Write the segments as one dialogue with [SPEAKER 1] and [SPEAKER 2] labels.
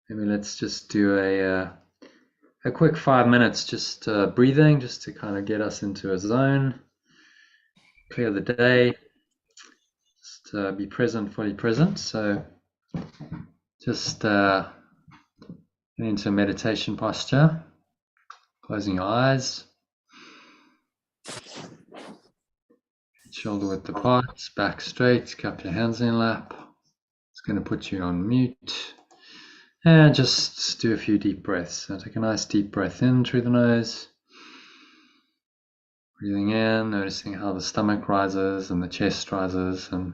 [SPEAKER 1] Maybe let's just do a quick 5 minutes, just breathing, just to kind of get us into a zone, clear the day, just be present, fully present. So just get into a meditation posture, closing your eyes, shoulder width apart, back straight, cup your hands in your lap. It's going to put you on mute. And just do a few deep breaths. So take a nice deep breath in through the nose. Breathing in, noticing how the stomach rises and the chest rises, and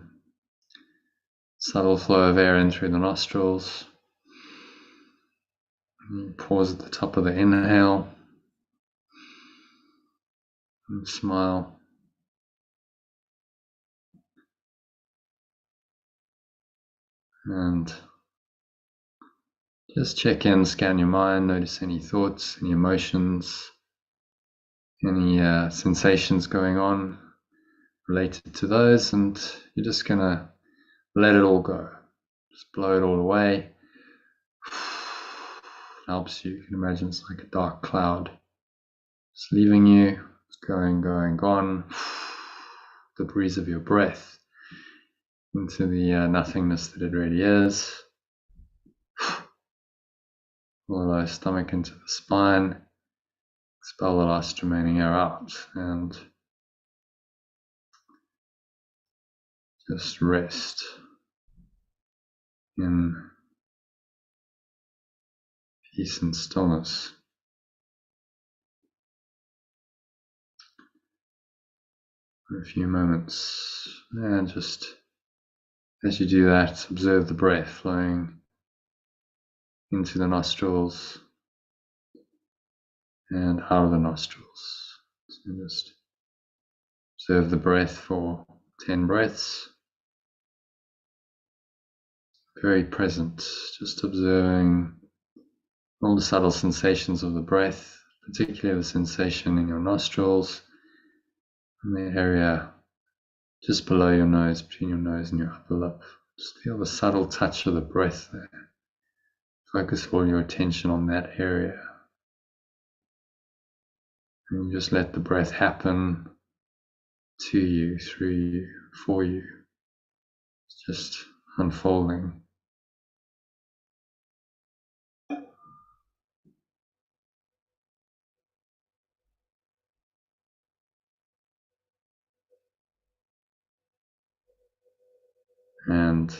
[SPEAKER 1] subtle flow of air in through the nostrils. And pause at the top of the inhale. And smile. And just check in, scan your mind, notice any thoughts, any emotions, any sensations going on related to those, and you're just going to let it all go. Just blow it all away. It helps you. You can imagine it's like a dark cloud. Just leaving you. It's going, gone. The breeze of your breath into the nothingness that it really is. Allow stomach into the spine. Expel the last remaining air out, and just rest in peace and stillness. For a few moments, and just as you do that, observe the breath flowing into the nostrils and out of the nostrils. So just observe the breath for 10 breaths. Very present, just observing all the subtle sensations of the breath, particularly the sensation in your nostrils, and the area just below your nose, between your nose and your upper lip. Just feel the subtle touch of the breath there. Focus all your attention on that area. And you just let the breath happen to you, through you, for you. It's just unfolding. And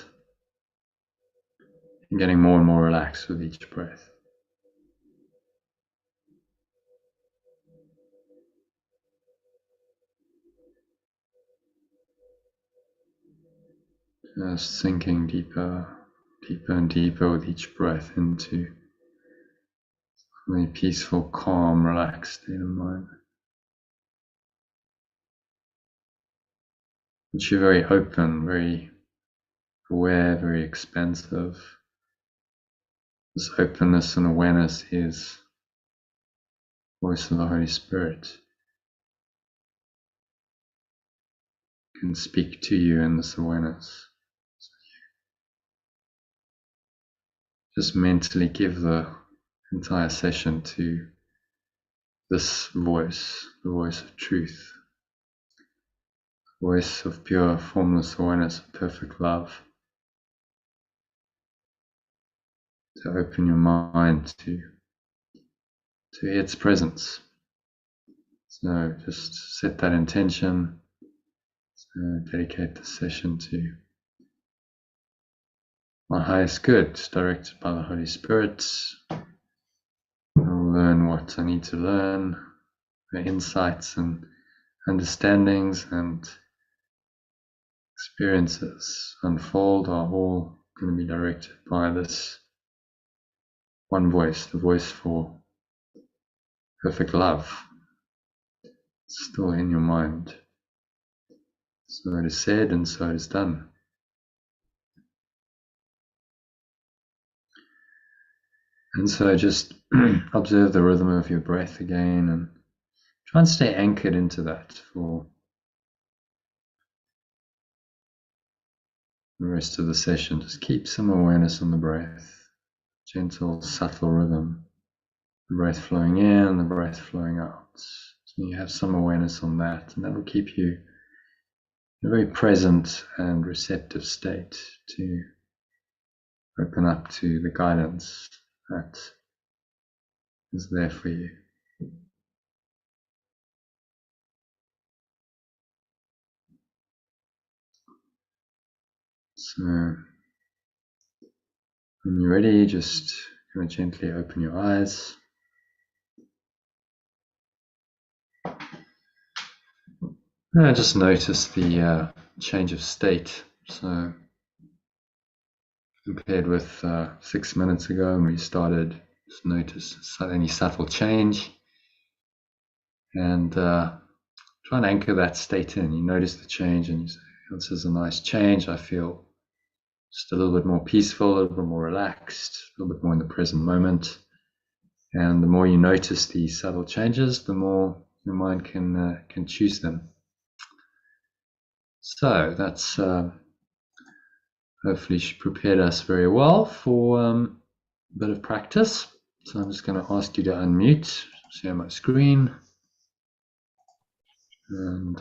[SPEAKER 1] getting more and more relaxed with each breath. Just sinking deeper, deeper and deeper with each breath into a peaceful, calm, relaxed state of mind. But you're very open, very aware, very expansive. This openness and awareness is the voice of the Holy Spirit. It can speak to you in this awareness. So you just mentally give the entire session to this voice, the voice of truth, the voice of pure, formless awareness, of perfect love. To open your mind to its presence. So just set that intention. So dedicate the session to my highest good, directed by the Holy Spirit. I'll learn what I need to learn. The insights and understandings and experiences unfold are all going to be directed by this one voice, the voice for perfect love. It's still in your mind. So it is said and so it is done. And so just observe the rhythm of your breath again and try and stay anchored into that for the rest of the session. Just keep some awareness on the breath, gentle, subtle rhythm. The breath flowing in, the breath flowing out. So you have some awareness on that, and that will keep you in a very present and receptive state to open up to the guidance that is there for you. So when you're ready, just kind of gently open your eyes. And just notice the change of state. So compared with 6 minutes ago when we started, just notice any subtle change, and try and anchor that state in. You notice the change and you say, oh, this is a nice change. I feel just a little bit more peaceful, a little bit more relaxed, a little bit more in the present moment. And the more you notice these subtle changes, the more your mind can choose them. So that's hopefully prepared us very well for a bit of practice. So I'm just going to ask you to unmute, share my screen, and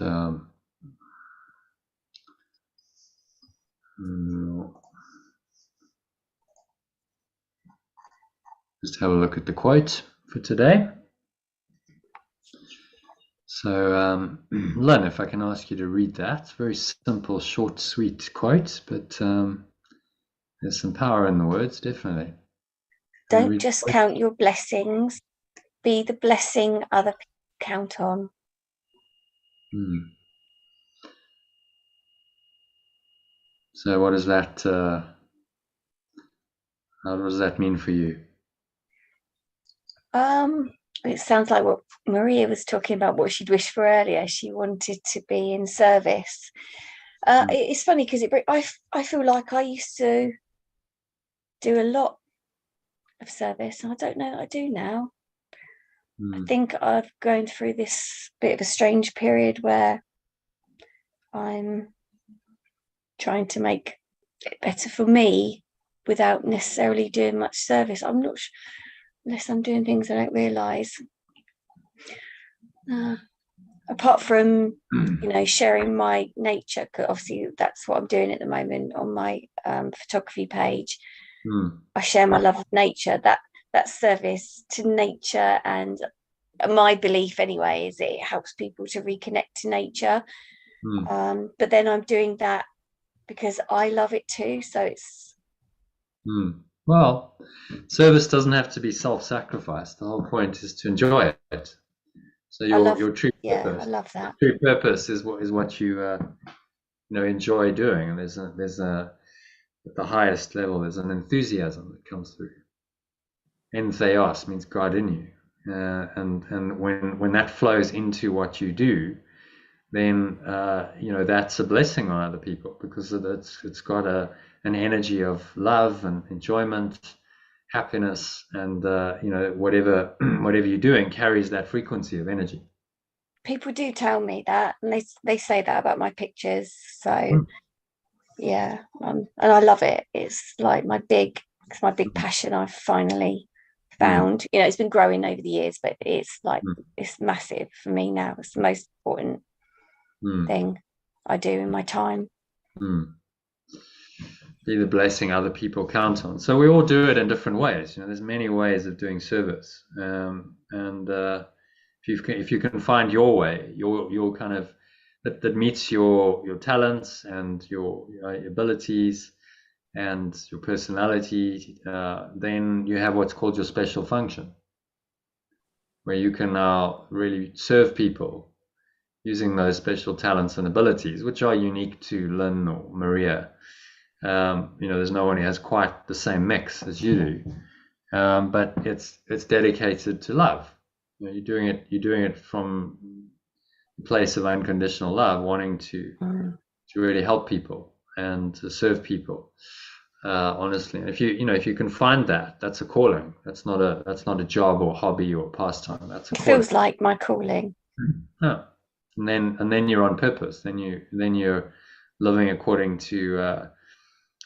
[SPEAKER 1] just have a look at the quote for today. So, Lynn, if I can ask you to read that. Very simple, short, sweet quote, but there's some power in the words, definitely.
[SPEAKER 2] Don't just count your blessings, be the blessing other people count on.
[SPEAKER 1] So what does that, how does that mean for you?
[SPEAKER 2] It sounds like what Maria was talking about, what she'd wished for earlier. She wanted to be in service. It's funny because I feel like I used to do a lot of service, and I don't know that I do now. I think I've gone through this bit of a strange period where I'm trying to make it better for me without necessarily doing much service. I'm not sure, unless I'm doing things I don't realise. Apart from, sharing my nature, because obviously that's what I'm doing at the moment on my photography page. I share my love of nature. That service to nature, and my belief anyway is it helps people to reconnect to nature. But then I'm doing that because I love it too. So it's
[SPEAKER 1] well, service doesn't have to be self-sacrifice. The whole point is to enjoy it. So your true purpose,
[SPEAKER 2] I love that.
[SPEAKER 1] True purpose is what you enjoy doing, and there's a at the highest level there's an enthusiasm that comes through. Entheos means God in you, and when that flows into what you do, then that's a blessing on other people, because it's got an energy of love and enjoyment, happiness, and whatever you're doing carries that frequency of energy.
[SPEAKER 2] People do tell me that, and they say that about my pictures. So yeah, and I love it. It's like my big passion. I've finally found. It's been growing over the years, but it's like it's massive for me now. It's the most important thing I do in my time.
[SPEAKER 1] Be the blessing other people count on. So we all do it in different ways. There's many ways of doing service, and if you can find your way, your kind of that meets your talents and your abilities and your personality, then you have what's called your special function, where you can now really serve people using those special talents and abilities, which are unique to Lynn or Maria. There's no one who has quite the same mix as you do, but it's dedicated to love. You're doing it from a place of unconditional love, wanting to really help people and to serve people honestly. And if you can find that, that's a calling. That's not a job or hobby or pastime. That's a calling.
[SPEAKER 2] Feels like my calling.
[SPEAKER 1] Yeah. And then you're on purpose. Then you're living according to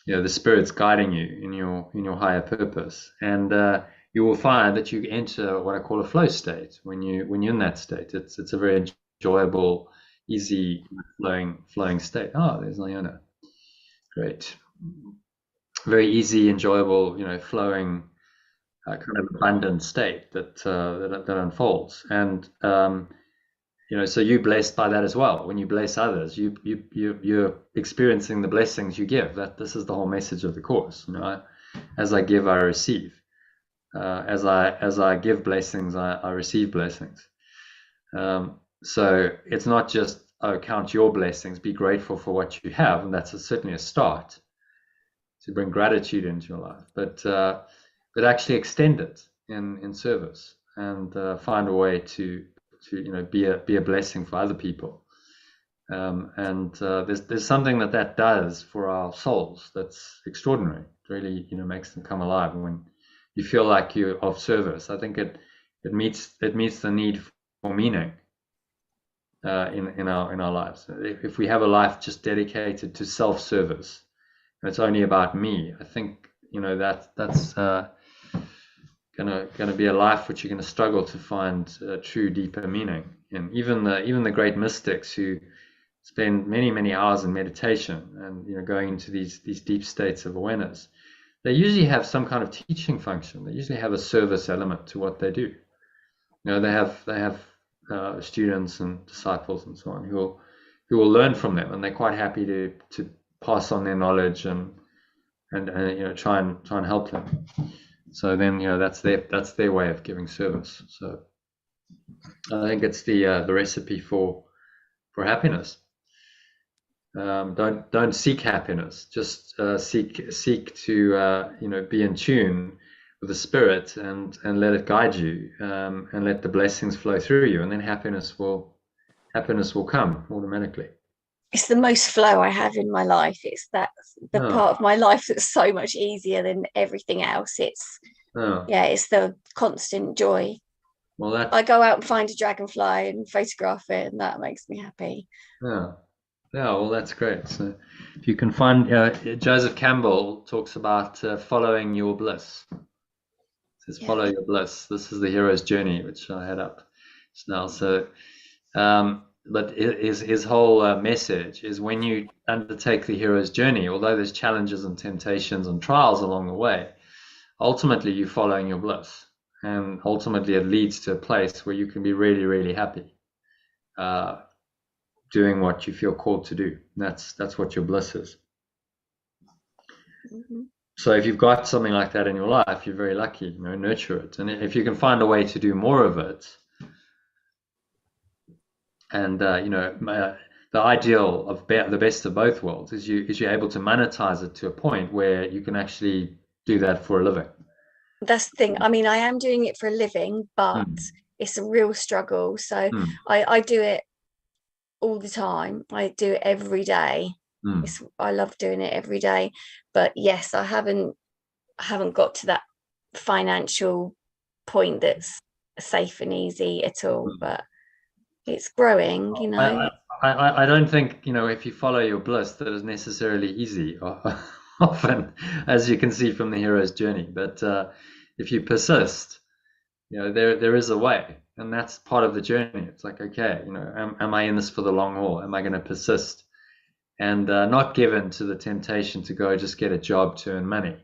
[SPEAKER 1] the spirit's guiding you in your higher purpose, and you will find that you enter what I call a flow state when you're in that state. It's a very enjoyable, easy flowing state. Oh, there's Iona. Great. Very easy, enjoyable, flowing, kind of abundant state that unfolds. And so you're blessed by that as well. When you bless others, you're experiencing the blessings you give. This is the whole message of the course. As I give, I receive. As I give blessings, I receive blessings. So it's not just, count your blessings, be grateful for what you have, and that's certainly a start to bring gratitude into your life, but actually extend it in service, and find a way to be a blessing for other people. And there's something that does for our souls that's extraordinary. It really makes them come alive when you feel like you're of service. I think it meets the need for meaning in our lives. If we have a life just dedicated to self-service, and it's only about me, I think that's gonna be a life which you're gonna struggle to find true deeper meaning. And even the great mystics who spend many hours in meditation and going into these deep states of awareness, they usually have some kind of teaching function. They usually have a service element to what they do. They have students and disciples and so on who will learn from them, and they're quite happy to pass on their knowledge and try and help them. So then that's their way of giving service. So I think it's the recipe for happiness. Don't seek happiness. Just seek to be in tune with the spirit and let it guide you, and let the blessings flow through you, and then happiness will come automatically.
[SPEAKER 2] It's the most flow I have in my life. It's the part of my life that's so much easier than everything else. It's the constant joy.
[SPEAKER 1] Well,
[SPEAKER 2] I go out and find a dragonfly and photograph it, and that makes me happy.
[SPEAKER 1] Yeah, well, that's great. So if you can find, Joseph Campbell talks about following your bliss. It says, follow your bliss. This is the hero's journey, which I had up just now. So, but his whole message is, when you undertake the hero's journey, although there's challenges and temptations and trials along the way, ultimately you're following your bliss, and ultimately it leads to a place where you can be really, really happy, doing what you feel called to do. That's what your bliss is. Mm-hmm. So if you've got something like that in your life, you're very lucky. Nurture it, and if you can find a way to do more of it, and the ideal of the best of both worlds is you're able to monetize it to a point where you can actually do that for a living.
[SPEAKER 2] That's the thing. I mean, I am doing it for a living, but it's a real struggle. So I do it all the time. I do it every day. I love doing it every day. But yes, I haven't got to that financial point that's safe and easy at all. But it's growing,
[SPEAKER 1] I don't think, if you follow your bliss, that is necessarily easy, often, as you can see from the hero's journey. But if you persist, there is a way, and that's part of the journey. It's like, okay, am I in this for the long haul? Am I going to persist and not given to the temptation to go just get a job to earn money?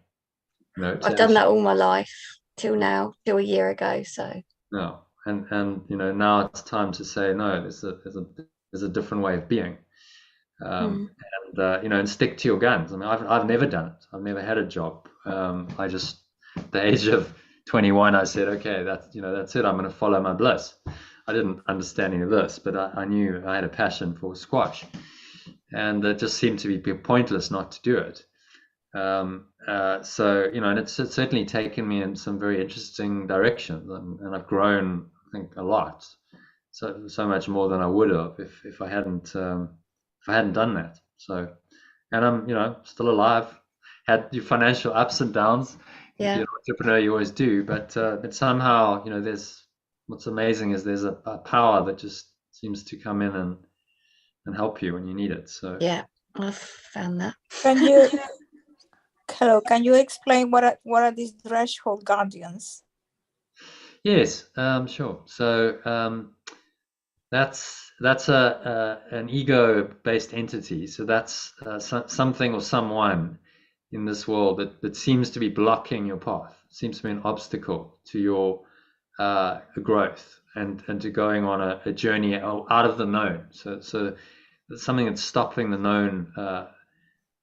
[SPEAKER 2] I've done that all my life till a year ago. So
[SPEAKER 1] no. And now it's time to say no. There's a different way of being, and stick to your guns. I mean, I've never done it. I've never had a job. I just, at the age of 21, I said, okay, that's it. I'm going to follow my bliss. I didn't understand any of this, but I knew I had a passion for squash, and it just seemed to be pointless not to do it. So and it's certainly taken me in some very interesting directions, and I've grown, I think, a lot, so much more than I would have if I hadn't done that. So, and I'm still alive. Had your financial ups and downs.
[SPEAKER 2] Yeah.
[SPEAKER 1] If you're an entrepreneur, you always do, but somehow there's, what's amazing is there's a power that just seems to come in and help you when you need it. So
[SPEAKER 2] yeah, I've found that.
[SPEAKER 3] Hello, can you explain what are these threshold guardians?
[SPEAKER 1] Yes, sure. So that's an ego-based entity. So that's something or someone in this world that seems to be blocking your path, seems to be an obstacle to your growth and to going on a journey out of the known. So it's something that's stopping the known,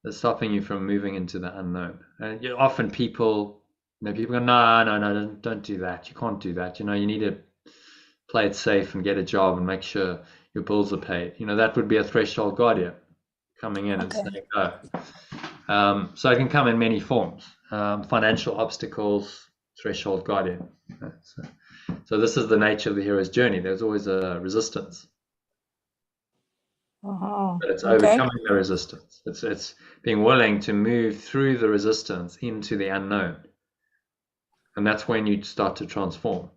[SPEAKER 1] that's stopping you from moving into the unknown. And often people go, no, don't do that. You can't do that. You need to play it safe and get a job and make sure your bills are paid. That would be a threshold guardian coming in and saying no. So it can come in many forms. Financial obstacles, threshold guardian. So this is the nature of the hero's journey. There's always a resistance. But it's overcoming the resistance. It's being willing to move through the resistance into the unknown. And that's when you start to transform.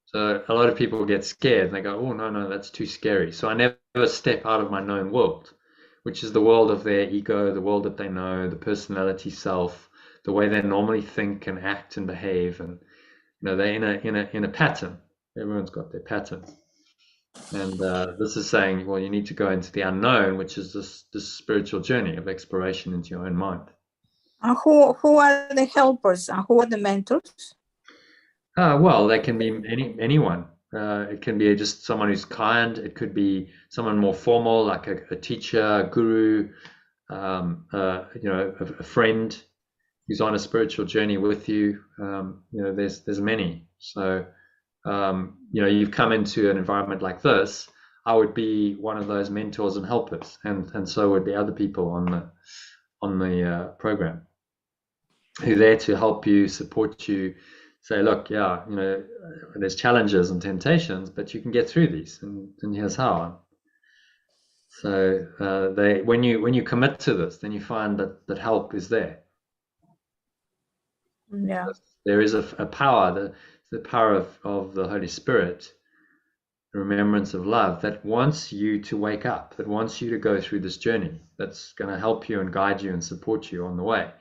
[SPEAKER 1] So a lot of people get scared and they go, oh, no, that's too scary. So I never step out of my known world, which is the world of their ego, the world that they know, the personality self, the way they normally think and act and behave. And they're in a pattern. Everyone's got their pattern. And this is saying, well, you need to go into the unknown, which is this spiritual journey of exploration into your own mind.
[SPEAKER 3] Who are the helpers and who are the mentors?
[SPEAKER 1] Well, they can be anyone. It can be just someone who's kind. It could be someone more formal, like a teacher, a guru, a friend who's on a spiritual journey with you. There's many. So, you've come into an environment like this. I would be one of those mentors and helpers, and so would be other people on the program who are there to help you, support you. Say, look, there's challenges and temptations, but you can get through these, and here's how. So when you commit to this, then you find that help is there.
[SPEAKER 3] Yeah,
[SPEAKER 1] there is a power, the power of the Holy Spirit, the remembrance of love, that wants you to wake up, that wants you to go through this journey, that's going to help you and guide you and support you on the way.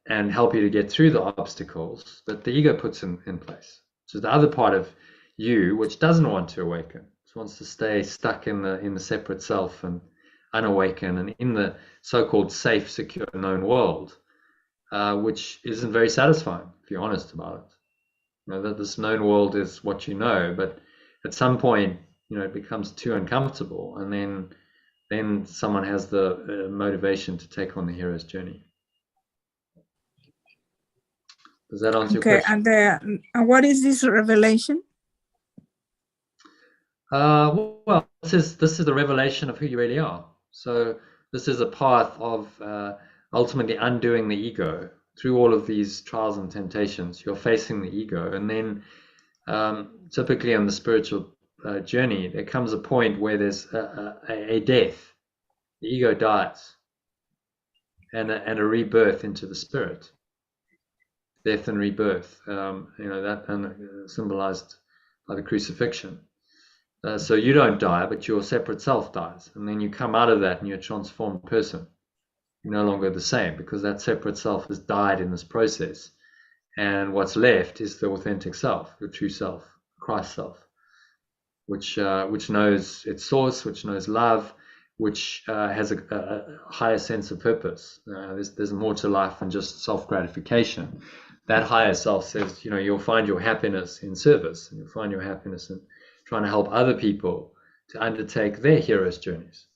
[SPEAKER 1] And help you to get through the obstacles that the ego puts in place. So the other part of you, which doesn't want to awaken, wants to stay stuck in the separate self and unawaken and in the so-called safe, secure, known world, which isn't very satisfying, if you're honest about it. That this known world is what you know, but at some point, it becomes too uncomfortable, and then someone has the motivation to take on the hero's journey. Does that answer your question?
[SPEAKER 3] And what is this revelation?
[SPEAKER 1] Well, this is the revelation of who you really are. So this is a path of ultimately undoing the ego through all of these trials and temptations. You're facing the ego, and then typically on the spiritual journey, there comes a point where there's a death. The ego dies, and a rebirth into the spirit. Death and rebirth, that symbolized by the crucifixion. So you don't die, but your separate self dies, and then you come out of that and you're a transformed person. You're no longer the same, because that separate self has died in this process, and what's left is the authentic self, your true self, Christ self, which knows its source, which knows love, which has a higher sense of purpose. There's more to life than just self-gratification. That higher self says, you'll find your happiness in service, and you'll find your happiness in trying to help other people to undertake their hero's journeys.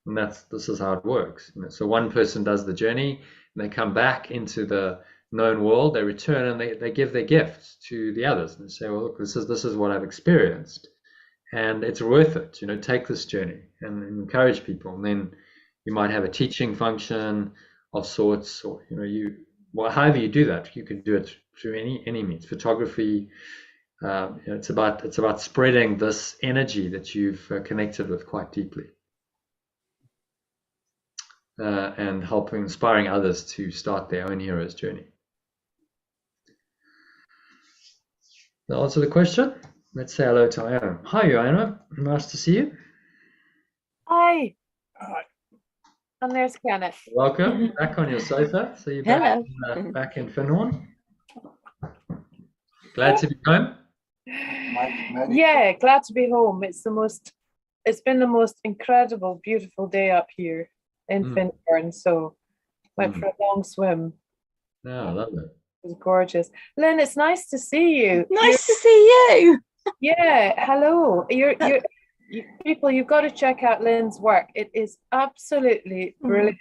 [SPEAKER 1] And this is how it works. So one person does the journey, and they come back into the known world, they return, and they give their gifts to the others, and say, well, look, this is what I've experienced, and it's worth it. Take this journey and encourage people. And then you might have a teaching function of sorts, or however you do that. You can do it through any means. Photography. It's about spreading this energy that you've connected with quite deeply, and inspiring others to start their own hero's journey. That answer the question? Let's say hello to Iona. Hi, Iona. Nice to see you.
[SPEAKER 4] Hi. And there's Kenneth.
[SPEAKER 1] Welcome back on your sofa. So you're
[SPEAKER 2] Hello.
[SPEAKER 1] back in Finland. Glad to be home.
[SPEAKER 4] Yeah, glad to be home. It's been the most incredible, beautiful day up here in Finborn. So went for a long swim.
[SPEAKER 1] Oh, lovely.
[SPEAKER 4] It was gorgeous. Lynn, it's nice to see you.
[SPEAKER 2] Nice to see you.
[SPEAKER 4] Yeah, hello. People, you've got to check out Lynn's work. It is absolutely brilliant.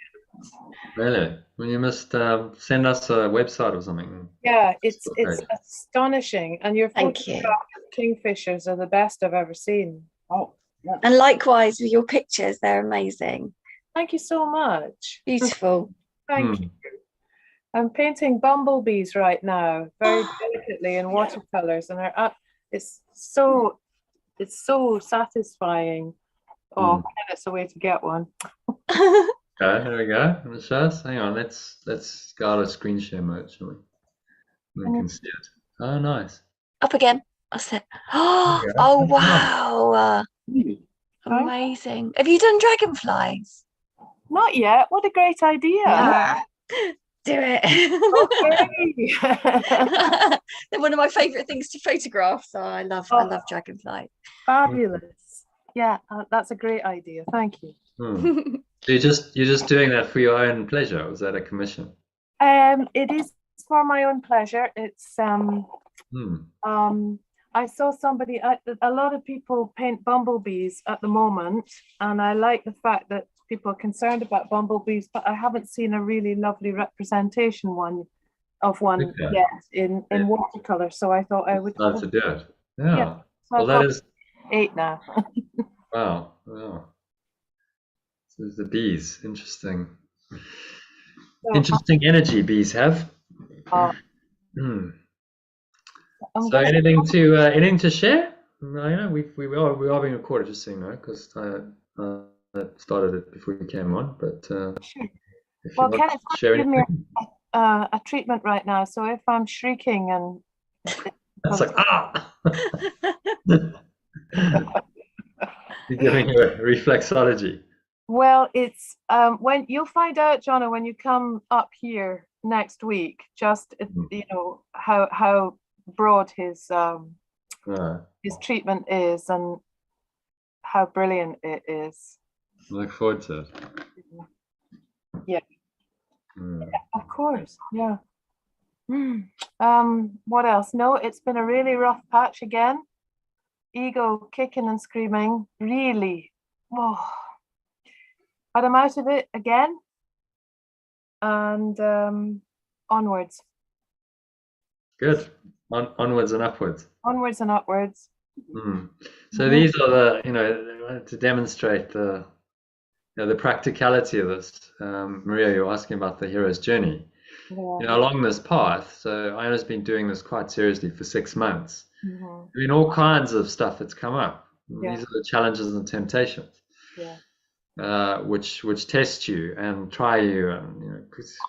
[SPEAKER 1] Really? Well, you must send us a website or something.
[SPEAKER 4] Yeah, it's
[SPEAKER 1] Okay.
[SPEAKER 4] astonishing. And your
[SPEAKER 2] Thank you.
[SPEAKER 4] photograph of kingfishers are the best I've ever seen.
[SPEAKER 3] Oh, yeah.
[SPEAKER 2] And likewise with your pictures, they're amazing.
[SPEAKER 4] Thank you so much.
[SPEAKER 2] Beautiful.
[SPEAKER 4] Thank you. I'm painting bumblebees right now, very delicately in watercolors, and it's so satisfying. Oh, it's a way to get one.
[SPEAKER 1] Okay, there we go. On the shows. Hang on, let's go to screen share mode, shall we? We can see it. Oh, nice.
[SPEAKER 2] Up again. I said, oh wow. Amazing. Have you done dragonflies?
[SPEAKER 4] Not yet. What a great idea.
[SPEAKER 2] Yeah. Do it.
[SPEAKER 4] Okay.
[SPEAKER 2] They're one of my favorite things to photograph. So I love dragonflies.
[SPEAKER 4] Fabulous. Yeah, that's a great idea. Thank you.
[SPEAKER 1] So you're just doing that for your own pleasure, or is that a commission?
[SPEAKER 4] It is for my own pleasure. It's I saw somebody, a lot of people paint bumblebees at the moment, and I like the fact that people are concerned about bumblebees, but I haven't seen a really lovely representation of one yet in watercolor. So I thought I would
[SPEAKER 1] love to do it. Yeah.
[SPEAKER 4] So
[SPEAKER 1] Well, that is
[SPEAKER 4] 8 now.
[SPEAKER 1] wow. So the bees, interesting. Interesting energy bees have. So anything to share? We are being recorded, just so you know, because I started it before you came on. But if you want to share anything,
[SPEAKER 4] a treatment right now. So if I'm shrieking and
[SPEAKER 1] that's like you're giving a reflexology.
[SPEAKER 4] Well, it's when you'll find out, Johnna, when you come up here next week, just how broad his treatment is and how brilliant it is.
[SPEAKER 1] I look forward to it.
[SPEAKER 4] Yeah. Of course. Yeah. What else? No, it's been a really rough patch again. Ego kicking and screaming, really. Oh. But I'm out of it again, and onwards.
[SPEAKER 1] Good. Onwards and upwards.
[SPEAKER 4] Onwards and upwards.
[SPEAKER 1] So these are to demonstrate the practicality of this. Maria, you're asking about the hero's journey.
[SPEAKER 4] Yeah.
[SPEAKER 1] Along this path. So Iona's been doing this quite seriously for 6 months. All kinds of stuff that's come up. These are the challenges and temptations.
[SPEAKER 4] Yeah.
[SPEAKER 1] Which test you and try you, and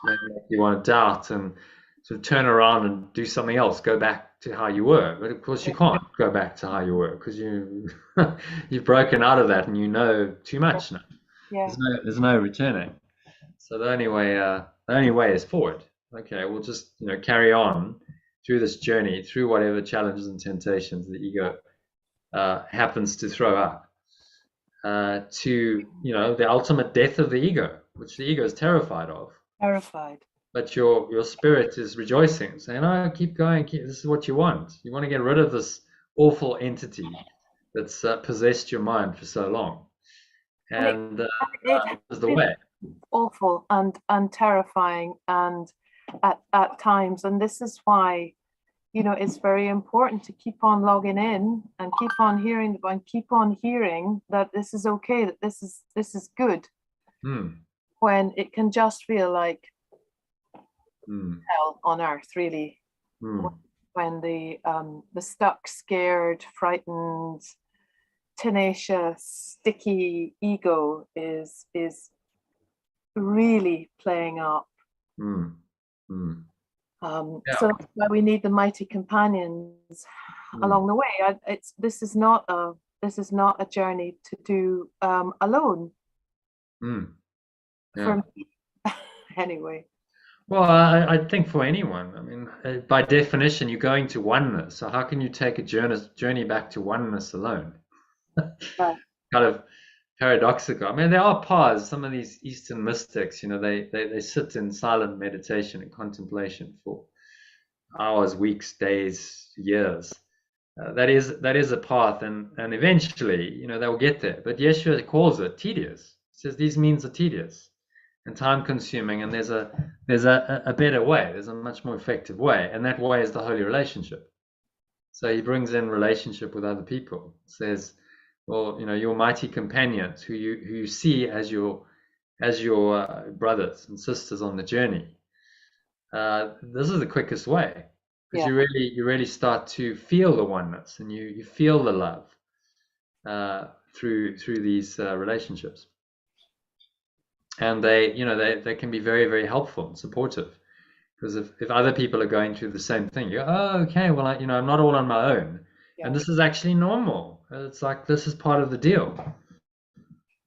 [SPEAKER 1] make you want to doubt and sort of turn around and do something else, go back to how you were. But of course you can't go back to how you were, because you've broken out of that and you know too much now.
[SPEAKER 4] Yeah.
[SPEAKER 1] There's no returning. So the only way is forward. Okay, we'll just carry on through this journey, through whatever challenges and temptations the ego happens to throw up. To the ultimate death of the ego, which the ego is terrified of.
[SPEAKER 4] Terrified.
[SPEAKER 1] But your spirit is rejoicing, saying, "Oh, keep going. This is what you want. You want to get rid of this awful entity that's possessed your mind for so long." And that is the way.
[SPEAKER 4] Awful and terrifying, and at times, and this is why. It's very important to keep on logging in and keep on hearing that this is okay, that this is good. When it can just feel like hell on earth, really. When the stuck, scared, frightened, tenacious, sticky ego is really playing up. So that's why we need the mighty companions along the way. This is not a journey to do alone. for me. Anyway.
[SPEAKER 1] Well, I think for anyone, I mean, by definition, you're going to oneness. So how can you take a journey back to oneness alone?
[SPEAKER 4] Right.
[SPEAKER 1] Kind of paradoxical. I mean, there are paths. Some of these Eastern mystics, they sit in silent meditation and contemplation for hours, weeks, days, years. That is a path, and eventually, they will get there. But Yeshua calls it tedious. He says these means are tedious and time consuming, and there's a better way. There's a much more effective way, and that way is the holy relationship. So he brings in relationship with other people. Says, well, your mighty companions who you see as your brothers and sisters on the journey. This is the quickest way, because you really start to feel the oneness, and you feel the love through these relationships. And they can be very, very helpful and supportive, because if other people are going through the same thing, you go, oh, okay, well, I'm not all on my own, and this is actually normal. It's like, this is part of the deal.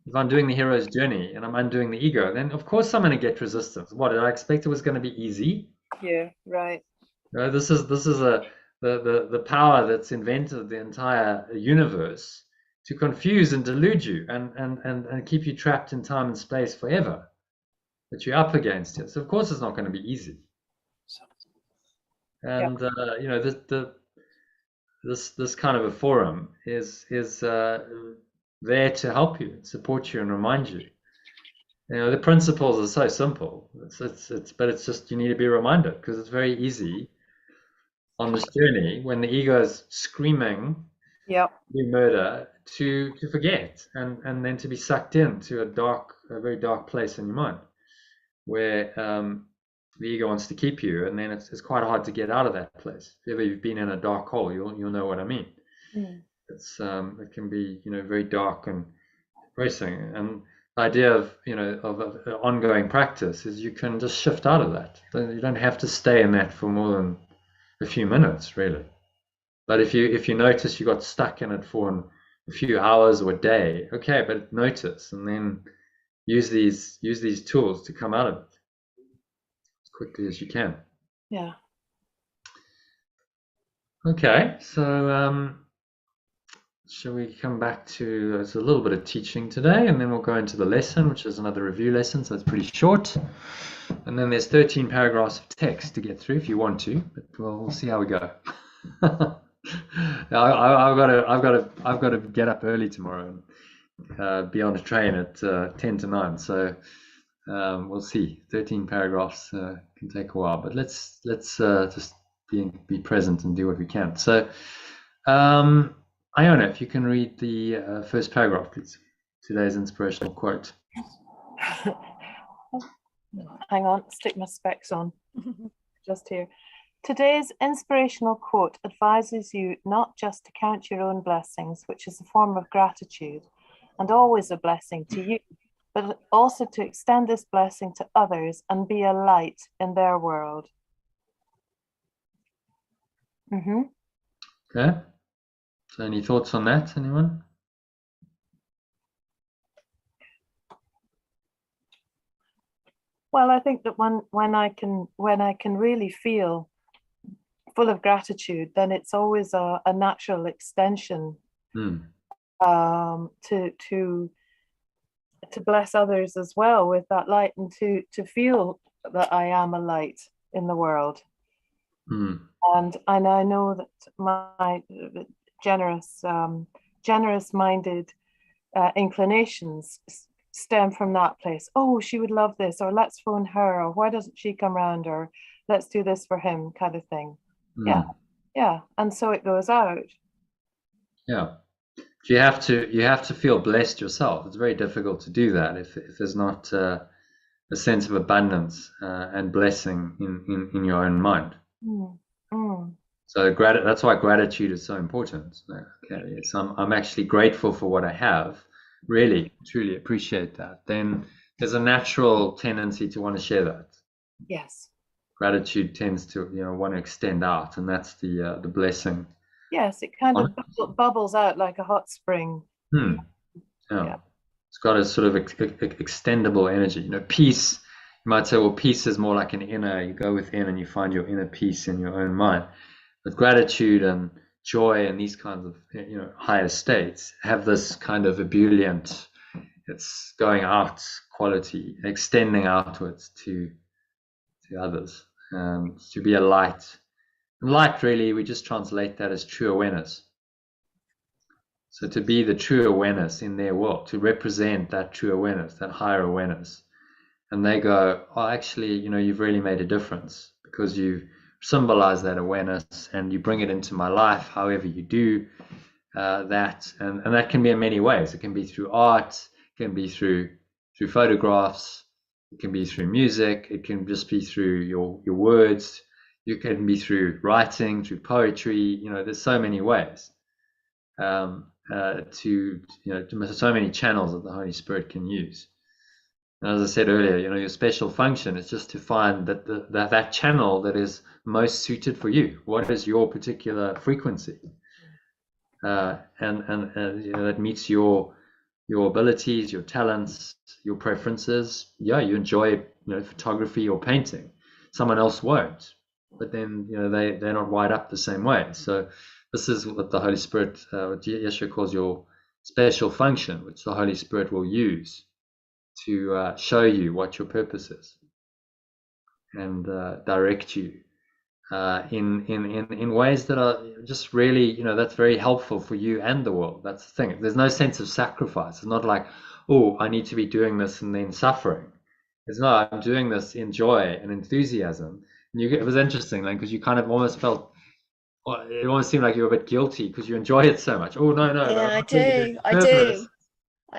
[SPEAKER 1] If I'm doing the hero's journey and I'm undoing the ego, then of course I'm going to get resistance. What, did I expect it was going to be easy?
[SPEAKER 4] Yeah, right.
[SPEAKER 1] This is the power that's invented the entire universe to confuse and delude you and keep you trapped in time and space forever. But you're up against it. So of course it's not going to be easy. And this kind of a forum is there to help you, support you, and remind you. The principles are so simple. But it's just, you need to be reminded, because it's very easy on this journey when the ego is screaming, murder, to forget and then to be sucked into a very dark place in your mind, where the ego wants to keep you, and then it's quite hard to get out of that place. If ever you've been in a dark hole, you'll know what I mean. It can be very dark and depressing, and the idea of ongoing practice is you can just shift out of that. You don't have to stay in that for more than a few minutes, really. But if you notice you got stuck in it for a few hours or a day, okay, but notice, and then use these tools to come out of it as quickly as you can.
[SPEAKER 4] Yeah.
[SPEAKER 1] Okay, so shall we come back to, it's a little bit of teaching today, and then we'll go into the lesson, which is another review lesson, so it's pretty short. And then there's 13 paragraphs of text to get through if you want to, but we'll see how we go. I've got to get up early tomorrow and be on the train at 10 to 9. So we'll see. 13 paragraphs can take a while, but let's just be present and do what we can. So Iona, if you can read the first paragraph, please. Today's inspirational quote.
[SPEAKER 4] Hang on, stick my specs on. Just here. Today's inspirational quote advises you not just to count your own blessings, which is a form of gratitude and always a blessing to you, but also to extend this blessing to others and be a light in their world.
[SPEAKER 1] Okay. So any thoughts on that, anyone?
[SPEAKER 4] Well, I think that when I can really feel full of gratitude, then it's always a natural extension to bless others as well with that light, and to feel that I am a light in the world. And I know that my generous-minded inclinations stem from that place. Oh, she would love this, or let's phone her, or why doesn't she come round, or let's do this for him, kind of thing. Yeah, and so it goes out. Yeah,
[SPEAKER 1] you have to feel blessed yourself. It's very difficult to do that if there's not a sense of abundance and blessing in your own mind. So that's why gratitude is so important. Okay, yes, I'm actually grateful for what I have. Really, truly appreciate that. Then there's a natural tendency to want to share that.
[SPEAKER 4] Yes.
[SPEAKER 1] Gratitude tends to want to extend out, and that's the blessing.
[SPEAKER 4] Yes, it kind of bubbles out like a hot spring.
[SPEAKER 1] Yeah. It's got a sort of extendable energy. You know, peace, you might say, well, peace is more like an inner, you go within and you find your inner peace in your own mind. But gratitude and joy and these kinds of, you know, higher states have this kind of ebullient, it's going out quality, extending outwards to others, to be a light. And light, really, we just translate that as true awareness. So to be the true awareness in their world, to represent that true awareness, that higher awareness. And they go, oh, actually, you know, you've really made a difference because you symbolize that awareness and you bring it into my life, however you do that. And that can be in many ways. It can be through art, it can be through photographs, it can be through music, it can just be through your words, you can be through writing, through poetry, you know, there's so many ways. So many channels that the Holy Spirit can use. And as I said earlier, you know, your special function is just to find that channel that is most suited for you. What is your particular frequency? And you know, that meets your abilities, your talents, your preferences. Yeah, you enjoy, you know, photography or painting. Someone else won't, but then, you know, they're not wired up the same way. So this is what the Holy Spirit, what Yeshua calls your special function, which the Holy Spirit will use to show you what your purpose is and direct you in ways that are just really, you know, that's very helpful for you and the world. That's the thing. There's no sense of sacrifice. It's not like, oh, I need to be doing this and then suffering. It's no, I'm doing this in joy and enthusiasm. And it was interesting, like, because you kind of almost felt, it almost seemed like you were a bit guilty because you enjoy it so much. Oh, no.
[SPEAKER 2] Yeah, I do.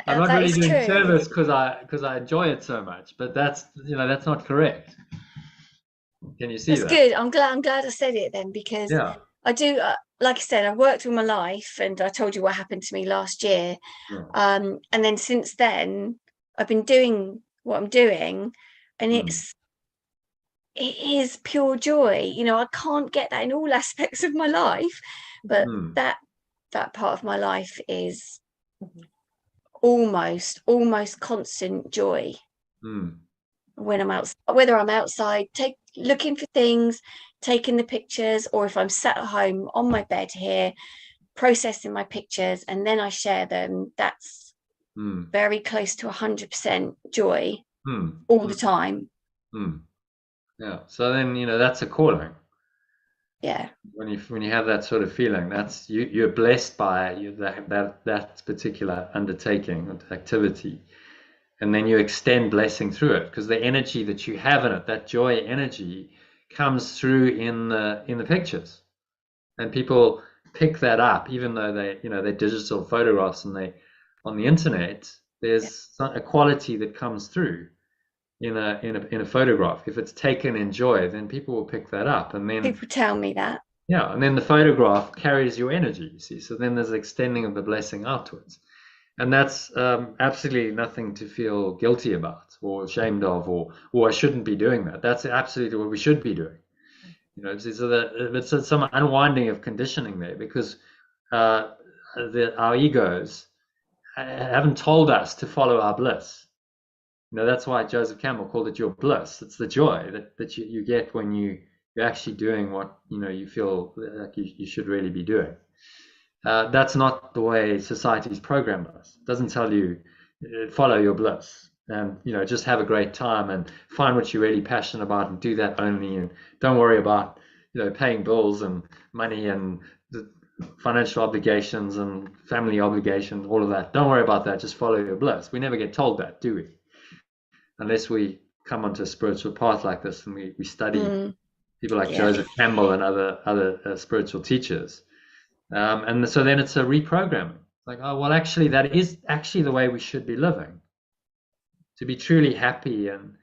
[SPEAKER 1] I'm not
[SPEAKER 2] That
[SPEAKER 1] really
[SPEAKER 2] is
[SPEAKER 1] doing
[SPEAKER 2] true.
[SPEAKER 1] service because I enjoy it so much, but that's, you know, that's not correct. Can you see
[SPEAKER 2] That's
[SPEAKER 1] that?
[SPEAKER 2] good. I'm glad I said it then, because
[SPEAKER 1] Yeah.
[SPEAKER 2] I do, like I said, I've worked all my life, and I told you what happened to me last year.
[SPEAKER 1] Yeah.
[SPEAKER 2] And then since then, I've been doing what I'm doing, and it is pure joy. You know, I can't get that in all aspects of my life, but that part of my life is almost constant joy. When I'm out, whether I'm outside, looking for things, taking the pictures, or if I'm sat at home on my bed here, processing my pictures, and then I share them, that's very close to 100% joy all the time.
[SPEAKER 1] Yeah. So then, you know, that's a calling.
[SPEAKER 2] Yeah.
[SPEAKER 1] When you have that sort of feeling, that's you're blessed by that particular undertaking, activity. And then you extend blessing through it, because the energy that you have in it, that joy energy, comes through in the pictures, and people pick that up, even though they're digital photographs and they on the internet. There's a quality that comes through in a photograph. If it's taken in joy, then people will pick that up, and then
[SPEAKER 2] people tell me that.
[SPEAKER 1] Yeah, and then the photograph carries your energy. You see, so then there's extending of the blessing outwards. And that's absolutely nothing to feel guilty about or ashamed of, or I shouldn't be doing that. That's absolutely what we should be doing. You know, so that it's some unwinding of conditioning there, because our egos haven't told us to follow our bliss. You know, that's why Joseph Campbell called it your bliss. It's the joy that you get when you're actually doing what, you know, you feel like you should really be doing. That's not the way society's programmed us. It doesn't tell you follow your bliss and, you know, just have a great time and find what you're really passionate about and do that only, and don't worry about, you know, paying bills and money and the financial obligations and family obligations, all of that. Don't worry about that. Just follow your bliss. We never get told that, do we? Unless we come onto a spiritual path like this and we study people like Joseph Campbell and other spiritual teachers. And so then it's a reprogramming. Like, oh, well, actually, that is actually the way we should be living. To be truly happy and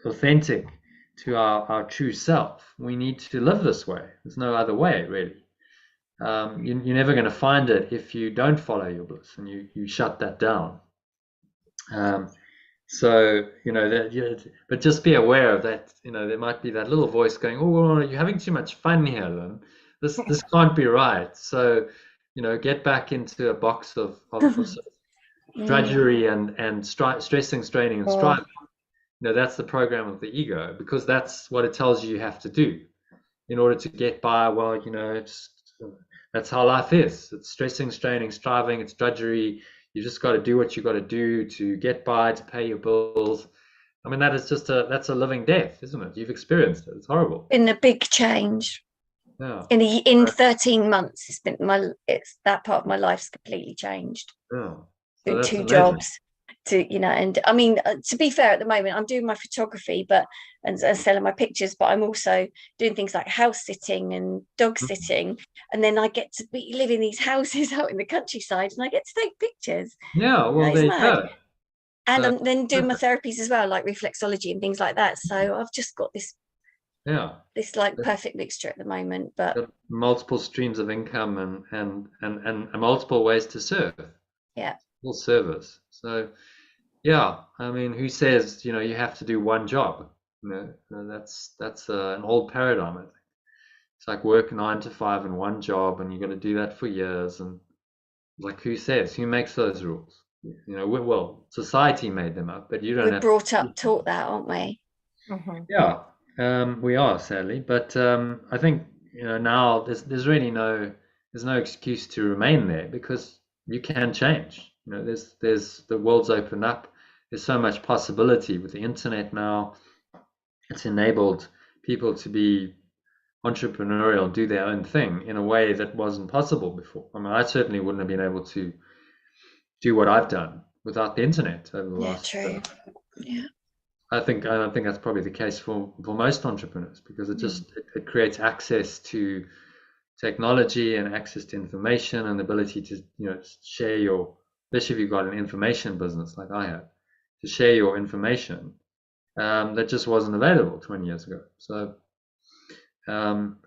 [SPEAKER 1] authentic to our true self, we need to live this way. There's no other way, really. You're never going to find it if you don't follow your bliss and you shut that down. So, you know, but just be aware of that. You know, there might be that little voice going, oh, well, you're having too much fun here, Lynn. This can't be right. So, you know, get back into a box of drudgery and stressing, straining, and
[SPEAKER 2] Oh.
[SPEAKER 1] striving. That's the program of the ego, because that's what it tells you have to do in order to get by. Well, that's how life is. It's stressing, straining, striving. It's drudgery. You just got to do what you got to do to get by, to pay your bills. I mean, that's a living death, isn't it? You've experienced it. It's horrible.
[SPEAKER 2] Been a big change.
[SPEAKER 1] Yeah.
[SPEAKER 2] In 13 months, it's that part of my life's completely changed.
[SPEAKER 1] Yeah.
[SPEAKER 2] So
[SPEAKER 1] that's
[SPEAKER 2] two
[SPEAKER 1] amazing.
[SPEAKER 2] jobs and I mean, to be fair, at the moment I'm doing my photography and selling my pictures, but I'm also doing things like house sitting and dog sitting, and then I get to live in these houses out in the countryside, and I get to take pictures.
[SPEAKER 1] Yeah, well, there you go.
[SPEAKER 2] And I'm then doing my therapies as well, like reflexology and things like that. So I've just got this like perfect mixture at the moment. But
[SPEAKER 1] multiple streams of income and multiple ways to serve.
[SPEAKER 2] Yeah.
[SPEAKER 1] Full service. So yeah, I mean, who says you have to do one job? That's an old paradigm. I think it's like work 9 to 5 in one job, and you got to do that for years. And like, who says? Who makes those rules? Well, society made them up, but you don't.
[SPEAKER 2] We're brought up, taught that, aren't we?
[SPEAKER 4] Mhm.
[SPEAKER 1] Yeah, we are, sadly. But I think now there's really no excuse to remain there, because you can change. There's the world's opened up. There's so much possibility with the internet now. It's enabled people to be entrepreneurial and do their own thing in a way that wasn't possible before. I mean, I certainly wouldn't have been able to do what I've done without the internet over the last.
[SPEAKER 2] True. Yeah.
[SPEAKER 1] I think that's probably the case for most entrepreneurs, because it creates access to technology and access to information and the ability to share your, especially if you've got an information business like I have, to share your information that just wasn't available 20 years ago. So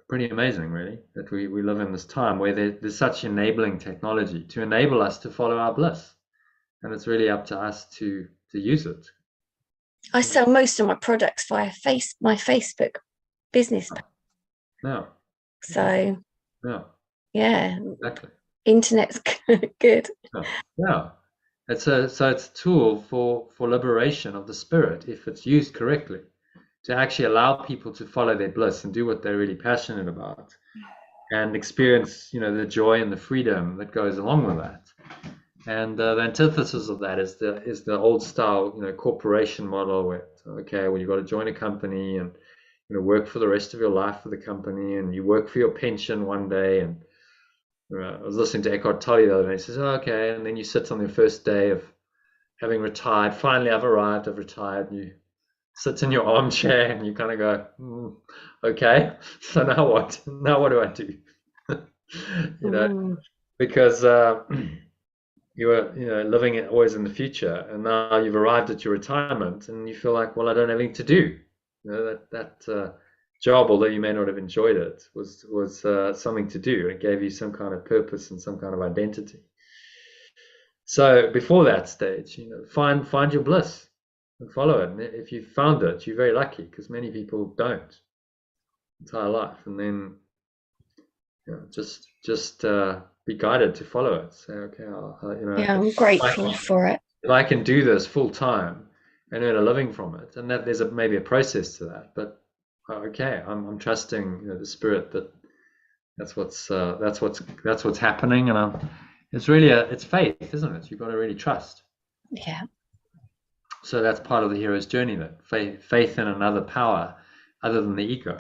[SPEAKER 1] pretty amazing, really, that we live in this time where there's such enabling technology to enable us to follow our bliss, and it's really up to us to use it.
[SPEAKER 2] I sell most of my products via my Facebook business page.
[SPEAKER 1] Yeah.
[SPEAKER 2] So yeah,
[SPEAKER 1] exactly.
[SPEAKER 2] Internet's good.
[SPEAKER 1] Yeah. It's a tool for liberation of the spirit, if it's used correctly, to actually allow people to follow their bliss and do what they're really passionate about, and experience the joy and the freedom that goes along with that. And the antithesis of that is the old style corporation model, where you've got to join a company and work for the rest of your life for the company, and you work for your pension one day. And I was listening to Eckhart Tolle the other day. He says, and then you sit on the first day of having retired. Finally, I've arrived. I've retired. And you sit in your armchair and you kind of go, okay. So now what? Now what do I do? Because you were living it always in the future, and now you've arrived at your retirement, and you feel like, well, I don't have anything to do. That job, although you may not have enjoyed it, was something to do. It gave you some kind of purpose and some kind of identity. So before that stage, find your bliss and follow it. And if you found it, you're very lucky, because many people don't entire life. And then just be guided to follow it. Say, okay,
[SPEAKER 2] I'm grateful for it.
[SPEAKER 1] If I can do this full time and earn a living from it, and that there's maybe a process to that, but I'm trusting the spirit that that's what's happening, and it's really it's faith, isn't it? You've got to really trust.
[SPEAKER 2] Yeah.
[SPEAKER 1] So that's part of the hero's journey, that faith in another power other than the ego.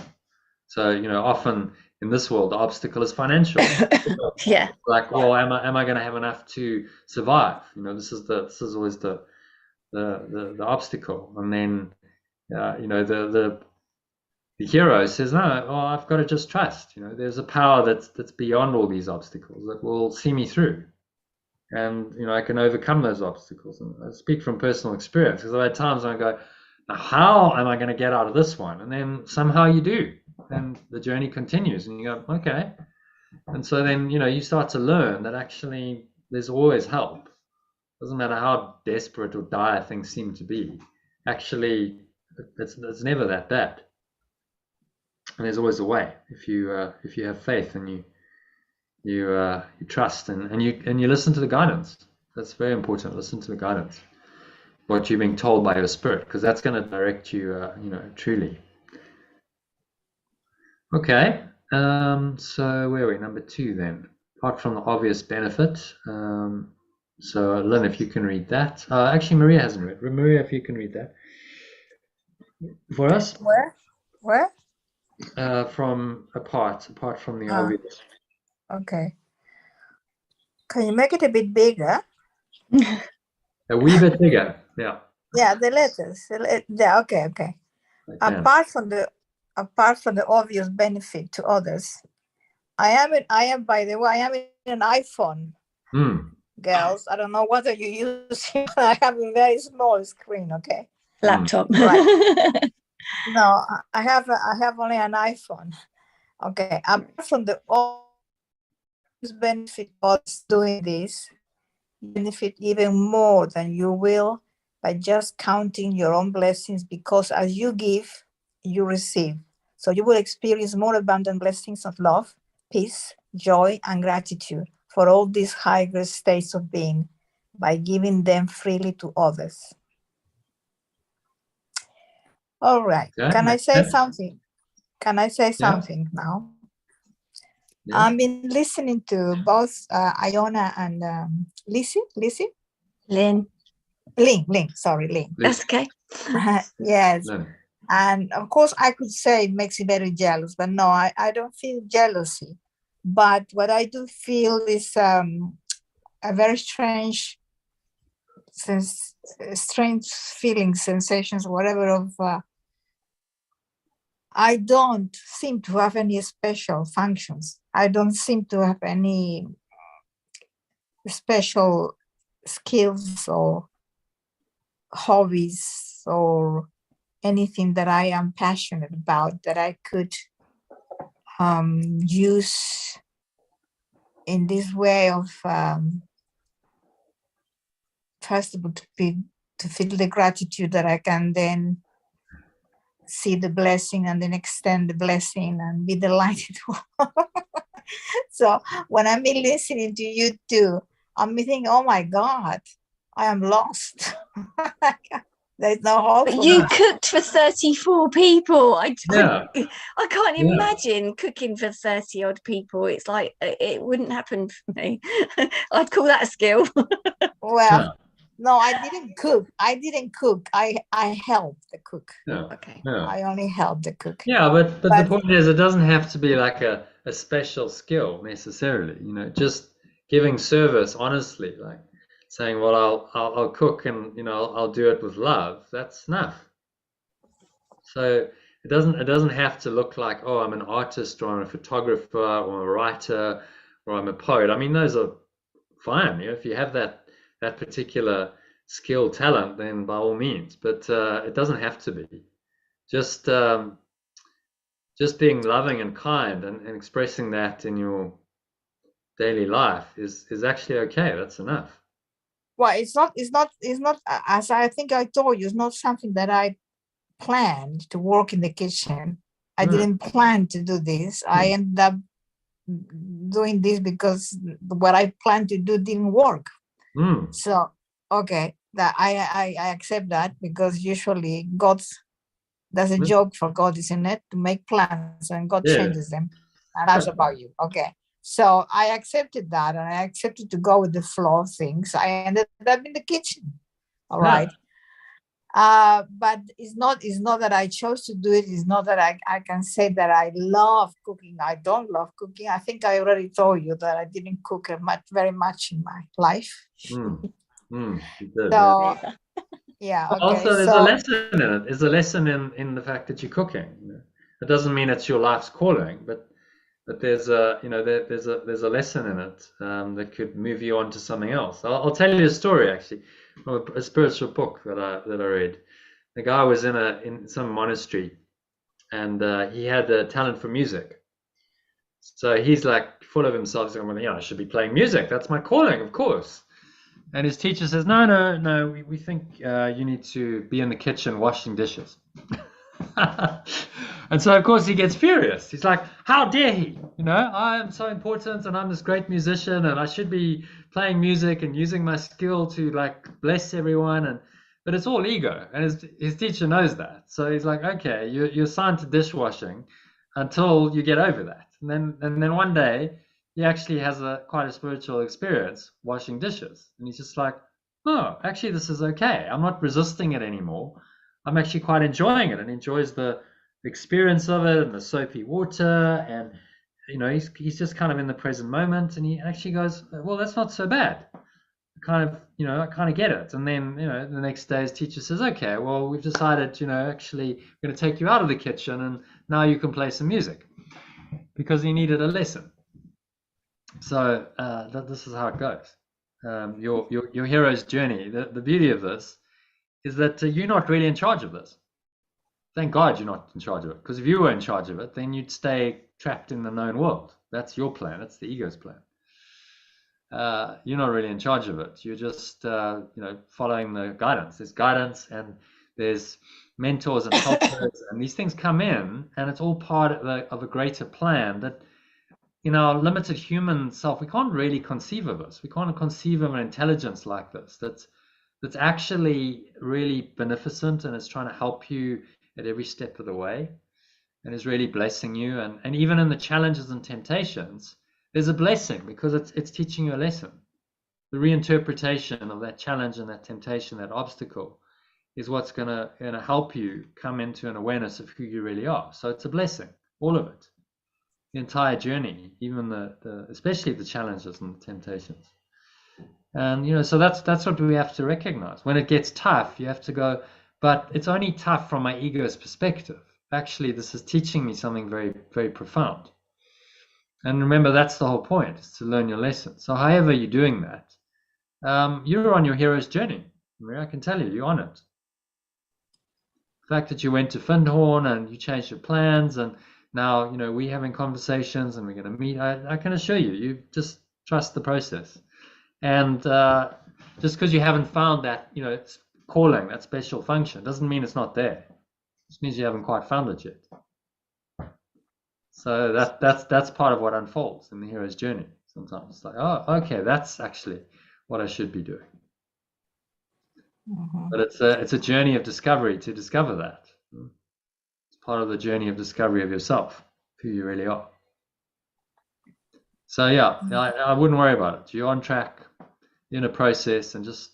[SPEAKER 1] So often in this world, the obstacle is financial.
[SPEAKER 2] Yeah.
[SPEAKER 1] Like, well, am I going to have enough to survive? This is always the obstacle. And then the hero says, no, I've got to just trust. There's a power that's beyond all these obstacles that will see me through, and I can overcome those obstacles. And I speak from personal experience, because I've had times when I go, now how am I going to get out of this one? And then somehow you do, and the journey continues, and you go, okay. And so then you start to learn that actually there's always help. Doesn't matter how desperate or dire things seem to be. Actually, it's never that bad. And there's always a way if you have faith and you trust and you listen to the guidance. That's very important. Listen to the guidance, what you're being told by your spirit, because that's going to direct you, truly. Okay. So where are we? Number 2 then. Apart from the obvious benefit. So Lynn, if you can read that. Actually, Maria hasn't read. Maria, if you can read that for us.
[SPEAKER 3] Where?
[SPEAKER 1] Apart from the obvious.
[SPEAKER 3] Okay. Can you make it a bit bigger?
[SPEAKER 1] A wee bit bigger. Yeah.
[SPEAKER 3] Yeah, the letters. Yeah, okay. Apart from the obvious benefit to others, I am by the way, I am in an iPhone. Girls, I don't know what are you using. I have a very small screen, okay?
[SPEAKER 2] Laptop.
[SPEAKER 3] Right. No, I have only an iPhone. Okay. Apart from the obvious benefit of doing this, you benefit even more than you will by just counting your own blessings, because as you give, you receive. So you will experience more abundant blessings of love, peace, joy, and gratitude for all these higher states of being by giving them freely to others. All right.
[SPEAKER 1] Okay,
[SPEAKER 3] Can I say
[SPEAKER 1] sense.
[SPEAKER 3] something? Can I say something now?
[SPEAKER 1] Yeah.
[SPEAKER 3] I've been listening to both Iona and Lizzie?
[SPEAKER 2] Lynn.
[SPEAKER 3] Lynn, sorry, Lynn.
[SPEAKER 2] That's okay.
[SPEAKER 3] Yes.
[SPEAKER 1] Lynn.
[SPEAKER 3] And of course, I could say it makes me very jealous, but no, I don't feel jealousy. But what I do feel is a very strange feelings, sensations, whatever of I don't seem to have any special functions. I don't seem to have any special skills or hobbies or anything that I am passionate about that I could use in this way of first of all to feel the gratitude that I can then see the blessing and then extend the blessing and be delighted. So when I'm listening to you two, I'm thinking, oh my God, I am lost. There's no hope.
[SPEAKER 2] But you cooked for 34 people. I can't
[SPEAKER 1] Yeah.
[SPEAKER 2] imagine cooking for 30 odd people. It's like, it wouldn't happen for me. I'd call that a skill.
[SPEAKER 3] Well, no, I didn't cook. I helped the cook.
[SPEAKER 1] Yeah.
[SPEAKER 2] Okay.
[SPEAKER 1] Yeah.
[SPEAKER 3] I only helped the cook.
[SPEAKER 1] Yeah, but the point is, it doesn't have to be like a special skill necessarily. Just giving service honestly, like saying, "Well, I'll cook, and I'll do it with love." That's enough. So it doesn't have to look like, oh, I'm an artist, or I'm a photographer, or I'm a writer, or I'm a poet. I mean, those are fine. If you have that particular skill, talent, then by all means. But it doesn't have to be. Just being loving and kind and expressing that in your daily life is actually okay. That's enough.
[SPEAKER 3] Well, it's not, as I think I told you, it's not something that I planned to work in the kitchen. I didn't plan to do this. I ended up doing this because what I planned to do didn't work. So, okay, that I accept that, because usually there's a joke for God, isn't it? To make plans and God changes them. And that's about you. Okay. So I accepted that, and I accepted to go with the flow of things. I ended up in the kitchen. All right. But it's not that I chose to do it. It's not that I can say that I love cooking. I don't love cooking. I think I already told you that I didn't cook very much in my life.
[SPEAKER 1] You did,
[SPEAKER 3] so, yeah. Okay.
[SPEAKER 1] Also, there's a lesson in it. There's a lesson in the fact that you're cooking. It doesn't mean it's your life's calling, but there's a there's a lesson in it that could move you on to something else. I'll tell you a story actually from a spiritual book that I read. The guy was in some monastery, and he had a talent for music. So he's like full of himself, saying, "Well, I should be playing music. That's my calling, of course." And his teacher says, "No. We think you need to be in the kitchen washing dishes." And so, of course, he gets furious. He's like, "How dare he? You know, I am so important and I'm this great musician and I should be playing music and using my skill to like bless everyone. And but it's all ego, and his teacher knows that. So he's like, okay, you're assigned to dishwashing until you get over that. And then one day he actually has quite a spiritual experience washing dishes. And he's just like, oh, actually this is okay. I'm not resisting it anymore. I'm actually quite enjoying it, and enjoys the experience of it and the soapy water. And he's just kind of in the present moment, and he actually goes, well, that's not so bad. I kind of get it. And then, the next day his teacher says, okay, well, we've decided, actually we're going to take you out of the kitchen and now you can play some music, because he needed a lesson. So this is how it goes. Your hero's journey. The beauty of this is that you're not really in charge of this. Thank God you're not in charge of it, because if you were in charge of it, then you'd stay trapped in the known world. That's your plan. That's the ego's plan. You're not really in charge of it. You're just following the guidance. There's guidance, and there's mentors and helpers, and these things come in, and it's all part of a greater plan that in our limited human self we can't really conceive of this. We can't conceive of an intelligence like this that's actually really beneficent, and it's trying to help you at every step of the way, and is really blessing you. And even in the challenges and temptations, there's a blessing, because it's teaching you a lesson. The reinterpretation of that challenge and that temptation, that obstacle, is what's going to help you come into an awareness of who you really are. So it's a blessing, all of it, the entire journey, even especially the challenges and the temptations. And so that's what we have to recognize. When it gets tough, you have to go, but it's only tough from my ego's perspective. Actually, this is teaching me something very, very profound. And remember, that's the whole point, is to learn your lesson. So however you're doing that, you're on your hero's journey. I can tell you, you're on it. The fact that you went to Findhorn and you changed your plans, and now, we're having conversations and we're going to meet, I can assure you, you just trust the process. And just because you haven't found that, it's calling, that special function, doesn't mean it's not there. It just means you haven't quite found it yet. So that's part of what unfolds in the hero's journey. Sometimes it's like, oh, okay, that's actually what I should be doing.
[SPEAKER 3] Mhm.
[SPEAKER 1] But it's a journey of discovery to discover that. It's part of the journey of discovery of yourself, who you really are. So yeah, I wouldn't worry about it. You're on track, you're in a process, and just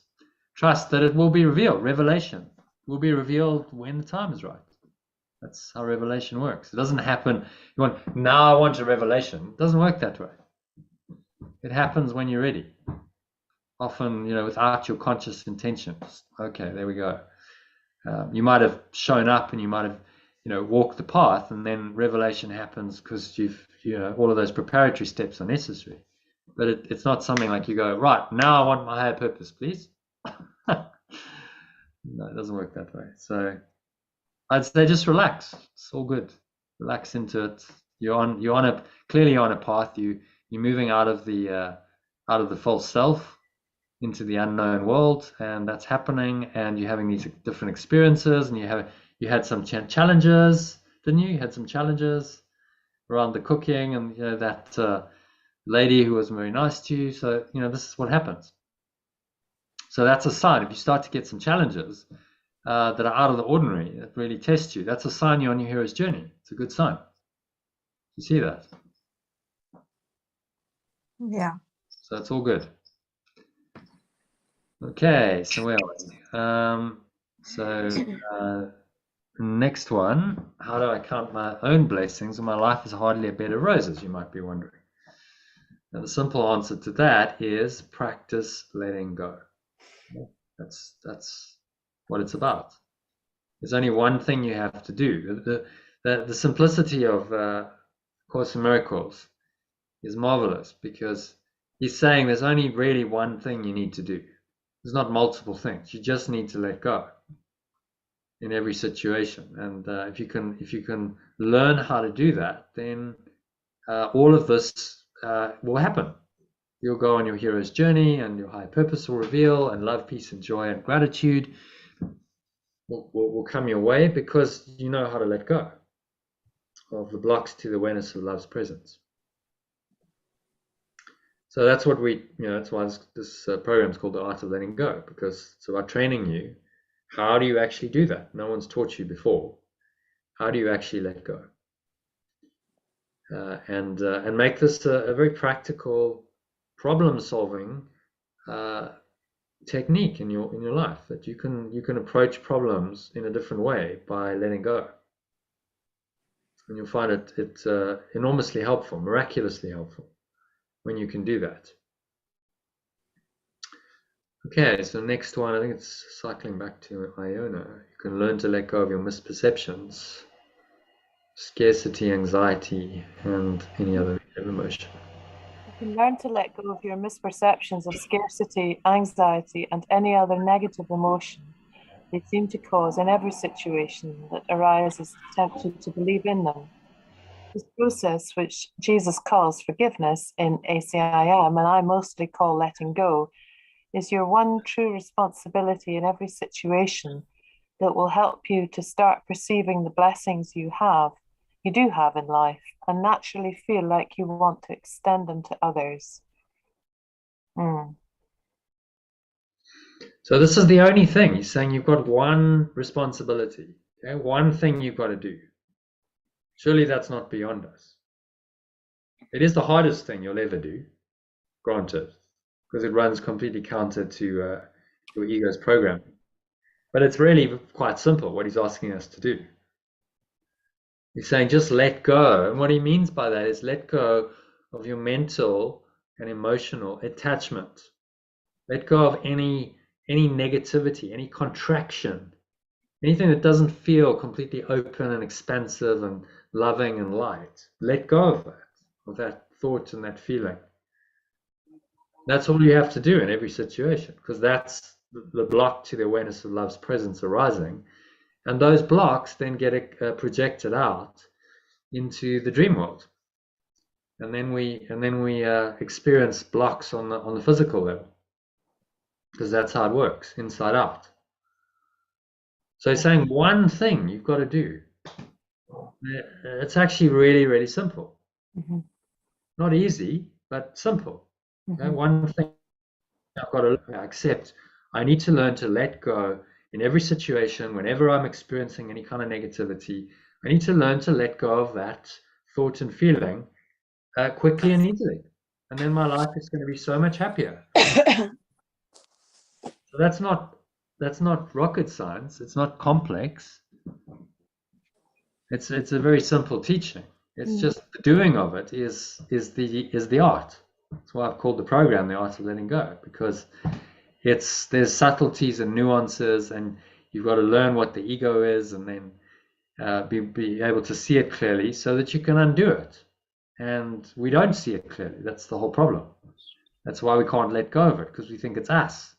[SPEAKER 1] trust that it will be revealed. Revelation will be revealed when the time is right. That's how revelation works. It doesn't happen, now I want a revelation. It doesn't work that way. It happens when you're ready. Often, without your conscious intention. Okay, there we go. You might have shown up and you might have, walked the path, and then revelation happens because all of those preparatory steps are necessary. But it's not something like you go, right, now I want my higher purpose, please. No, it doesn't work that way. So I'd say just relax. It's all good. Relax into it. You're clearly on a path. You're moving out of the false self into the unknown world, and that's happening. And you're having these different experiences, and you had some challenges, didn't you? You had some challenges around the cooking, and that lady who wasn't very nice to you. So this is what happens. So that's a sign. If you start to get some challenges that are out of the ordinary, that really test you, that's a sign you're on your hero's journey. It's a good sign. You see that?
[SPEAKER 3] Yeah.
[SPEAKER 1] So it's all good. Okay, so where are we? Next one. How do I count my own blessings when my life is hardly a bed of roses, you might be wondering. Now, the simple answer to that is practice letting go. That's what it's about. There's only one thing you have to do. The simplicity of Course in Miracles is marvelous, because he's saying there's only really one thing you need to do. There's not multiple things. You just need to let go in every situation. And if you can learn how to do that, then all of this will happen. You'll go on your hero's journey, and your higher purpose will reveal, and love, peace, and joy, and gratitude will come your way, because you know how to let go of the blocks to the awareness of love's presence. So that's what that's why this program is called The Art of Letting Go, because it's about training you. How do you actually do that? No one's taught you before. How do you actually let go? And make this a very practical problem-solving technique in your life, that you can approach problems in a different way by letting go, and you'll find it enormously helpful, miraculously helpful, when you can do that. Okay, so next one, I think it's cycling back to Iona. You can learn to let go of your misperceptions, scarcity, anxiety, and any other emotion.
[SPEAKER 4] You can learn to let go of your misperceptions of scarcity, anxiety, and any other negative emotion they seem to cause in every situation that arises to tempt you to believe in them. This process, which Jesus calls forgiveness in ACIM, and I mostly call letting go, is your one true responsibility in every situation that will help you to start perceiving the blessings you do have in life, and naturally feel like you want to extend them to others.
[SPEAKER 1] So this is the only thing. He's saying you've got one responsibility, okay? One thing you've got to do. Surely that's not beyond us. It is the hardest thing you'll ever do, granted, because it runs completely counter to your ego's programming. But it's really quite simple what he's asking us to do. He's saying just let go. And what he means by that is let go of your mental and emotional attachment. Let go of any negativity, any contraction, anything that doesn't feel completely open and expansive and loving and light. Let go of that thought and that feeling. That's all you have to do in every situation, because that's the block to the awareness of love's presence arising. And those blocks then get projected out into the dream world. And then we experience blocks on the physical level, because that's how it works, inside out. So he's saying one thing you've got to do. It's actually really, really simple.
[SPEAKER 4] Mm-hmm.
[SPEAKER 1] Not easy, but simple.
[SPEAKER 4] Mm-hmm.
[SPEAKER 1] Okay? One thing I've got to accept. I need to learn to let go in every situation. Whenever I'm experiencing any kind of negativity, I need to learn to let go of that thought and feeling quickly and easily. And then my life is going to be so much happier. So that's not rocket science. It's not complex. It's a very simple teaching. It's just the doing of it is the art. That's why I've called the program The Art of Letting Go, because there's subtleties and nuances, and you've got to learn what the ego is, and then be able to see it clearly so that you can undo it. And we don't see it clearly. That's the whole problem. That's why we can't let go of it, because we think it's us.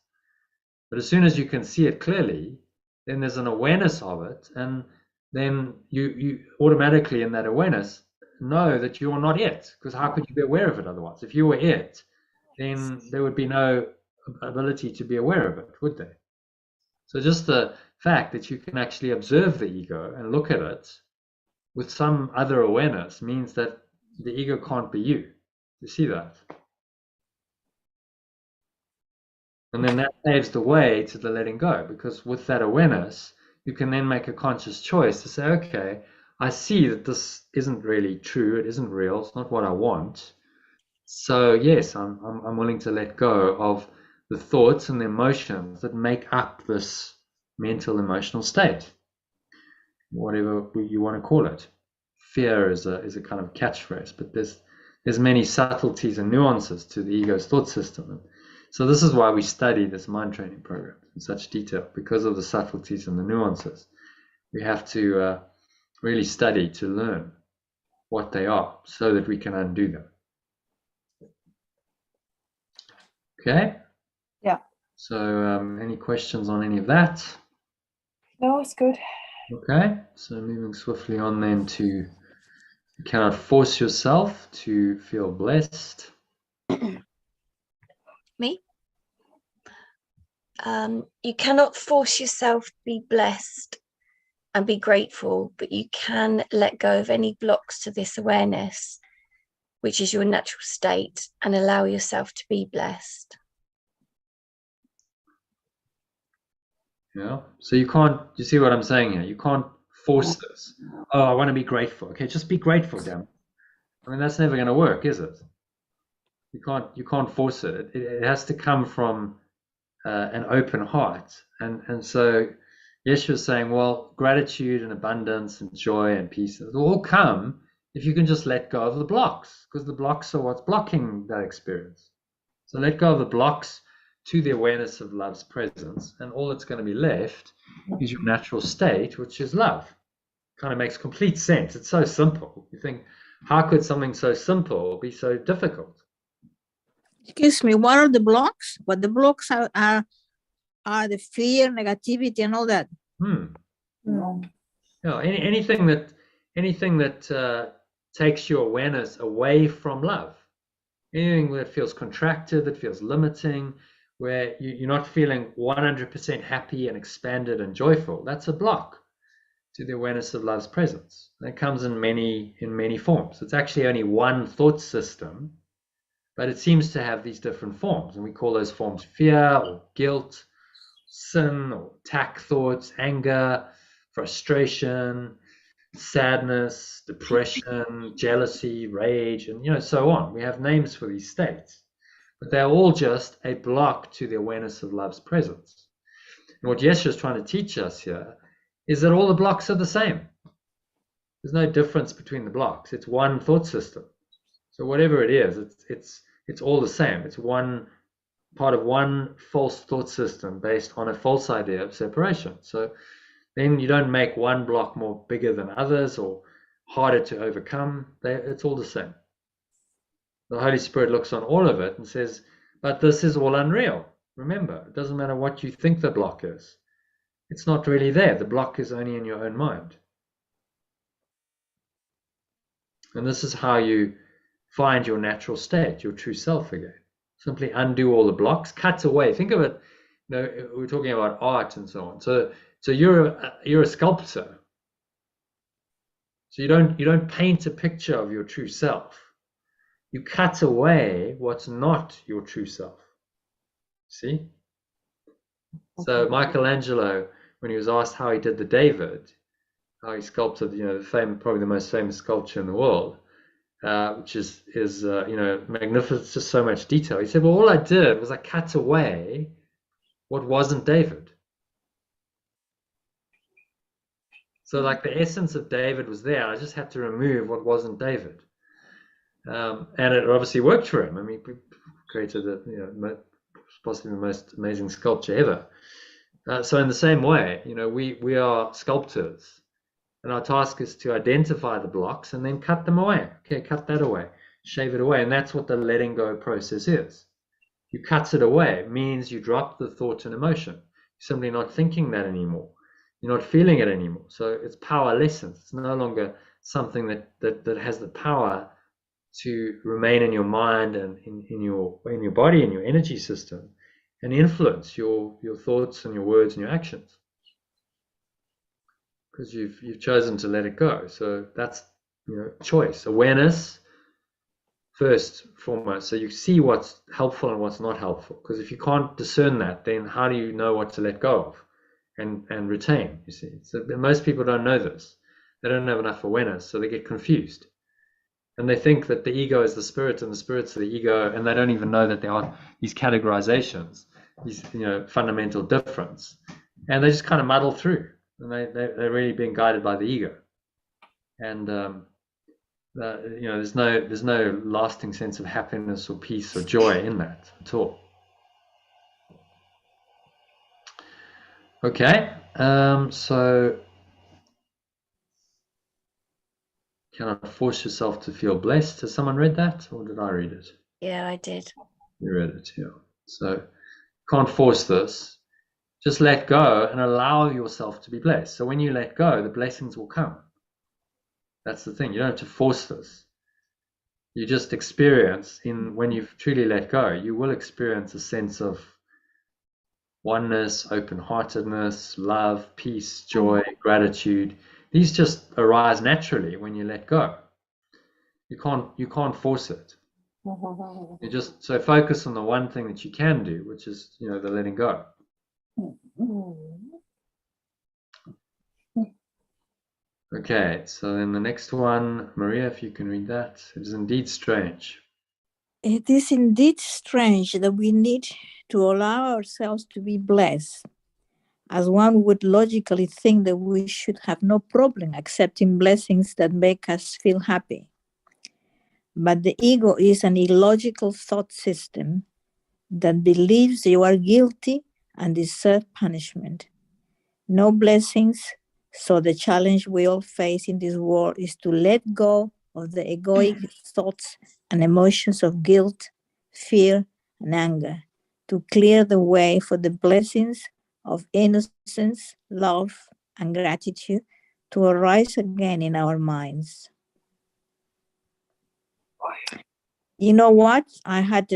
[SPEAKER 1] But as soon as you can see it clearly, then there's an awareness of it, and then you automatically in that awareness know that you are not it, because how could you be aware of it otherwise? If you were it, then there would be no ability to be aware of it, would there? So just the fact that you can actually observe the ego and look at it with some other awareness means that the ego can't be you. You see that? And then that paves the way to the letting go, because with that awareness, you can then make a conscious choice to say, okay, I see that this isn't really true. It isn't real. It's not what I want. So yes, I'm willing to let go of the thoughts and the emotions that make up this mental emotional state, whatever you want to call it. Fear is a kind of catchphrase, but there's many subtleties and nuances to the ego's thought system. So this is why we study this mind training program in such detail, because of the subtleties and the nuances. We have to really study to learn what they are so that we can undo them. Okay?
[SPEAKER 4] Yeah.
[SPEAKER 1] So any questions on any of that?
[SPEAKER 4] No, it's good.
[SPEAKER 1] Okay, so moving swiftly on then to, you cannot force yourself to feel blessed.
[SPEAKER 2] Me? You cannot force yourself to be blessed and be grateful, but you can let go of any blocks to this awareness which is your natural state, and allow yourself to be blessed.
[SPEAKER 1] Yeah. So you can't, you see what I'm saying here? You can't force this. Oh, I want to be grateful. Okay, just be grateful, damn it. I mean, that's never going to work, is it? You can't force it. It has to come from an open heart. And so Yeshua's saying, well, gratitude and abundance and joy and peace will all come if you can just let go of the blocks, because the blocks are what's blocking that experience. So let go of the blocks to the awareness of love's presence, and all that's going to be left is your natural state, which is love. Kind of makes complete sense. It's so simple. You think, how could something so simple be so difficult?
[SPEAKER 3] Excuse me, what are the blocks? What the blocks are the fear, negativity, and all that.
[SPEAKER 1] No, anything that takes your awareness away from love, anything that feels contracted, that feels limiting, where you're not feeling 100% happy and expanded and joyful, that's a block to the awareness of love's presence. That comes in many forms. It's actually only one thought system, but it seems to have these different forms, and we call those forms fear or guilt, sin or attack thoughts, anger, frustration, sadness, depression, jealousy, rage, and so on. We have names for these states, but they're all just a block to the awareness of love's presence. And what Yeshua is trying to teach us here is that all the blocks are the same. There's no difference between the blocks. It's one thought system. So whatever it is, it's all the same. It's one part of one false thought system based on a false idea of separation. So then you don't make one block more bigger than others or harder to overcome. It's all the same. The Holy Spirit looks on all of it and says, but this is all unreal. Remember, it doesn't matter what you think the block is. It's not really there. The block is only in your own mind. And this is how you find your natural state, your true self again. Simply undo all the blocks, cut away. Think of it, we're talking about art and so on. So you're a sculptor. So you don't paint a picture of your true self. You cut away what's not your true self. See? So Michelangelo, when he was asked how he did the David, how he sculpted, probably the most famous sculpture in the world, which is magnificent, just so much detail. He said, well, all I did was I cut away what wasn't David. So like the essence of David was there. I just had to remove what wasn't David. And it obviously worked for him. I mean, he created possibly the most amazing sculpture ever. So in the same way, we are sculptors. And our task is to identify the blocks and then cut them away. Okay, cut that away, shave it away. And that's what the letting go process is. You cut it away. It means you drop the thought and emotion. You're simply not thinking that anymore. You're not feeling it anymore. So it's powerlessness. It's no longer something that has the power to remain in your mind and in your body and your energy system and influence your thoughts and your words and your actions. Because you've chosen to let it go. So that's choice, awareness first, foremost. So you see what's helpful and what's not helpful. Because if you can't discern that, then how do you know what to let go of and retain? You see, so most people don't know this. They don't have enough awareness, so they get confused, and they think that the ego is the spirit and the spirit's the ego, and they don't even know that there are these categorizations, these fundamental difference, and they just kind of muddle through. And they're really being guided by the ego, and there's no lasting sense of happiness or peace or joy in that at all. Okay, so cannot force yourself to feel blessed. Has someone read that, or did I read it?
[SPEAKER 2] Yeah, I did.
[SPEAKER 1] You read it, yeah. So can't force this. Just let go and allow yourself to be blessed. So when you let go, the blessings will come. That's the thing. You don't have to force this. You just experience, when you've truly let go, you will experience a sense of oneness, open-heartedness, love, peace, joy, gratitude. These just arise naturally when you let go. You can't force it. You just so focus on the one thing that you can do, which is, you know, the letting go. Okay, so then the next one, Maria, if you can read that. It is indeed strange.
[SPEAKER 3] It is indeed strange that we need to allow ourselves to be blessed, as one would logically think that we should have no problem accepting blessings that make us feel happy. But the ego is an illogical thought system that believes you are guilty and deserve punishment. No blessings, so the challenge we all face in this world is to let go of the egoic thoughts and emotions of guilt, fear, and anger, to clear the way for the blessings of innocence, love, and gratitude to arise again in our minds. You know what? I had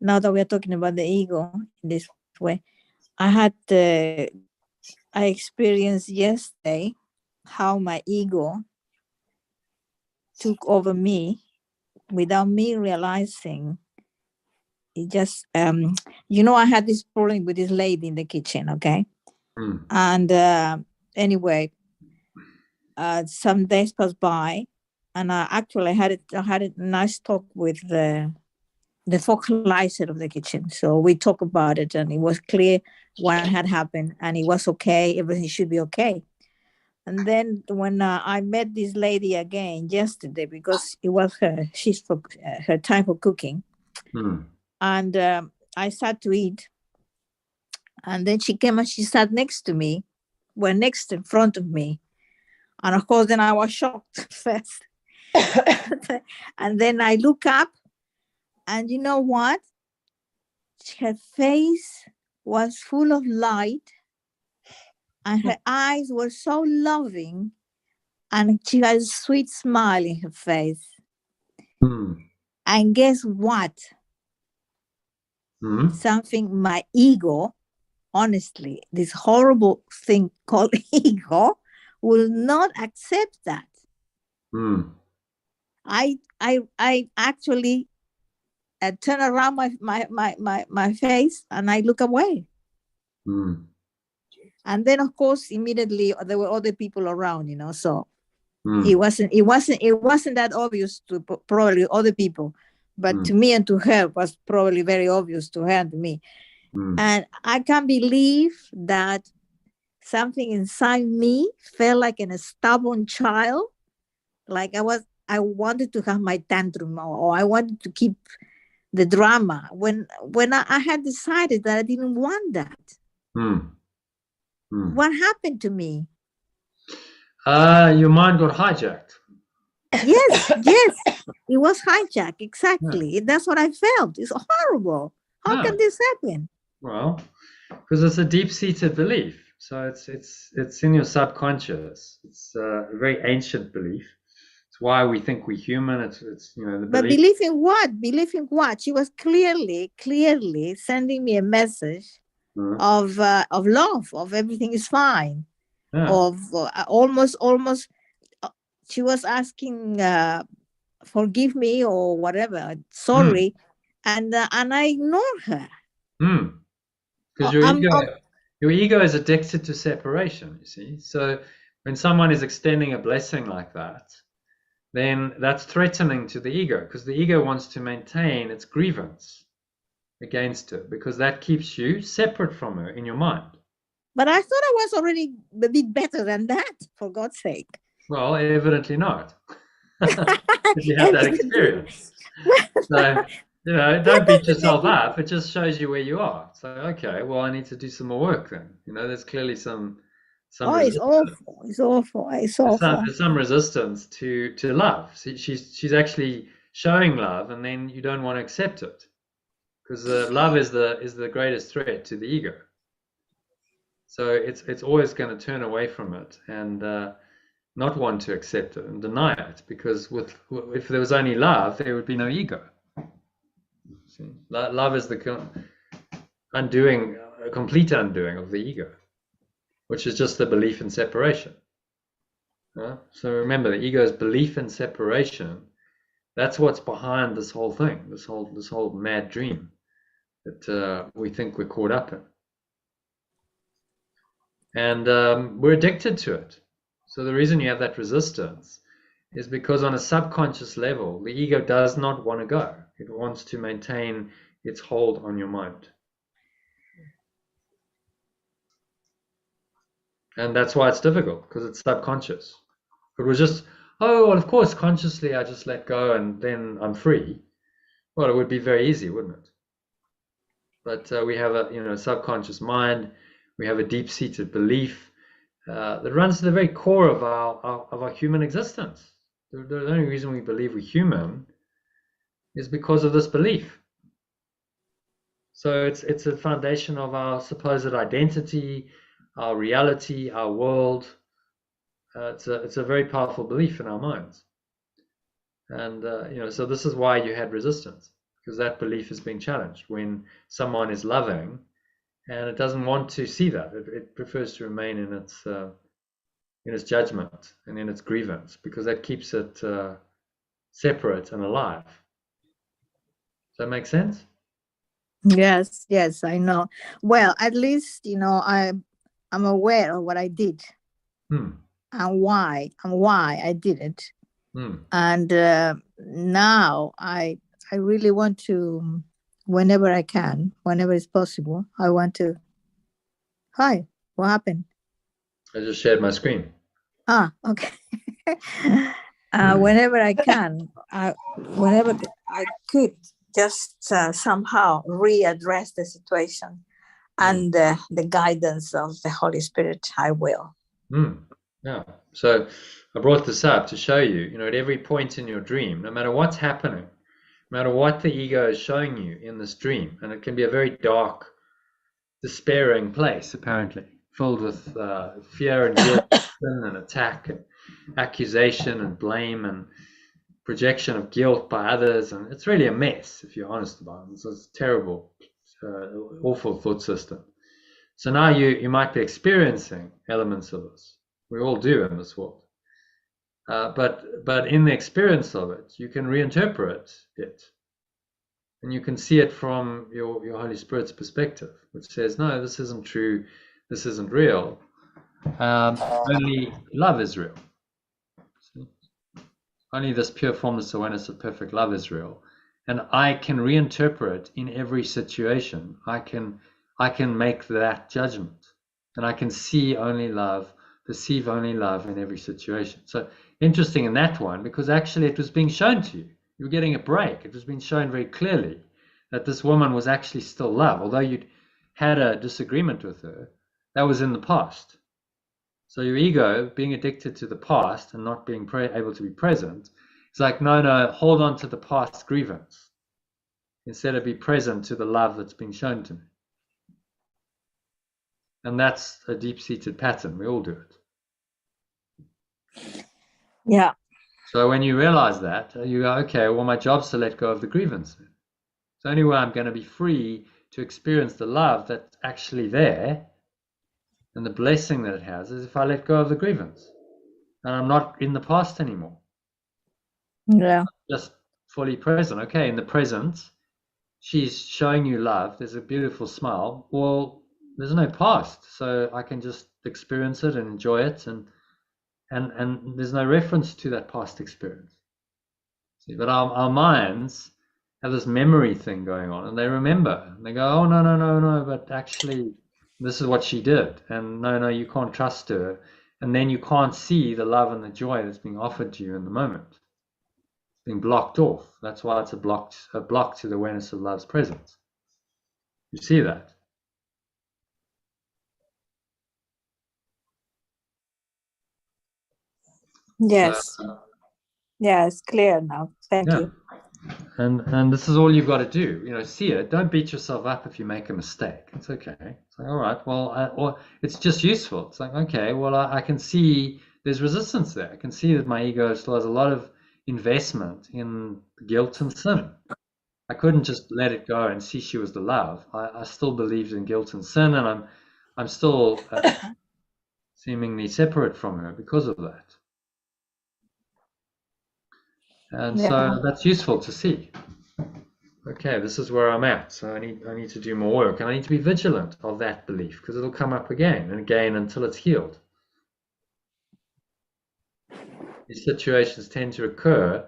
[SPEAKER 3] now that we're talking about the ego in this way, I experienced yesterday how my ego took over me without me realizing. It just, you know, I had this problem with this lady in the kitchen, okay? And anyway, some days passed by, and I actually had a nice talk with the focalizer of the kitchen. So we talked about it, and it was clear what had happened, and it was okay. Everything should be okay. And then when I met this lady again yesterday, because it was her time for cooking, and I sat to eat, and then she came and she sat next to me, next in front of me, and of course then I was shocked first, and then I look up, and you know what? Her face was full of light, and her eyes were so loving, and she had a sweet smile in her face. And guess what? Something my ego, honestly, this horrible thing called ego, will not accept that. I actually turn around my face and I look away. And then of course immediately there were other people around, you know, so it wasn't that obvious to probably other people, but to me and to her it was probably very obvious to her and to me. And I can't believe that something inside me felt like a stubborn child, like I wanted to have my tantrum, or I wanted to keep the drama when I had decided that I didn't want that. What happened to me?
[SPEAKER 1] Your mind got hijacked.
[SPEAKER 3] Yes, it was hijacked, exactly. Yeah. That's what I felt. It's horrible. How can this happen?
[SPEAKER 1] Well, because it's a deep-seated belief. So it's in your subconscious. It's a very ancient belief. It's why we think we're human. It's you know, the belief.
[SPEAKER 3] But believe in what? Believe in what? She was clearly sending me a message of love, of everything is fine, of almost. She was asking, forgive me or whatever, sorry, and I ignored her.
[SPEAKER 1] Because your ego is addicted to separation, you see. So when someone is extending a blessing like that, then that's threatening to the ego, because the ego wants to maintain its grievance against her, because that keeps you separate from her in your mind.
[SPEAKER 3] But I thought I was already a bit better than that, for God's sake.
[SPEAKER 1] Well, evidently not. If you have that experience. So, you know, don't beat yourself up. It just shows you where you are. So, okay, well, I need to do some more work then. You know, there's clearly some
[SPEAKER 3] it's awful. It's awful. It's awful.
[SPEAKER 1] There's some resistance to love. See, she's actually showing love, and then you don't want to accept it, because love is the greatest threat to the ego. So it's always going to turn away from it and not want to accept it and deny it, because if there was only love, there would be no ego. See? Love is the complete undoing of the ego, which is just the belief in separation. So remember, the ego's belief in separation, that's what's behind this whole thing, this whole mad dream that we think we're caught up in. And we're addicted to it. So the reason you have that resistance is because on a subconscious level, the ego does not want to go. It wants to maintain its hold on your mind. And that's why it's difficult, because it's subconscious. If it was just, oh, well, of course, consciously I just let go and then I'm free. Well, it would be very easy, wouldn't it? But we have a subconscious mind. We have a deep-seated belief that runs to the very core of our human existence. The only reason we believe we're human is because of this belief. So it's a foundation of our supposed identity, our reality, our world. It's a very powerful belief in our minds. And so this is why you had resistance, because that belief is being challenged when someone is loving, and it doesn't want to see that. It prefers to remain in its judgment and in its grievance, because that keeps it separate and alive. Does that make sense?
[SPEAKER 3] Yes, I know. Well, at least I'm aware of what I did and why I did it. And now I really want to, whenever I can, whenever it's possible, I want to. Hi, what happened?
[SPEAKER 1] I just shared my screen.
[SPEAKER 3] Okay. Whenever I can, whenever I could, just somehow readdress the situation and the guidance of the Holy Spirit, I will.
[SPEAKER 1] Yeah. So I brought this up to show you, at every point in your dream, no matter what's happening, no matter what the ego is showing you in this dream, and it can be a very dark, despairing place, apparently, filled with fear and guilt and attack and accusation and blame and projection of guilt by others, and it's really a mess if you're honest about it. It's a terrible, awful thought system. So now you might be experiencing elements of this. We all do in this world. But in the experience of it, you can reinterpret it, and you can see it from your Holy Spirit's perspective, which says, no, this isn't true, this isn't real. Only love is real. See? Only this pure formless awareness of perfect love is real. And I can reinterpret in every situation. I can make that judgment, and I can see only love, perceive only love in every situation. So interesting in that one, because actually it was being shown to you. You were getting a break. It was being shown very clearly that this woman was actually still love, although you'd had a disagreement with her. That was in the past. So your ego, being addicted to the past and not being able to be present, it's like, no, hold on to the past grievance instead of be present to the love that's been shown to me. And that's a deep-seated pattern. We all do it.
[SPEAKER 3] Yeah.
[SPEAKER 1] So when you realize that, you go, okay, well, my job's to let go of the grievance. It's the only way I'm going to be free to experience the love that's actually there and the blessing that it has is if I let go of the grievance. And I'm not in the past anymore.
[SPEAKER 3] Yeah.
[SPEAKER 1] I'm just fully present. Okay, in the present, she's showing you love. There's a beautiful smile. Well, there's no past, so I can just experience it and enjoy it, and there's no reference to that past experience. See, but our minds have this memory thing going on, and they remember, and they go, oh, no, but actually this is what she did, and no, you can't trust her, and then you can't see the love and the joy that's being offered to you in the moment. It's being blocked off. That's why it's a block to the awareness of love's presence. You see that?
[SPEAKER 3] Yes. Yeah, it's clear now. Thank you.
[SPEAKER 1] And this is all you've got to do. See it. Don't beat yourself up if you make a mistake. It's okay. It's like, all right, well, or it's just useful. It's like, okay, well, I can see there's resistance there. I can see that my ego still has a lot of investment in guilt and sin. I couldn't just let it go and see she was the love. I still believed in guilt and sin, and I'm still seemingly separate from her because of that. And
[SPEAKER 3] Yeah.
[SPEAKER 1] so that's useful to see. Okay, this is where I'm at. So I need to do more work, and I need to be vigilant of that belief, because it'll come up again and again until it's healed. These situations tend to occur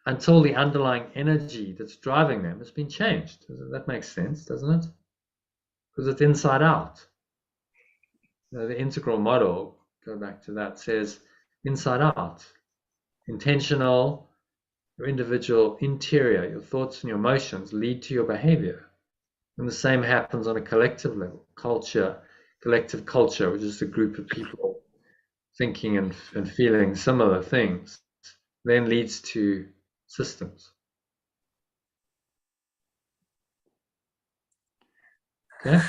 [SPEAKER 1] until the underlying energy that's driving them has been changed. That makes sense, doesn't it? Because it's inside out. The integral model, go back to that, says inside out. Intentional, your individual interior, your thoughts and your emotions lead to your behavior. And the same happens on a collective level. Culture, collective culture, which is a group of people thinking and feeling similar things, then leads to systems. Okay.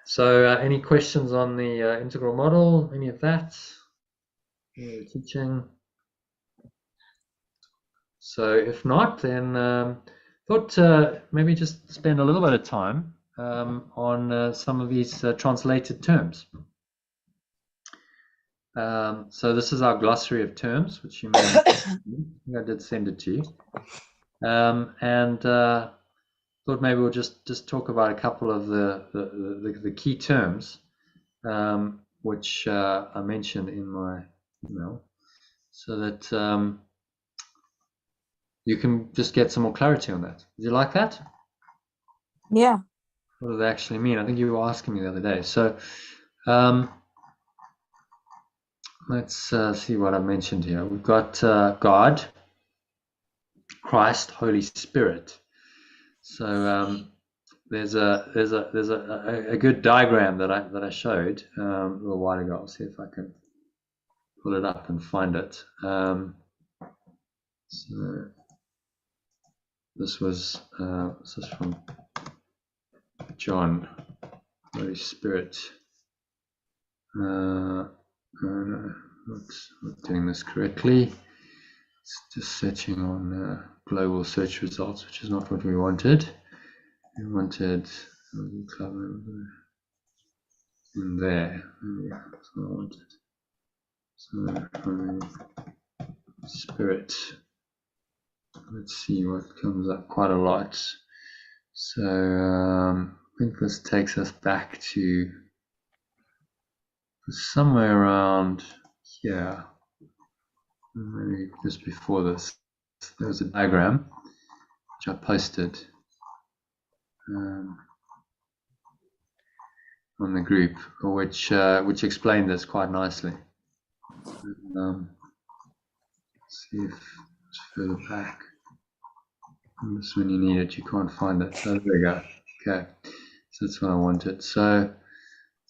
[SPEAKER 1] So any questions on the integral model, any of that? Any teaching? So if not, then thought maybe just spend a little bit of time on some of these translated terms. So this is our glossary of terms, which you may have seen. I did send it to you. And thought maybe we'll just talk about a couple of the key terms, which I mentioned in my email, so that you can just get some more clarity on that. Did you like that?
[SPEAKER 3] Yeah.
[SPEAKER 1] What do they actually mean? I think you were asking me the other day. So let's see what I mentioned here. We've got God, Christ, Holy Spirit. So there's a good diagram that I showed a little while ago. I'll see if I can pull it up and find it. So this is from John, Holy Spirit. Not doing this correctly. It's just searching on global search results, which is not what we wanted. We wanted in there. Yeah, that's what I wanted. So Holy Spirit. Let's see what comes up quite a lot. So I think this takes us back to somewhere around here, maybe just before this. There was a diagram which I posted on the group, which explained this quite nicely. See if it's further back. This when you need it, you can't find it. So there we go. Okay, so that's what I wanted. So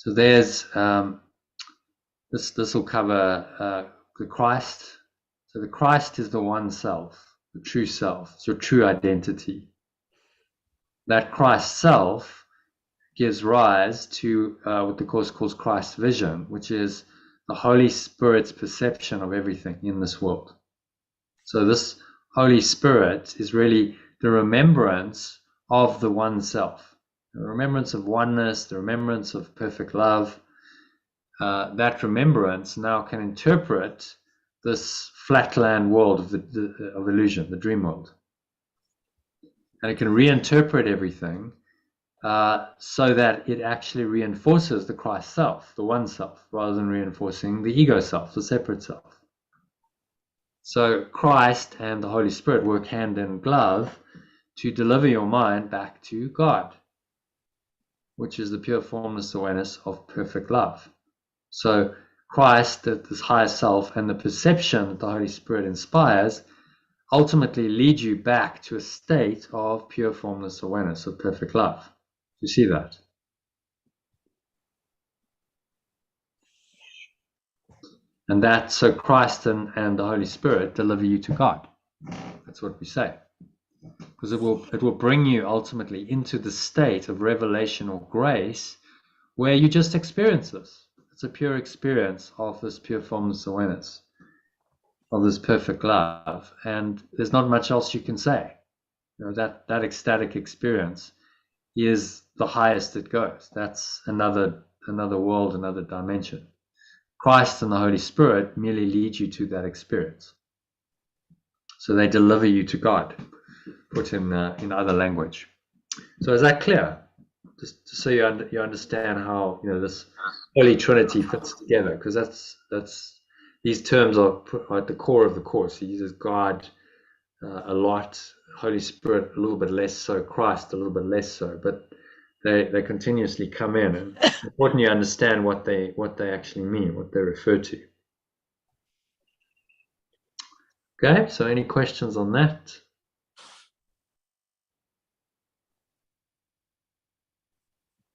[SPEAKER 1] there's this will cover the Christ. So the Christ is the one self, the true self. It's your true identity. That Christ self gives rise to what the Course calls Christ vision, which is the Holy Spirit's perception of everything in this world. So this Holy Spirit is really the remembrance of the one self, the remembrance of oneness, the remembrance of perfect love. That remembrance now can interpret this flatland world of illusion, the dream world. And it can reinterpret everything so that it actually reinforces the Christ self, the one self, rather than reinforcing the ego self, the separate self. So Christ and the Holy Spirit work hand in glove to deliver your mind back to God, which is the pure formless awareness of perfect love. So Christ, this higher self, and the perception that the Holy Spirit inspires ultimately lead you back to a state of pure formless awareness of perfect love. You see that? And that, so Christ and the Holy Spirit deliver you to God. That's what we say. Because it will bring you ultimately into the state of revelation or grace where you just experience this. It's a pure experience of this pure formless awareness, of this perfect love. And there's not much else you can say. You know, that ecstatic experience is the highest it goes. That's another world, another dimension. Christ and the Holy Spirit merely lead you to that experience. So they deliver you to God, put in other language. So is that clear? Just so you understand how this Holy Trinity fits together, because that's these terms are at the core of the course. He uses God a lot, Holy Spirit a little bit less so, Christ a little bit less so, but they continuously come in, and it's important you understand what they actually mean, what they refer to. Okay, so any questions on that?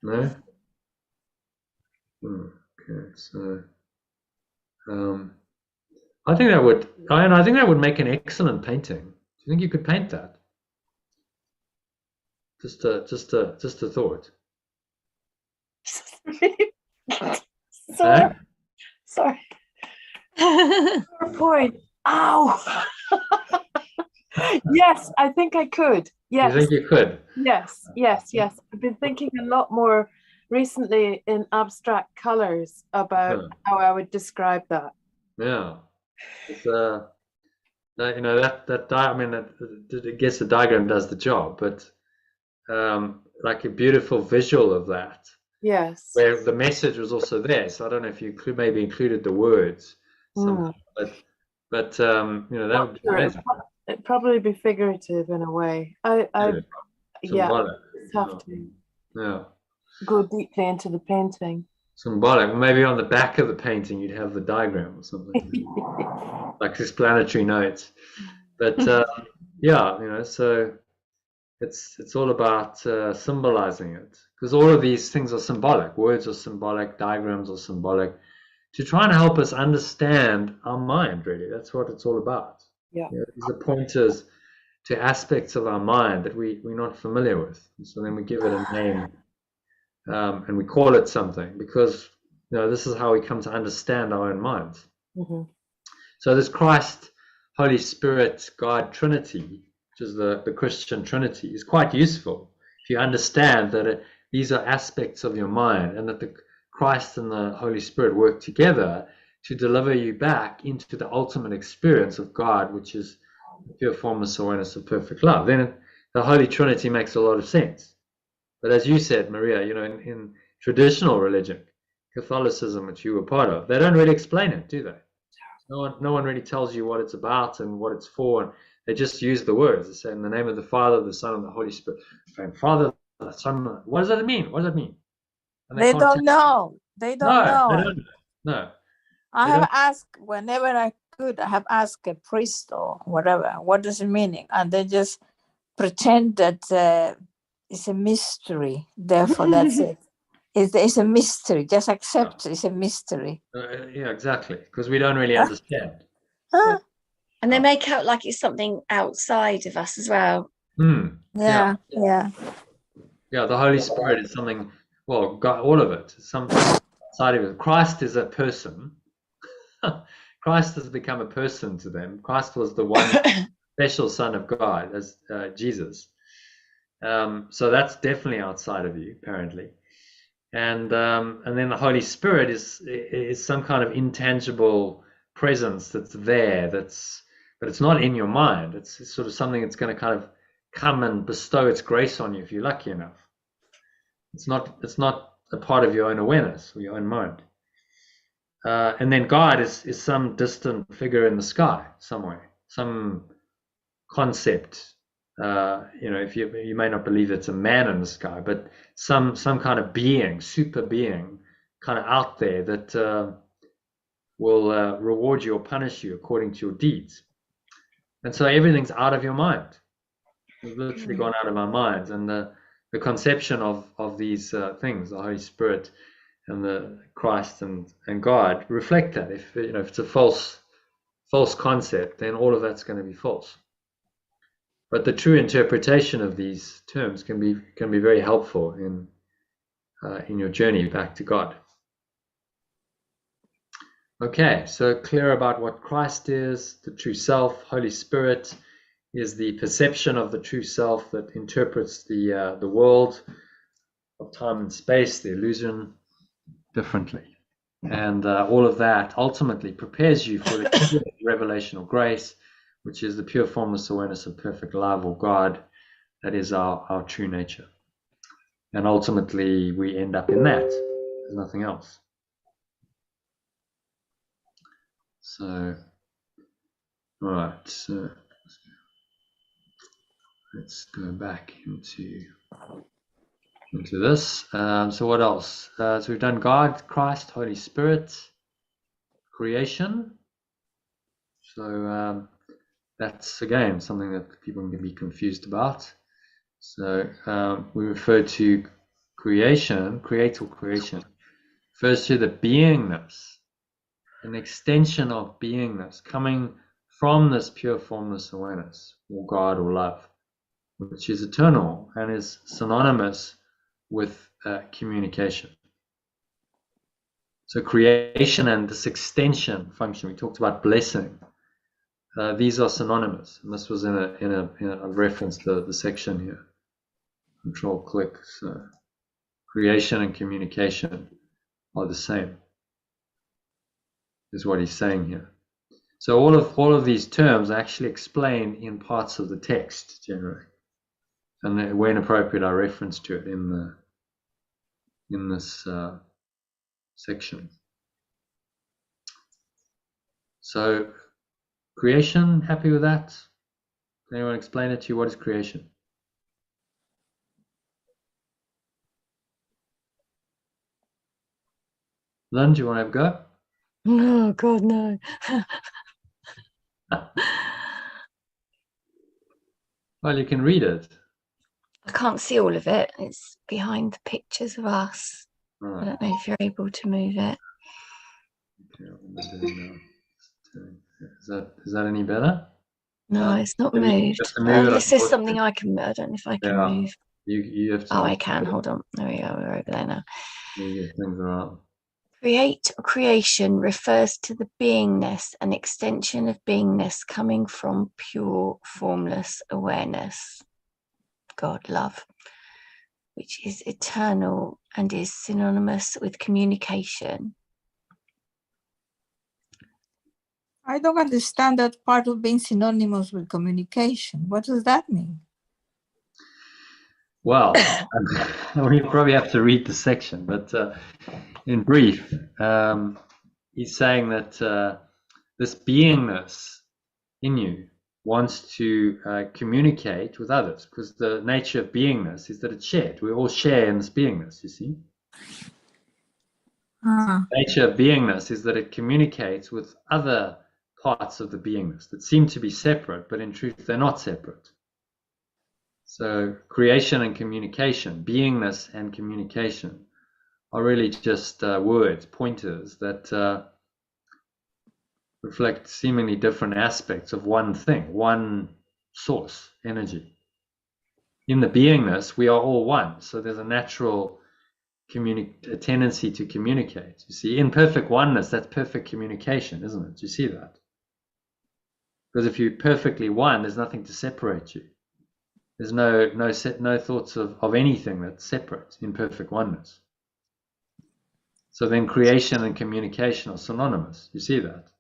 [SPEAKER 1] No? Okay, so I think that would make an excellent painting. Do you think you could paint that? Just a thought.
[SPEAKER 4] Sorry. Sorry. Point. Ow. Yes, I think I could. Yes.
[SPEAKER 1] You think you could?
[SPEAKER 4] Yes. I've been thinking a lot more recently in abstract colors about how I would describe that.
[SPEAKER 1] Yeah. It's, I guess the diagram does the job, but like a beautiful visual of that.
[SPEAKER 4] Yes.
[SPEAKER 1] Where the message was also there. So I don't know if you maybe included the words somehow, but that would be amazing.
[SPEAKER 4] It'd probably be figurative in a way. I just have to go deeply into the painting.
[SPEAKER 1] Symbolic. Maybe on the back of the painting you'd have the diagram or something, like explanatory notes. But so it's all about symbolizing it, because all of these things are symbolic. Words are symbolic, diagrams are symbolic, to try and help us understand our mind. Really, that's what it's all about.
[SPEAKER 4] Yeah.
[SPEAKER 1] These are pointers to aspects of our mind that we're not familiar with. And so then we give it a name, and we call it something, because this is how we come to understand our own minds.
[SPEAKER 4] Mm-hmm.
[SPEAKER 1] So this Christ, Holy Spirit, God Trinity, which is the Christian Trinity, is quite useful if you understand that these are aspects of your mind, and that the Christ and the Holy Spirit work together to deliver you back into the ultimate experience of God, which is the pure formless awareness of perfect love. Then the Holy Trinity makes a lot of sense. But as you said, Maria, in traditional religion, Catholicism, which you were part of, they don't really explain it, do they? No one really tells you what it's about and what it's for, and they just use the words. They say, in the name of the Father, the Son, and the Holy Spirit. And Father, the Son, what does that mean? What does that mean? And
[SPEAKER 3] they don't know. They don't know.
[SPEAKER 1] They don't. No.
[SPEAKER 3] I have asked whenever I could. I have asked a priest or whatever, what does it mean? And they just pretend that it's a mystery. Therefore, that's it. It's a mystery. Just accept it's a mystery.
[SPEAKER 1] Yeah, exactly. Because we don't really understand.
[SPEAKER 2] And they make out like it's something outside of us as well.
[SPEAKER 3] Yeah.
[SPEAKER 1] Yeah, the Holy Spirit is something, well, God, all of it, something outside of it. Christ is a person. Christ has become a person to them. Christ was the one special Son of God, as Jesus. So that's definitely outside of you, apparently. And then the Holy Spirit is some kind of intangible presence that's there. But it's not in your mind. It's sort of something that's going to kind of come and bestow its grace on you if you're lucky enough. It's not a part of your own awareness or your own mind. And then God is some distant figure in the sky somewhere, some concept. If you may not believe it's a man in the sky, but some kind of being, super being, kind of out there that will reward you or punish you according to your deeds. And so everything's out of your mind. We've literally gone out of our minds, and the conception of these things, the Holy Spirit and the Christ and God, reflect that. If it's a false concept, then all of that's going to be false. But the true interpretation of these terms can be very helpful in your journey back to God. Okay, so clear about what Christ is, the true self. Holy Spirit is the perception of the true self that interprets the world of time and space, the illusion, differently. And all of that ultimately prepares you for the revelation of grace, which is the pure formless awareness of perfect love or God, that is our true nature. And ultimately, we end up in that. There's nothing else. So, all right. So let's go back into this. So what else? So we've done God, Christ, Holy Spirit, creation. So that's again something that people can be confused about. So we refer to creation, create or creation, refers to the beingness, an extension of beingness coming from this pure formless awareness, or God or love, which is eternal and is synonymous with communication. So creation and this extension function, we talked about blessing. These are synonymous, and this was in a reference to the section here. Control click. So creation and communication are the same, is what he's saying here. So all of these terms are actually explained in parts of the text generally, and when appropriate, I reference to it in this section. So creation, happy with that? Can anyone explain it to you? What is creation? Lynn, do you want to have a go?
[SPEAKER 2] No, God, no.
[SPEAKER 1] Well, you can read it.
[SPEAKER 2] I can't see all of it. It's behind the pictures of us.
[SPEAKER 1] All
[SPEAKER 2] I
[SPEAKER 1] right.
[SPEAKER 2] don't know if you're able to move it.
[SPEAKER 1] Okay, what am I doing now? Is that any better?
[SPEAKER 2] No, it's not
[SPEAKER 1] Maybe you
[SPEAKER 2] moved.
[SPEAKER 1] have to move it,
[SPEAKER 2] This is
[SPEAKER 1] unfortunately.
[SPEAKER 2] something I can. I don't know if I can
[SPEAKER 1] Yeah.
[SPEAKER 2] move.
[SPEAKER 1] You have to.
[SPEAKER 2] Oh, I can. Hold on. There we go. We're over there now.
[SPEAKER 1] You get things right.
[SPEAKER 2] Create or creation refers to the beingness, an extension of beingness coming from pure formless awareness, God, love, which is eternal and is synonymous with communication.
[SPEAKER 3] I don't understand that part of being synonymous with communication. What does that mean?
[SPEAKER 1] Well, we probably have to read the section, but in brief, he's saying that this beingness in you wants to communicate with others, because the nature of beingness is that it's shared. We all share in this beingness, you see. The nature of beingness is that it communicates with other parts of the beingness that seem to be separate, but in truth they're not separate. So creation and communication, beingness and communication, are really just words, pointers that reflect seemingly different aspects of one thing, one source, energy. In the beingness, we are all one, so there's a natural tendency to communicate. You see, in perfect oneness, that's perfect communication, isn't it? Do you see that? Because if you're perfectly one, there's nothing to separate you. There's no thoughts of anything that's separate in perfect oneness. So then creation and communication are synonymous. You see that?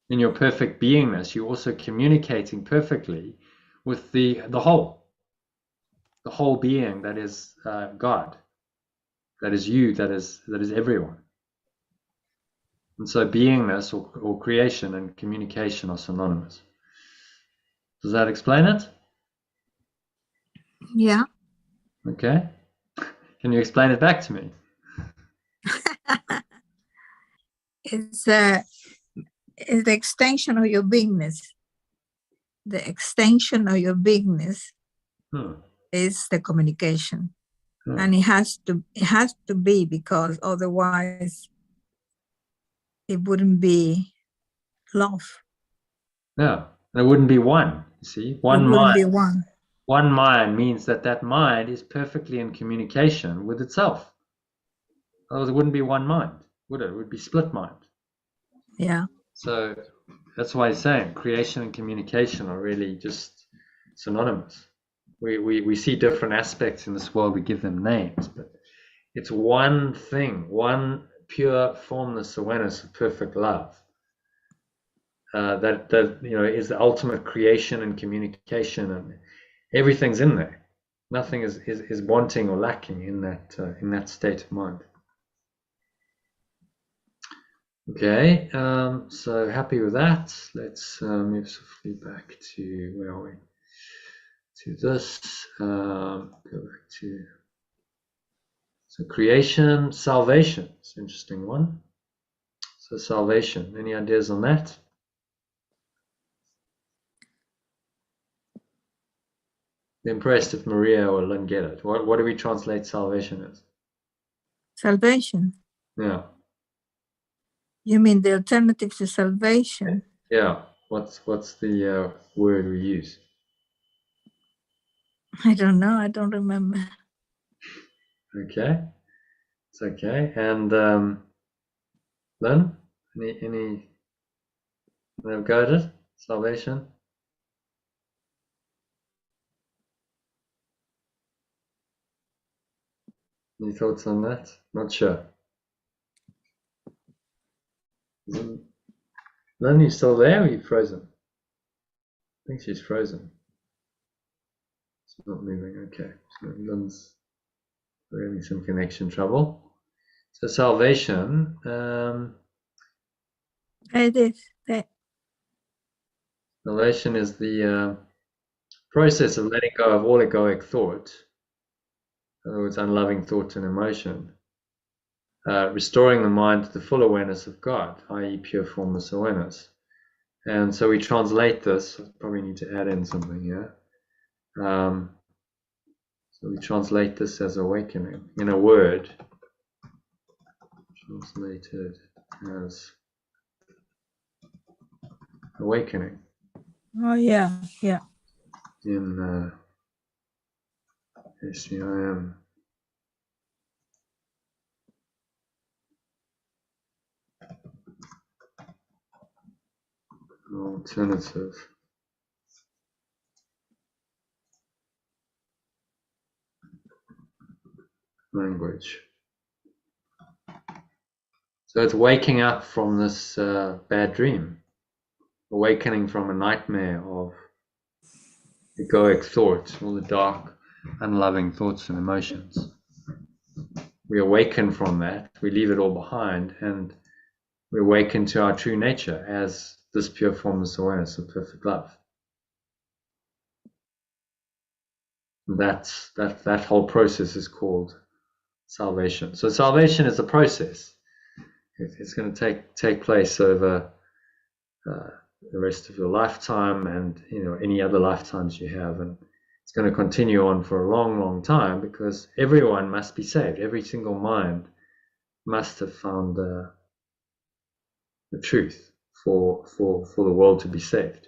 [SPEAKER 1] In your perfect beingness, you're also communicating perfectly with the whole being that is God, that is you, that is everyone. And so beingness or creation and communication are synonymous. Does that explain it?
[SPEAKER 3] Yeah.
[SPEAKER 1] Okay. Can you explain it back to me?
[SPEAKER 3] It's the extension of your beingness. The extension of your beingness is the communication. And it has to be, because otherwise it wouldn't be love.
[SPEAKER 1] Yeah, and it wouldn't be one. You see, one mind. One mind means that mind is perfectly in communication with itself. Otherwise, it wouldn't be one mind, would it? It would be split mind.
[SPEAKER 3] Yeah.
[SPEAKER 1] So that's why he's saying creation and communication are really just synonymous. We see different aspects in this world, we give them names, but it's one thing, one pure formless awareness of perfect love. that is the ultimate creation and communication, and everything's in there. Nothing is wanting or lacking in that state of mind. Okay, so happy with that. Let's move swiftly back to where are we? To this. Go back to creation, salvation. It's an interesting one. So salvation. Any ideas on that? Impressed if Maria or Lynn get it. What do we translate salvation as?
[SPEAKER 3] Salvation.
[SPEAKER 1] Yeah.
[SPEAKER 3] You mean the alternative to salvation?
[SPEAKER 1] Yeah. What's the word we use?
[SPEAKER 3] I don't know. I don't remember.
[SPEAKER 1] Okay. It's okay. And Lynn, any have got it? Salvation? Any thoughts on that? Not sure. Lynn, you still there? Or are you frozen? I think she's frozen. It's not moving. Okay. So Lynn's having some connection trouble. So salvation.
[SPEAKER 3] It is.
[SPEAKER 1] Salvation is the process of letting go of all egoic thought. In other words, unloving thought and emotion. Restoring the mind to the full awareness of God, i.e. pure formless awareness. And so we translate this, I probably need to add in something here. So we translate this as awakening in a word, translated as awakening.
[SPEAKER 3] Oh, yeah, yeah.
[SPEAKER 1] In SCIM. Alternative. Language. So it's waking up from this bad dream, awakening from a nightmare of egoic thought, all the dark, unloving thoughts and emotions. We awaken from that, we leave it all behind, and we awaken to our true nature as this pure formless awareness of perfect love. That whole process is called salvation. So salvation is a process. It's going to take place over the rest of your lifetime, and any other lifetimes you have, and it's going to continue on for a long, long time, because everyone must be saved. Every single mind must have found the truth for the world to be saved.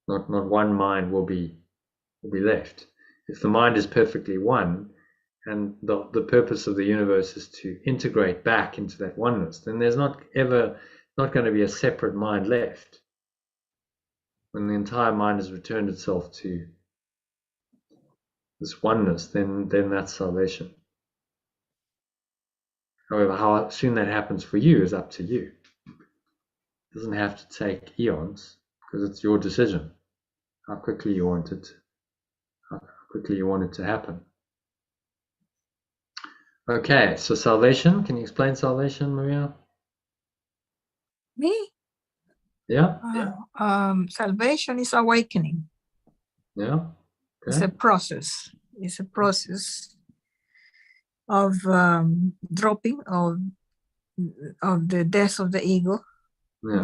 [SPEAKER 1] Not one mind will be left. If the mind is perfectly one, and the purpose of the universe is to integrate back into that oneness, then there's not going to be a separate mind left. When the entire mind has returned itself to this oneness, then that's salvation. However, how soon that happens for you is up to you. It doesn't have to take eons, because it's your decision how quickly you want it to happen. Okay, so salvation. Can you explain salvation, Maria?
[SPEAKER 3] Me?
[SPEAKER 1] Yeah.
[SPEAKER 3] Salvation is awakening.
[SPEAKER 1] Yeah. Okay.
[SPEAKER 3] It's a process. It's a process of dropping of the death of the ego,
[SPEAKER 1] Yeah.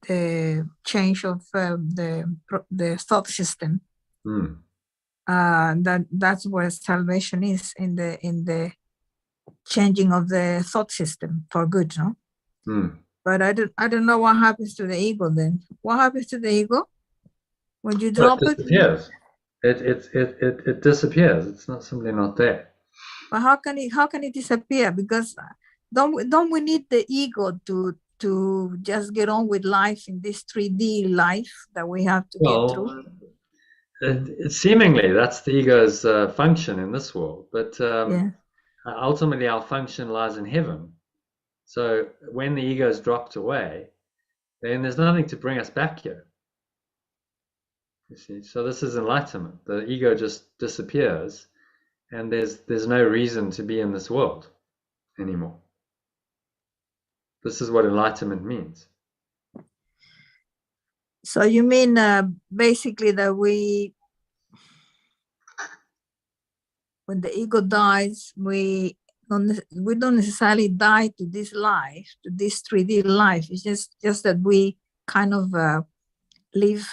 [SPEAKER 3] the change of the thought system. That's where salvation is, in the changing of the thought system for good, no? But I don't know what happens to the ego then. What happens to the ego when you drop it?
[SPEAKER 1] Disappears. It disappears. It's not simply not there.
[SPEAKER 3] But how can it disappear? Because don't we need the ego to just get on with life in this 3D life that we have to get through?
[SPEAKER 1] Seemingly, that's the ego's function in this world, but ultimately our function lies in heaven. So when the ego is dropped away, then there's nothing to bring us back here. You see, so this is enlightenment. The ego just disappears, and there's no reason to be in this world anymore. This is what enlightenment means.
[SPEAKER 3] So you mean basically that when the ego dies, we don't necessarily die to this life, to this 3D life. It's just that we kind of live.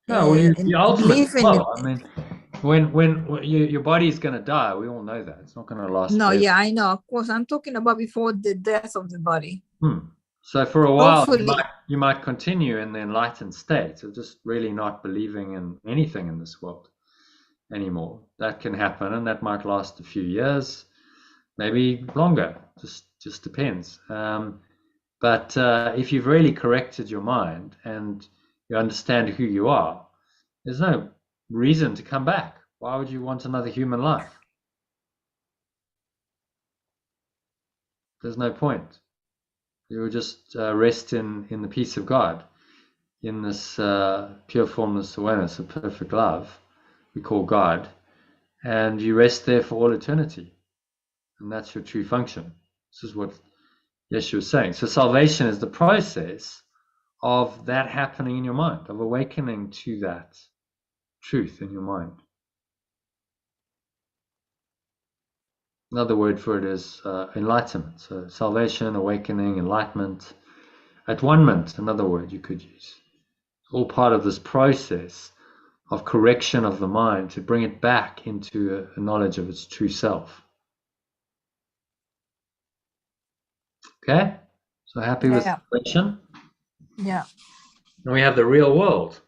[SPEAKER 1] Yeah, well, you ultimately
[SPEAKER 3] live in
[SPEAKER 1] well, I mean, when your body's going to die, we all know that it's not going to last.
[SPEAKER 3] No,
[SPEAKER 1] forever.
[SPEAKER 3] yeah, I know. Of course, I'm talking about before the death of the body.
[SPEAKER 1] So for a while,
[SPEAKER 3] Hopefully.
[SPEAKER 1] you might continue in the enlightened state of just really not believing in anything in this world anymore. That can happen, and that might last a few years, maybe longer. Just depends. But if you've really corrected your mind and you understand who you are, there's no reason to come back. Why would you want another human life? There's no point. You will just rest in the peace of God, in this pure formless awareness of perfect love we call God, and you rest there for all eternity. And that's your true function. This is what Yeshua was saying. So salvation is the process of that happening in your mind, of awakening to that truth in your mind. Another word for it is enlightenment. So salvation, awakening, enlightenment, at one-ment, another word you could use. All part of this process of correction of the mind to bring it back into a knowledge of its true self. Okay? So happy with the question?
[SPEAKER 3] Yeah.
[SPEAKER 1] And we have the real world.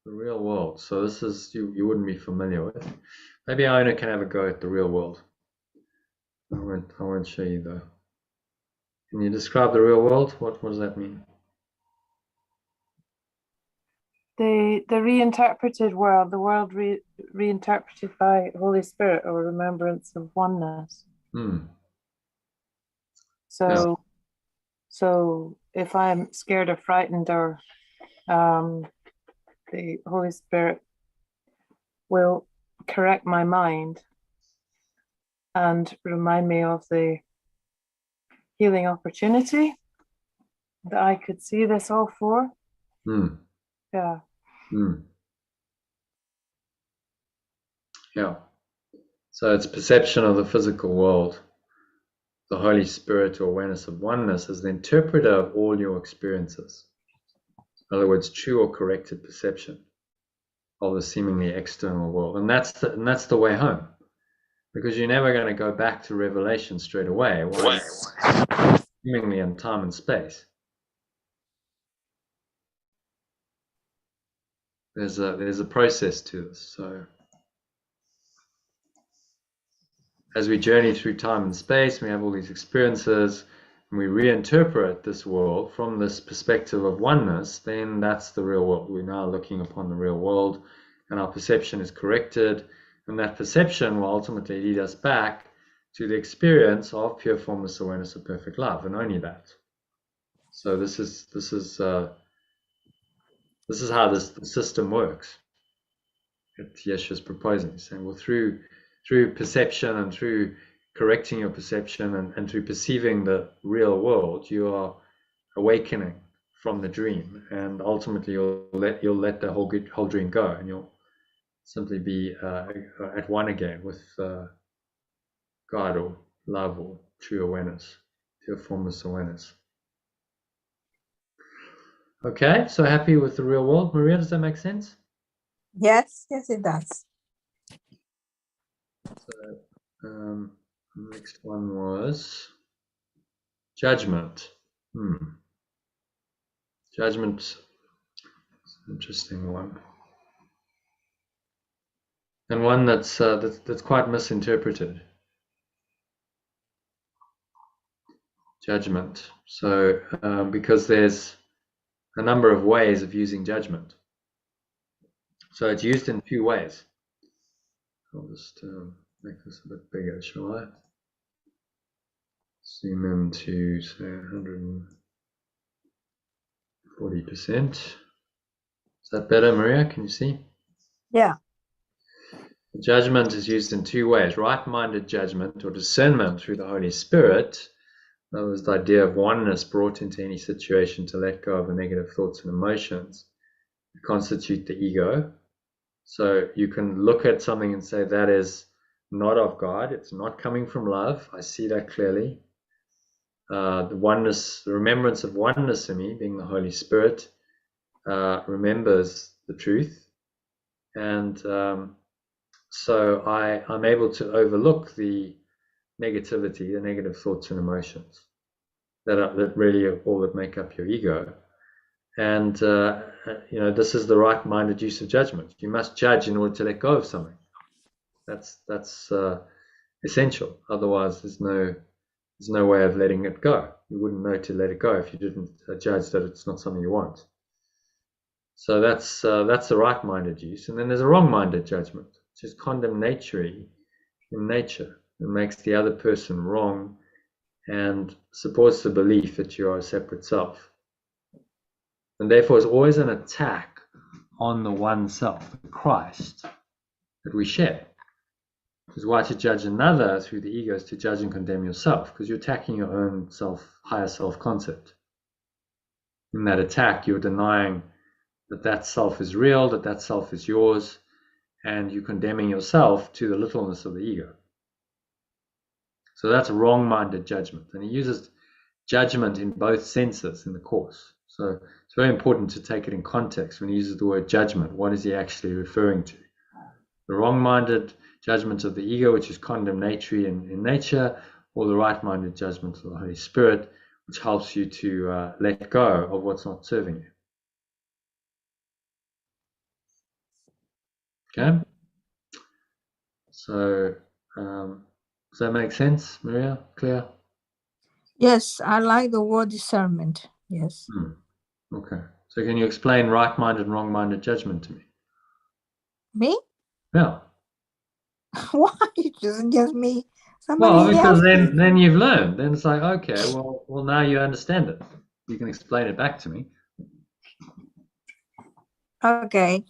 [SPEAKER 1] The real world. So this is you wouldn't be familiar with. Maybe Iona can have a go at the real world. I won't show you though. Can you describe the real world? What does that mean?
[SPEAKER 4] The reinterpreted world, the world reinterpreted by Holy Spirit or remembrance of oneness. So if I'm scared or frightened, or the Holy Spirit will correct my mind and remind me of the healing opportunity that I could see this all for. Yeah.
[SPEAKER 1] Yeah. So it's perception of the physical world. The Holy Spirit or awareness of oneness is the interpreter of all your experiences. In other words, true or corrected perception of the seemingly external world. And that's the way home. Because you're never going to go back to revelation straight away. Seemingly in time and space. There's a process to this. So as we journey through time and space, we have all these experiences, and we reinterpret this world from this perspective of oneness, then that's the real world. We're now looking upon the real world, and our perception is corrected, and that perception will ultimately lead us back to the experience of pure formless awareness of perfect love, and only that. So this is how this system works. That Yeshua is proposing, saying, well, through perception and through correcting your perception and through perceiving the real world, you are awakening from the dream, and ultimately you'll let the whole dream go, and you'll simply be at one again with God or love or true awareness, pure formless awareness. Okay, so happy with the real world. Maria, does that make sense?
[SPEAKER 3] Yes, it does.
[SPEAKER 1] So next one was judgment. Judgment is an interesting one, and one that's quite misinterpreted. Judgment. So because there's a number of ways of using judgment. So it's used in two ways. I'll just make this a bit bigger, shall I? zoom in to say 140%. Is that better, Maria? Can you see?
[SPEAKER 3] Yeah.
[SPEAKER 1] Judgment is used in two ways: right-minded judgment or discernment through the Holy Spirit. That was the idea of oneness brought into any situation to let go of the negative thoughts and emotions that constitute the ego. So you can look at something and say, that is not of God. It's not coming from love. I see that clearly. The oneness, the remembrance of oneness in me, being the Holy Spirit, remembers the truth. And so I'm able to overlook the negativity, the negative thoughts and emotions that really are all that make up your ego. And this is the right-minded use of judgment. You must judge in order to let go of something. That's essential. Otherwise, there's no way of letting it go. You wouldn't know to let it go if you didn't judge that it's not something you want. So that's the right-minded use. And then there's a wrong-minded judgment, which is condemnatory in nature. It makes the other person wrong and supports the belief that you are a separate self. And therefore is always an attack on the one self, the Christ, that we share. Which is why to judge another through the ego is to judge and condemn yourself, because you're attacking your own higher self-concept. In that attack, you're denying that self is real, that self is yours, and you're condemning yourself to the littleness of the ego. So that's a wrong-minded judgment. And he uses judgment in both senses in the Course. So it's very important to take it in context. When he uses the word judgment, what is he actually referring to? The wrong-minded judgment of the ego, which is condemnatory in nature, or the right-minded judgment of the Holy Spirit, which helps you to let go of what's not serving you. Okay? So does that make sense, Maria? Clear?
[SPEAKER 3] Yes, I like the word discernment. Yes.
[SPEAKER 1] Okay. So can you explain right-minded and wrong-minded judgment to me?
[SPEAKER 3] Me?
[SPEAKER 1] Yeah.
[SPEAKER 3] Why? It isn't just me.
[SPEAKER 1] Well,
[SPEAKER 3] Somebody
[SPEAKER 1] because
[SPEAKER 3] else.
[SPEAKER 1] then you've learned. Then it's like, okay, well now you understand it. You can explain it back to me.
[SPEAKER 3] Okay.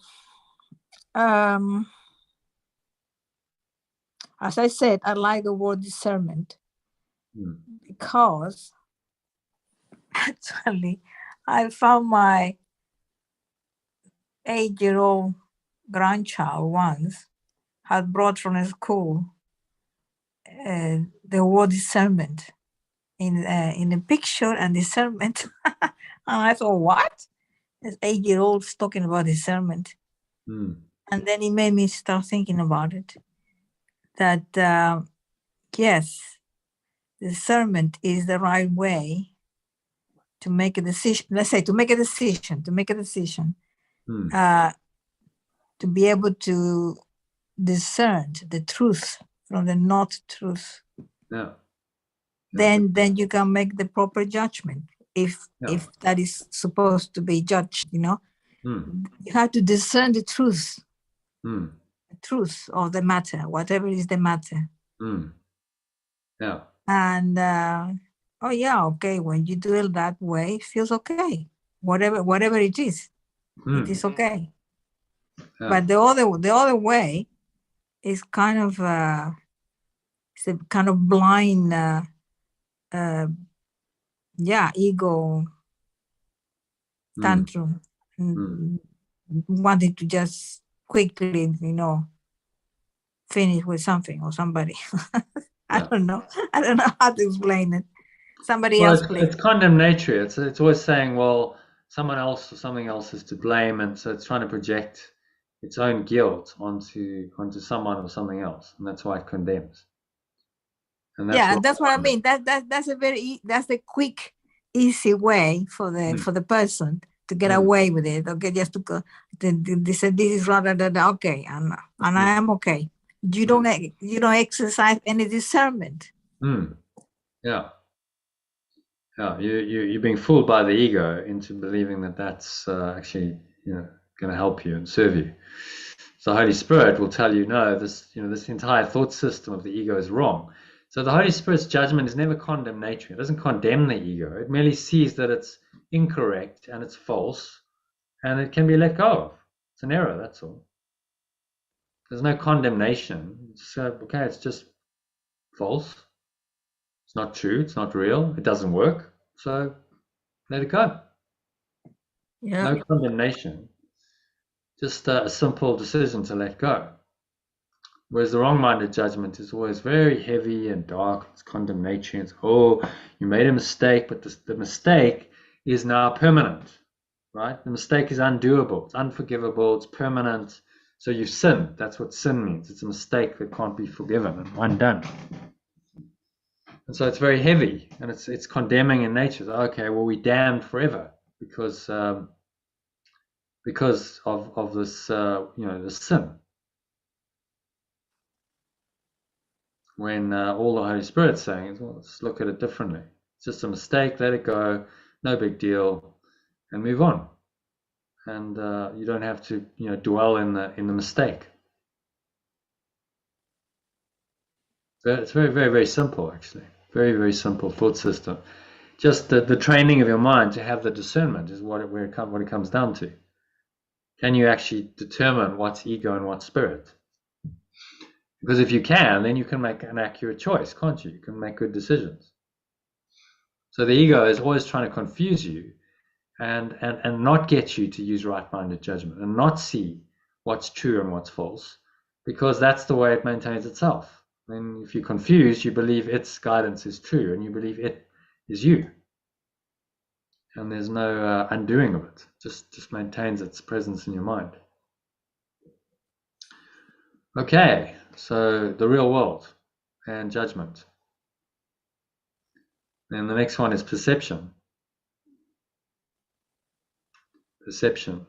[SPEAKER 3] As I said, I like the word discernment because actually I found my 8-year-old grandchild once had brought from a school the word discernment in a picture and discernment. And I thought, what? This 8-year-old's talking about discernment. And then it made me start thinking about it. That yes, discernment is the right way to make a decision. Let's say to make a decision, to be able to discern the truth from the not truth.
[SPEAKER 1] Yeah.
[SPEAKER 3] Then you can make the proper judgment if that is supposed to be judged. You have to discern the truth. The truth of the matter, whatever is the matter.
[SPEAKER 1] Yeah.
[SPEAKER 3] And okay, when you do it that way, it feels okay. Whatever it is okay. Yeah. But the other way is kind of it's a kind of blind ego tantrum, wanting to just quickly finish with something or somebody. I don't know how to explain it. Somebody else, please.
[SPEAKER 1] It's condemnatory. It's always saying, well, someone else or something else is to blame, and so it's trying to project its own guilt onto someone or something else, and that's why it condemns.
[SPEAKER 3] And that's what I mean. That's a quick, easy way for the person to get away with it. Okay, just to go. They said this is rather than okay, and I am okay. You don't exercise any discernment.
[SPEAKER 1] Yeah. You're being fooled by the ego into believing that that's actually going to help you and serve you. So the Holy Spirit will tell you, no, this entire thought system of the ego is wrong. So the Holy Spirit's judgment is never condemnatory. It doesn't condemn the ego. It merely sees that it's incorrect and it's false, and it can be let go of. It's an error, that's all. There's no condemnation. It's okay, it's just false. It's not true. It's not real. It doesn't work. So let it go.
[SPEAKER 3] Yeah.
[SPEAKER 1] No condemnation. Just a simple decision to let go. Whereas the wrong-minded judgment is always very heavy and dark. It's condemnatory. It's, oh, you made a mistake, but the mistake is now permanent, right? The mistake is undoable. It's unforgivable. It's permanent. So you've sinned. That's what sin means. It's a mistake that can't be forgiven and undone. And so it's very heavy, and it's condemning in nature. So, okay, well, we're damned forever because of this, this sin. When all the Holy Spirit's saying is, well, let's look at it differently. It's just a mistake. Let it go. No big deal, and move on. And you don't have to, dwell in the mistake. It's very, very, very simple, actually. Very, very simple thought system. Just the training of your mind to have the discernment is what it comes down to. Can you actually determine what's ego and what's spirit? Because if you can, then you can make an accurate choice, can't you? You can make good decisions. So the ego is always trying to confuse you and not get you to use right-minded judgment and not see what's true and what's false, because that's the way it maintains itself. Then if you're confused, you believe its guidance is true and you believe it is you. And there's no undoing of it. Just maintains its presence in your mind. Okay, so the real world and judgment. And the next one is perception. Perception.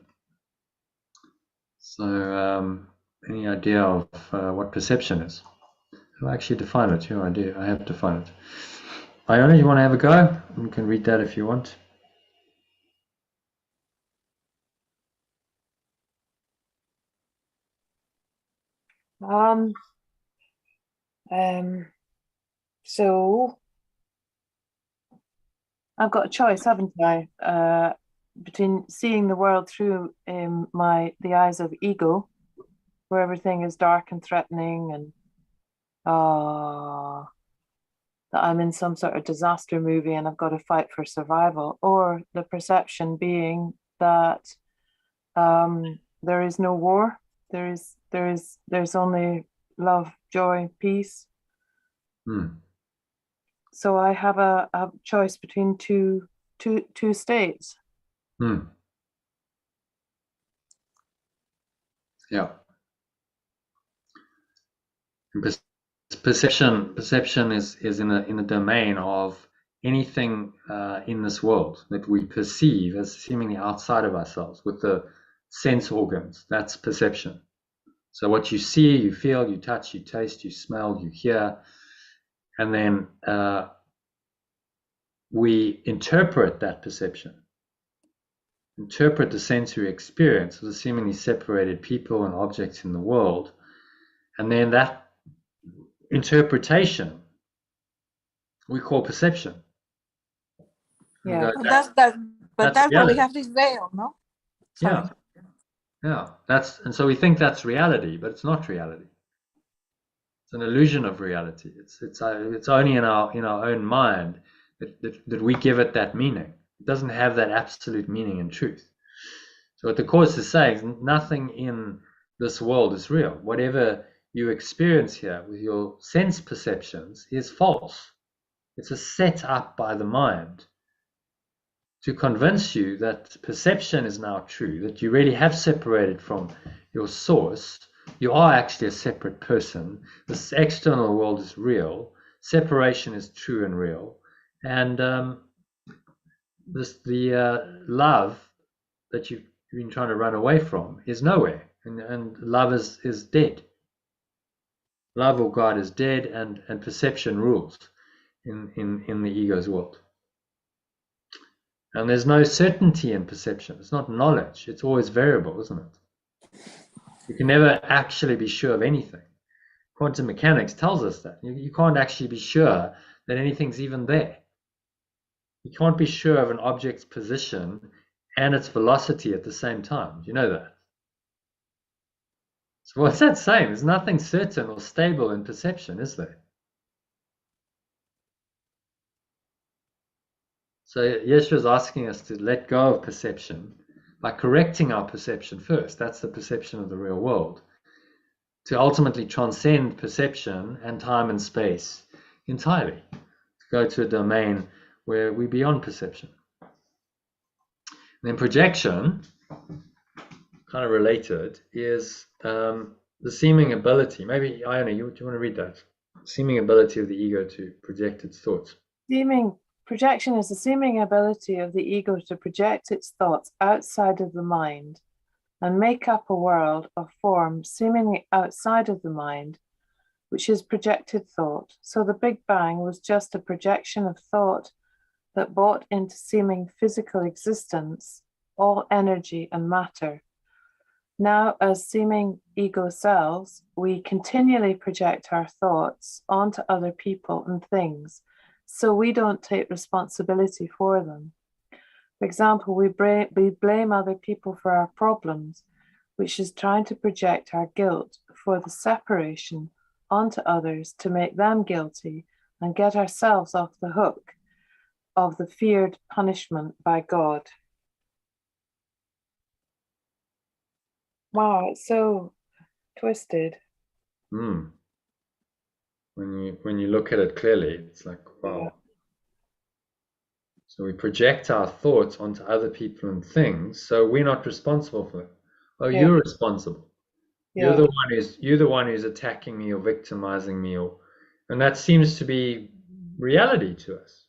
[SPEAKER 1] So any idea of what perception is? I'll actually define it. Your idea. I have defined it. Iona, you want to have a go? You can read that if you want.
[SPEAKER 4] So I've got a choice, haven't I? Between seeing the world through the eyes of ego, where everything is dark and threatening, and that I'm in some sort of disaster movie and I've got to fight for survival, or the perception being that there is no war, there's only love, joy, peace. So I have a choice between two states.
[SPEAKER 1] Yeah. Perception is in a domain of anything in this world that we perceive as seemingly outside of ourselves with the sense organs. That's perception. So what you see, you feel, you touch, you taste, you smell, you hear, and then we interpret that perception, interpret the sensory experience of the seemingly separated people and objects in the world, and then that interpretation we call perception.
[SPEAKER 4] Yeah,
[SPEAKER 3] but that's why we have this veil, no? Sorry.
[SPEAKER 1] Yeah. So we think that's reality, but it's not reality. It's an illusion of reality. It's only in our own mind that we give it that meaning. It doesn't have that absolute meaning and truth. So what the Course is saying is nothing in this world is real. Whatever you experience here with your sense perceptions is false. It's a set up by the mind to convince you that perception is now true, that you really have separated from your source. You are actually a separate person. This external world is real. Separation is true and real. And the love that you've been trying to run away from is nowhere. And love is dead. Love or God is dead, and perception rules in the ego's world. And there's no certainty in perception. It's not knowledge. It's always variable, isn't it? You can never actually be sure of anything. quantum mechanics tells us that. You can't actually be sure that anything's even there. You can't be sure of an object's position and its velocity at the same time. Do you know that? So what's that saying? There's nothing certain or stable in perception, is there? So Yeshua is asking us to let go of perception by correcting our perception first. That's the perception of the real world. To ultimately transcend perception and time and space entirely. To go to a domain where we're beyond perception. And then projection, kind of related, is the seeming ability. Maybe, Iona, do you want to read that? Seeming ability of the ego to project its thoughts.
[SPEAKER 4] Projection is the seeming ability of the ego to project its thoughts outside of the mind and make up a world of form seemingly outside of the mind, which is projected thought. So the Big Bang was just a projection of thought that brought into seeming physical existence all energy and matter. Now, as seeming ego selves, we continually project our thoughts onto other people and things, so we don't take responsibility for them. For example, we blame other people for our problems, which is trying to project our guilt for the separation onto others to make them guilty and get ourselves off the hook of the feared punishment by God. Wow, it's so twisted.
[SPEAKER 1] When you look at it clearly, it's like, wow.
[SPEAKER 4] Yeah.
[SPEAKER 1] So we project our thoughts onto other people and things, so we're not responsible for it. Oh,
[SPEAKER 4] Yeah.
[SPEAKER 1] you're responsible.
[SPEAKER 4] Yeah.
[SPEAKER 1] You're the one who's attacking me or victimizing me, and that seems to be reality to us.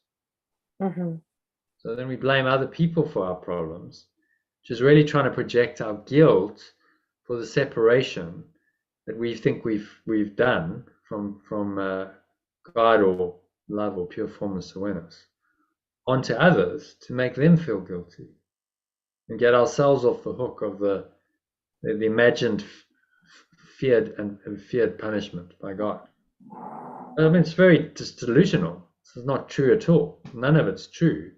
[SPEAKER 4] Mm-hmm.
[SPEAKER 1] So then we blame other people for our problems, which is really trying to project our guilt for the separation that we think we've done from God or love or pure formless awareness onto others to make them feel guilty and get ourselves off the hook of the imagined feared punishment by God. I mean, it's very just delusional. This is not true at all. None of it's true.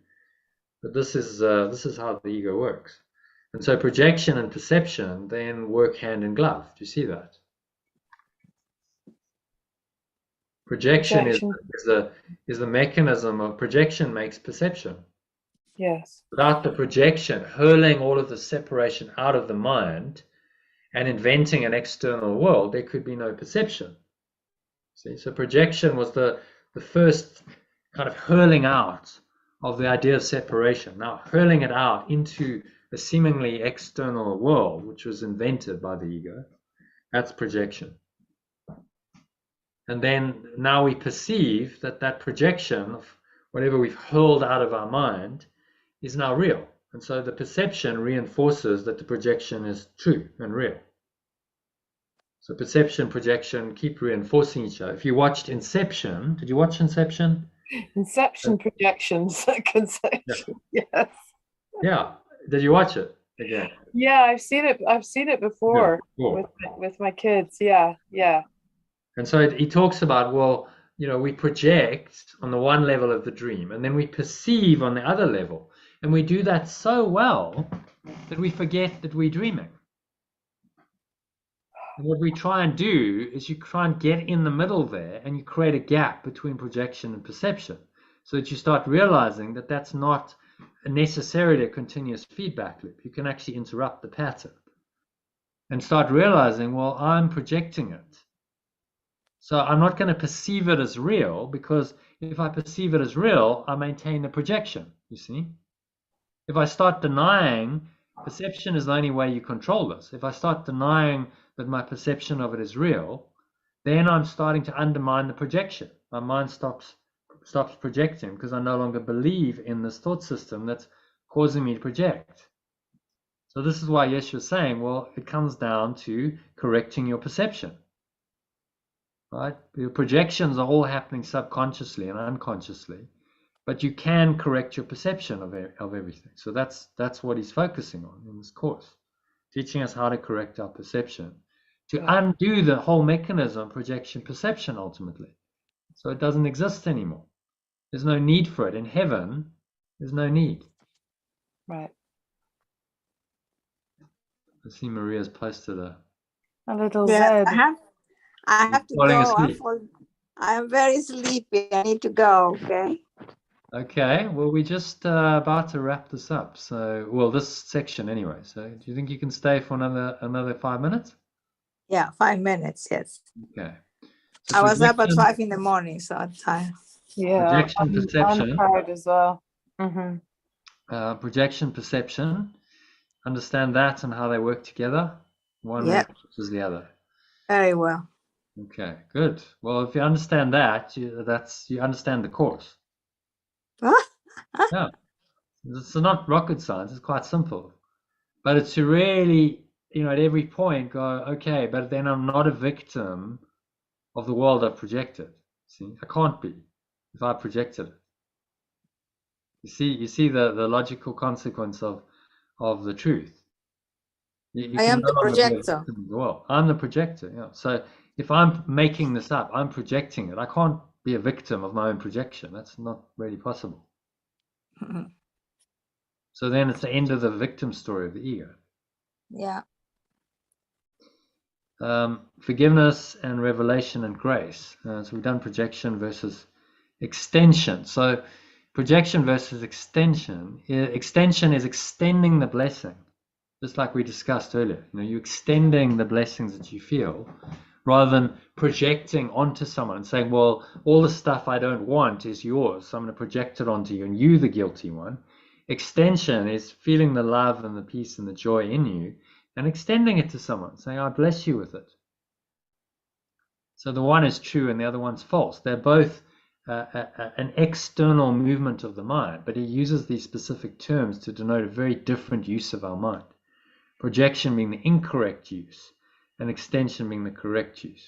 [SPEAKER 1] But this is how the ego works. And so projection and perception then work hand in glove. Do you see that? Projection is the mechanism of projection makes perception.
[SPEAKER 4] Yes.
[SPEAKER 1] Without the projection, hurling all of the separation out of the mind and inventing an external world, there could be no perception. See, so projection was the first kind of hurling out of the idea of separation. Now hurling it out into a seemingly external world, which was invented by the ego, that's projection. And then now we perceive that projection of whatever we've hurled out of our mind is now real. And so the perception reinforces that the projection is true and real. So perception, projection keep reinforcing each other. If you watched Inception, did you watch Inception?
[SPEAKER 4] Inception, projections, conception. Yes.
[SPEAKER 1] Yeah. Did you watch it again?
[SPEAKER 4] Yeah, I've seen it before with my kids. Yeah.
[SPEAKER 1] And so he talks about, well, we project on the one level of the dream and then we perceive on the other level. And we do that so well that we forget that we're dreaming. And what we try and do is you try and get in the middle there and you create a gap between projection and perception so that you start realizing that that's not necessarily a continuous feedback loop. You can actually interrupt the pattern and start realizing, well, I'm projecting it. So I'm not going to perceive it as real, because if I perceive it as real, I maintain the projection, you see. If I start denying, perception is the only way you control this. If I start denying that my perception of it is real, then I'm starting to undermine the projection. My mind stops projecting because I no longer believe in this thought system that's causing me to project. So this is why Yeshua is saying, well, it comes down to correcting your perception. Right? Your projections are all happening subconsciously and unconsciously, but you can correct your perception of everything. So that's what he's focusing on in this course, teaching us how to correct our perception to
[SPEAKER 3] Right.
[SPEAKER 1] undo the whole mechanism of projection perception ultimately. So it doesn't exist anymore. There's no need for it. In heaven, there's no need.
[SPEAKER 4] Right.
[SPEAKER 1] I see Maria's posted a.
[SPEAKER 4] A little
[SPEAKER 3] Yeah,
[SPEAKER 4] Z.
[SPEAKER 3] I have to
[SPEAKER 1] falling
[SPEAKER 3] go.
[SPEAKER 1] asleep.
[SPEAKER 3] I'm very sleepy. I need to go. Okay.
[SPEAKER 1] Okay, well, we're just about to wrap this up. So, well, this section anyway. So, do you think you can stay for another 5 minutes?
[SPEAKER 3] Yeah, 5 minutes. Yes.
[SPEAKER 1] Okay. So
[SPEAKER 3] I was up at
[SPEAKER 1] projection-
[SPEAKER 3] 5 in the morning, so I'm tired.
[SPEAKER 4] Yeah.
[SPEAKER 1] Projection
[SPEAKER 4] I'm
[SPEAKER 1] perception.
[SPEAKER 4] tired as well. Mm-hmm.
[SPEAKER 1] Projection perception. Understand that and how they work together. One
[SPEAKER 3] Yep.
[SPEAKER 1] reinforces the other.
[SPEAKER 3] Very well.
[SPEAKER 1] Okay, good. Well, if you understand that, you understand the course. Yeah, it's not rocket science. It's quite simple, but it's to really, at every point go, okay, but then I'm not a victim of the world I've projected. See, I can't be if I projected it. You see the logical consequence of the truth. You
[SPEAKER 3] I
[SPEAKER 1] can
[SPEAKER 3] am
[SPEAKER 1] no
[SPEAKER 3] the
[SPEAKER 1] longer be a
[SPEAKER 3] projector.
[SPEAKER 1] victim of the world. I'm the projector. Yeah. So if I'm making this up, I'm projecting it. I can't be a victim of my own projection. That's not really possible.
[SPEAKER 3] Mhm.
[SPEAKER 1] So then it's the end of the victim story of the ego.
[SPEAKER 3] Yeah.
[SPEAKER 1] Forgiveness and revelation and grace. So we've done projection versus extension. So projection versus extension. Extension is extending the blessing, just like we discussed earlier. You're extending the blessings that you feel rather than projecting onto someone and saying, well, all the stuff I don't want is yours, so I'm going to project it onto you and you the guilty one. Extension is feeling the love and the peace and the joy in you and extending it to someone, saying, I bless you with it. So the one is true and the other one's false. They're both an external movement of the mind, but he uses these specific terms to denote a very different use of our mind. Projection being the incorrect use, and extension being the correct use,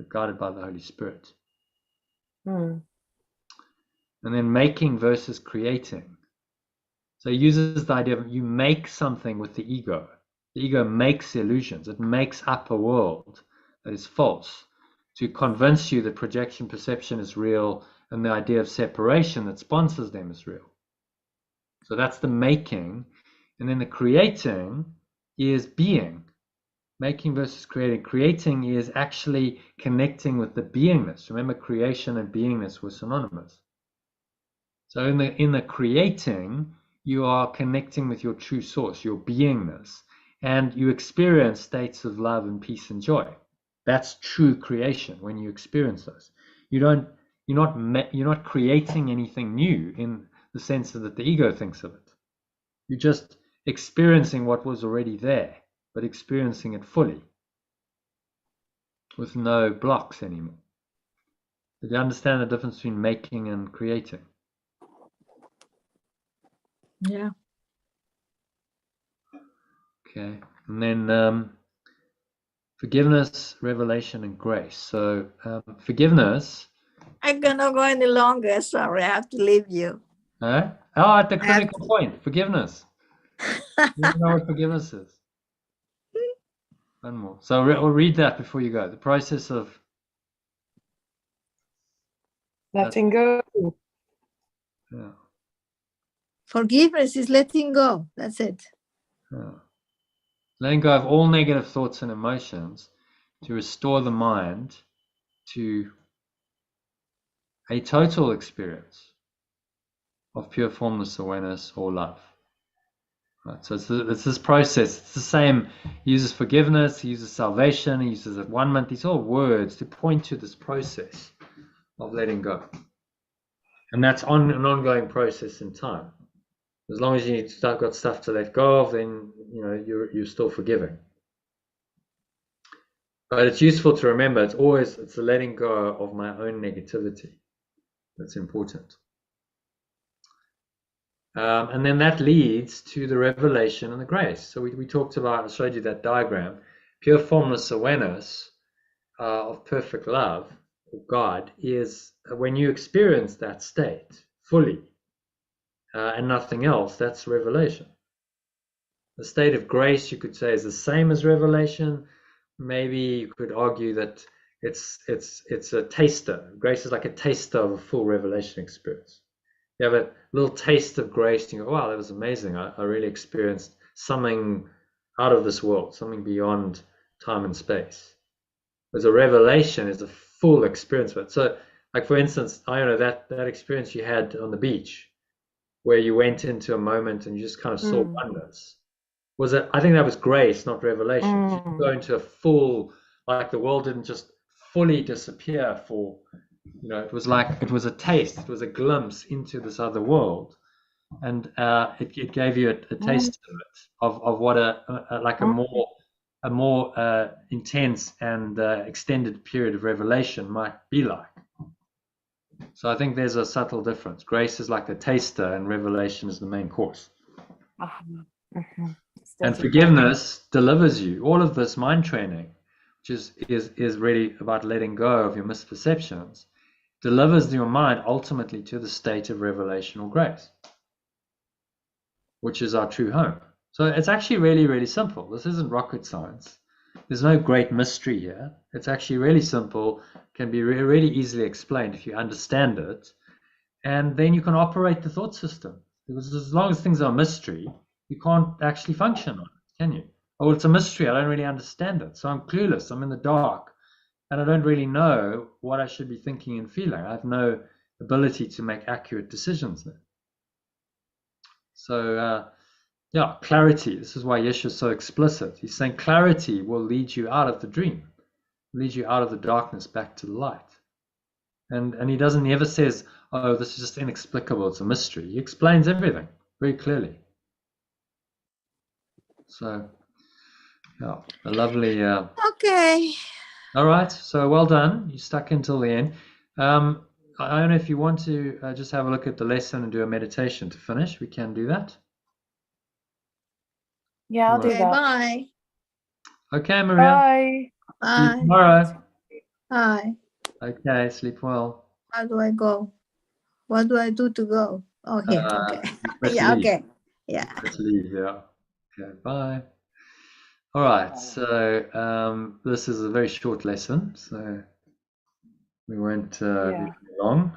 [SPEAKER 1] guided by the Holy Spirit.
[SPEAKER 4] Mm.
[SPEAKER 1] And then making versus creating. So he uses the idea of you make something with the ego. The ego makes illusions. It makes up a world that is false to convince you that projection perception is real and the idea of separation that sponsors them is real. So that's the making. And then the creating is being. Making versus creating. Creating is actually connecting with the beingness. Remember, creation and beingness were synonymous. So in the creating, you are connecting with your true source, your beingness, and you experience states of love and peace and joy. That's true creation when you experience those. You're not creating anything new in the sense that the ego thinks of it. You're just experiencing what was already there, but experiencing it fully with no blocks anymore. Did you understand the difference between making and creating?
[SPEAKER 3] Yeah.
[SPEAKER 1] Okay, and then forgiveness, revelation, and grace. So forgiveness.
[SPEAKER 3] I cannot go any longer. Sorry, I have to leave you.
[SPEAKER 1] At the critical point, forgiveness. You know what forgiveness is. One more. So we'll read that before you go. The process of
[SPEAKER 4] Letting go.
[SPEAKER 1] yeah,
[SPEAKER 3] Forgiveness is letting go. That's it.
[SPEAKER 1] yeah. Letting go of all negative thoughts and emotions to restore the mind to a total experience of pure formless awareness or love. Right, so it's this process. It's the same. He uses forgiveness, he uses salvation, he uses at 1 month. These are all words to point to this process of letting go. And that's an ongoing process in time. As long as you've got stuff to let go of, then you're still forgiving. But it's useful to remember it's the letting go of my own negativity that's important. And then that leads to the revelation and the grace. So we talked about, I showed you that diagram, pure formless awareness of perfect love, or God, is when you experience that state fully and nothing else, that's revelation. The state of grace, you could say, is the same as revelation, maybe you could argue that it's a taster. Grace is like a taster of a full revelation experience. You have a little taste of grace, and you go, wow, that was amazing. I really experienced something out of this world, something beyond time and space. Whereas a revelation is a full experience of it. So, like for instance, I don't know that experience you had on the beach, where you went into a moment and you just kind of saw wonders. Was it? I think that was grace, not revelation. You go into a full, like the world didn't just fully disappear for, it was like it was a taste, it was a glimpse into this other world, and it gave you a taste of what a more intense and extended period of revelation might be like. So I think there's a subtle difference. Grace is like the taster, and revelation is the main course. And forgiveness delivers you. All of this mind training, which is really about letting go of your misperceptions, delivers your mind ultimately to the state of revelation or grace, which is our true home. So it's actually really, really simple. This isn't rocket science. There's no great mystery here. It's actually really simple, can be really easily explained if you understand it. And then you can operate the thought system. Because as long as things are a mystery, you can't actually function on it, can you? Oh, it's a mystery. I don't really understand it. So I'm clueless. I'm in the dark. And I don't really know what I should be thinking and feeling. I have no ability to make accurate decisions there. So, clarity. This is why Yeshua is so explicit. He's saying clarity will lead you out of the dream, lead you out of the darkness back to the light. And he ever says, oh, this is just inexplicable, it's a mystery. He explains everything very clearly. So, a lovely...
[SPEAKER 3] Okay.
[SPEAKER 1] All right, so well done. You stuck until the end. I don't know if you want to just have a look at the lesson and do a meditation to finish. We can do that.
[SPEAKER 4] Yeah, I'll do
[SPEAKER 3] Okay,
[SPEAKER 4] that.
[SPEAKER 3] bye.
[SPEAKER 1] Okay, Maria.
[SPEAKER 4] Bye.
[SPEAKER 1] See you
[SPEAKER 3] Bye.
[SPEAKER 1] tomorrow.
[SPEAKER 3] Bye.
[SPEAKER 1] Okay, sleep well.
[SPEAKER 3] How do I go? What do I do to go? Oh, here. Okay.
[SPEAKER 1] Press
[SPEAKER 3] Yeah.
[SPEAKER 1] leave.
[SPEAKER 3] Okay. Yeah.
[SPEAKER 1] Press leave, yeah. Okay, bye. All right, so this is a very short lesson, so we won't be very long.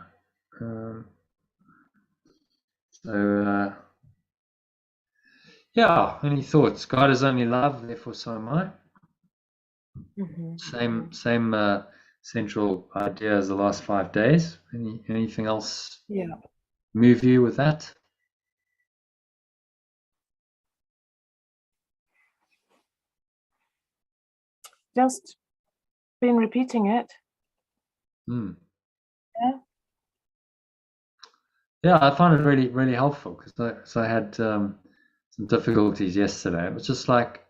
[SPEAKER 1] Any thoughts? God is only love, therefore so am I. Same central idea as the last 5 days. Anything else move you with that?
[SPEAKER 4] Just been repeating it.
[SPEAKER 1] Yeah, I find it really, really helpful because I had some difficulties yesterday. It was just like,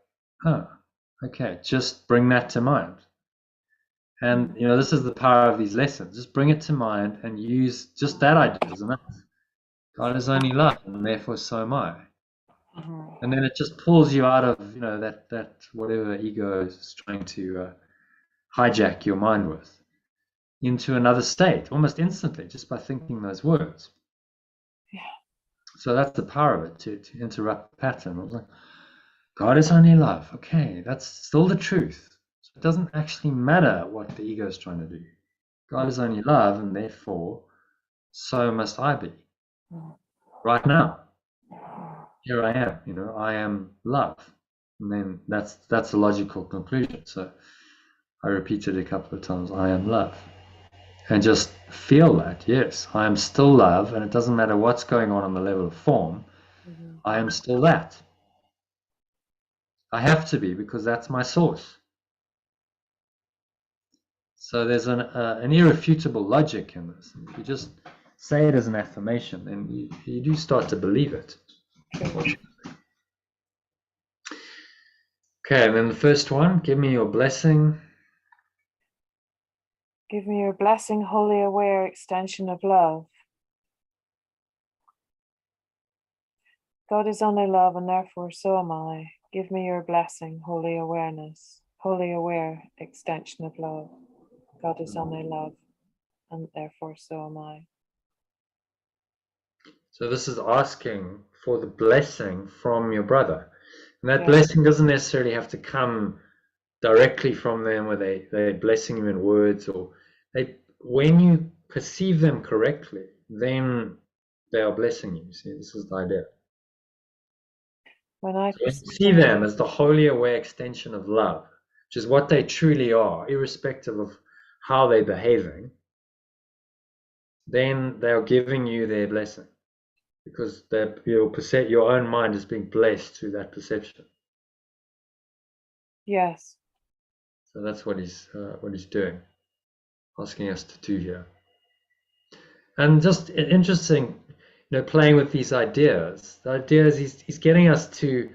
[SPEAKER 1] okay, just bring that to mind. And this is the power of these lessons. Just bring it to mind and use just that idea as enough. God is only love, and therefore so am I. And then it just pulls you out of that whatever ego is trying to hijack your mind with, into another state almost instantly just by thinking those words. So that's the power of it, to interrupt the pattern. I was like, God is only love. Okay, that's still the truth. So it doesn't actually matter what the ego is trying to do. God is only love, and therefore so must I be. Right now. Here I am, I am love. And then that's the logical conclusion. So I repeated a couple of times, I am love. And just feel that, yes, I am still love, and it doesn't matter what's going on the level of form, I am still that. I have to be, because that's my source. So there's an irrefutable logic in this. If you just say it as an affirmation, then you do start to believe it. Okay, and then the first one, give me your blessing.
[SPEAKER 4] Give me your blessing, wholly aware extension of love. God is only love, and therefore so am I. Give me your blessing, holy awareness, wholly aware extension of love. God is only love, and therefore so am I.
[SPEAKER 1] So this is asking for the blessing from your brother. And that blessing doesn't necessarily have to come directly from them, or they're blessing you in words, or when you perceive them correctly, then they are blessing you. See, this is the idea.
[SPEAKER 4] When I
[SPEAKER 1] So when you
[SPEAKER 4] perceive
[SPEAKER 1] see
[SPEAKER 4] them,
[SPEAKER 1] them as the wholly aware extension of love, which is what they truly are, irrespective of how they're behaving, then they are giving you their blessing, because your own mind is being blessed through that perception.
[SPEAKER 4] yes,
[SPEAKER 1] So that's what he's doing, asking us to do here. And just interesting, playing with these ideas. The ideas he's getting us to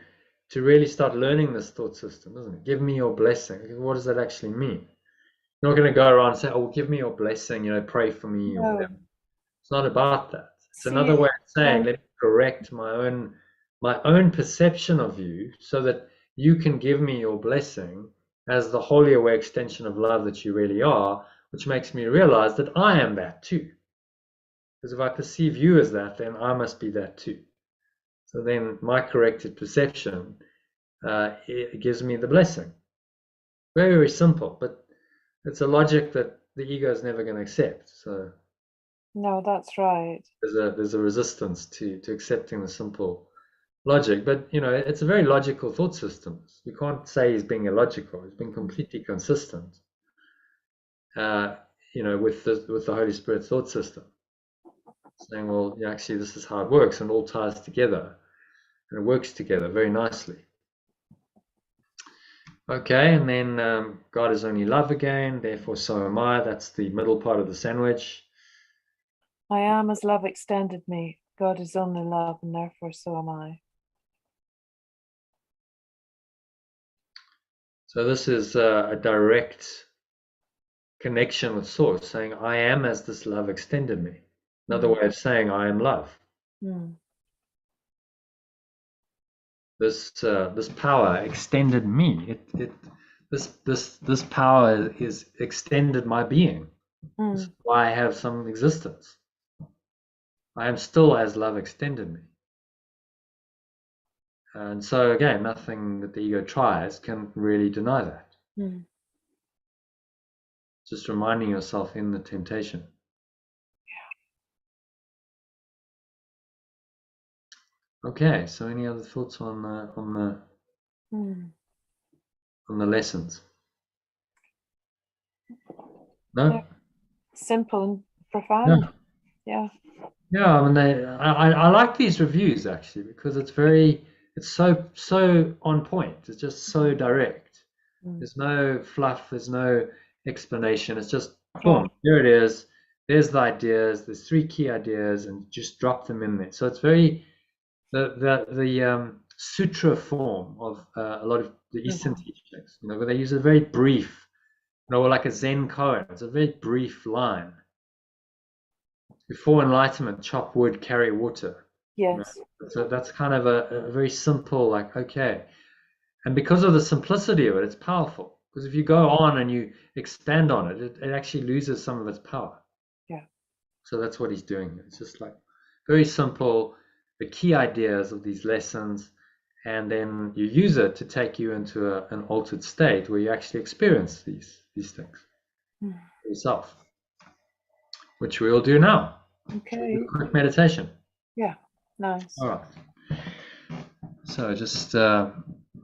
[SPEAKER 1] really start learning this thought system, isn't it? Give me your blessing. What does that actually mean? You're not going to go around and say, "Oh, give me your blessing," pray for me, or
[SPEAKER 4] no.
[SPEAKER 1] whatever. It's not about that. It's
[SPEAKER 4] See,
[SPEAKER 1] another way of saying, let me correct my own perception of you, so that you can give me your blessing as the wholly aware extension of love that you really are, which makes me realize that I am that too. Because if I perceive you as that, then I must be that too. So then my corrected perception, it gives me the blessing. Very, very simple, but it's a logic that the ego is never going to accept. So
[SPEAKER 4] no, that's right.
[SPEAKER 1] there's a resistance to accepting the simple logic. But it's a very logical thought system. You can't say he's being illogical. He's being completely consistent. With the Holy Spirit thought system, saying, well, actually, this is how it works, and it all ties together, and it works together very nicely. Okay, and then God is only love again, therefore so am I. That's the middle part of the sandwich.
[SPEAKER 4] I am as love extended me. God is only love, and therefore so am I.
[SPEAKER 1] So this is a direct connection with Source, saying, I am as this love extended me. Another way of saying, I am love. This power extended me. This power is extended my being. This is why I have some existence. I am still as love extended me. And so again, nothing that the ego tries can really deny that. Just reminding yourself in the temptation. Okay, so any other thoughts on the lessons? No?
[SPEAKER 4] Yeah. Simple and profound. Yeah.
[SPEAKER 1] Yeah, I mean, I like these reviews actually, because it's so on point. It's just so direct. There's no fluff. There's no explanation. It's just boom. Here it is. There's the ideas. There's 3 key ideas, and just drop them in there. So it's very the sutra form of a lot of the Eastern teachings. Where they use a very brief, like a Zen koan. It's a very brief line. Before enlightenment, chop wood, carry water.
[SPEAKER 4] Yes.
[SPEAKER 1] So that's kind of a very simple, like, okay. And because of the simplicity of it, it's powerful. Because if you go on and you expand on it, it actually loses some of its power.
[SPEAKER 4] Yeah.
[SPEAKER 1] So that's what he's doing. It's just like very simple, the key ideas of these lessons, and then you use it to take you into an altered state where you actually experience these things yourself. Which we will do now.
[SPEAKER 4] Okay.
[SPEAKER 1] Quick meditation.
[SPEAKER 4] Yeah, nice.
[SPEAKER 1] All right. So just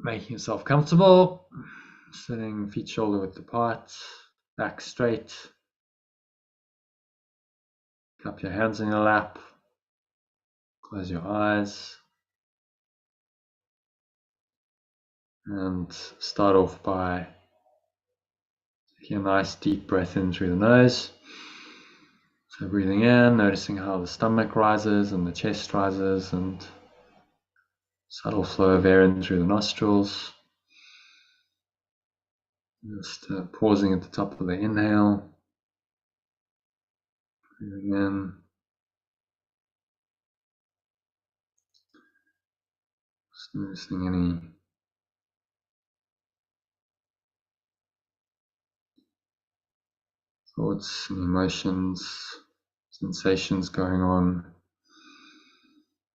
[SPEAKER 1] making yourself comfortable, sitting feet shoulder width apart, back straight. Cup your hands in your lap. Close your eyes. And start off by taking a nice deep breath in through the nose. So breathing in, noticing how the stomach rises and the chest rises, and subtle flow of air in through the nostrils. Just pausing at the top of the inhale. Breathing in. Just noticing any thoughts and emotions, sensations going on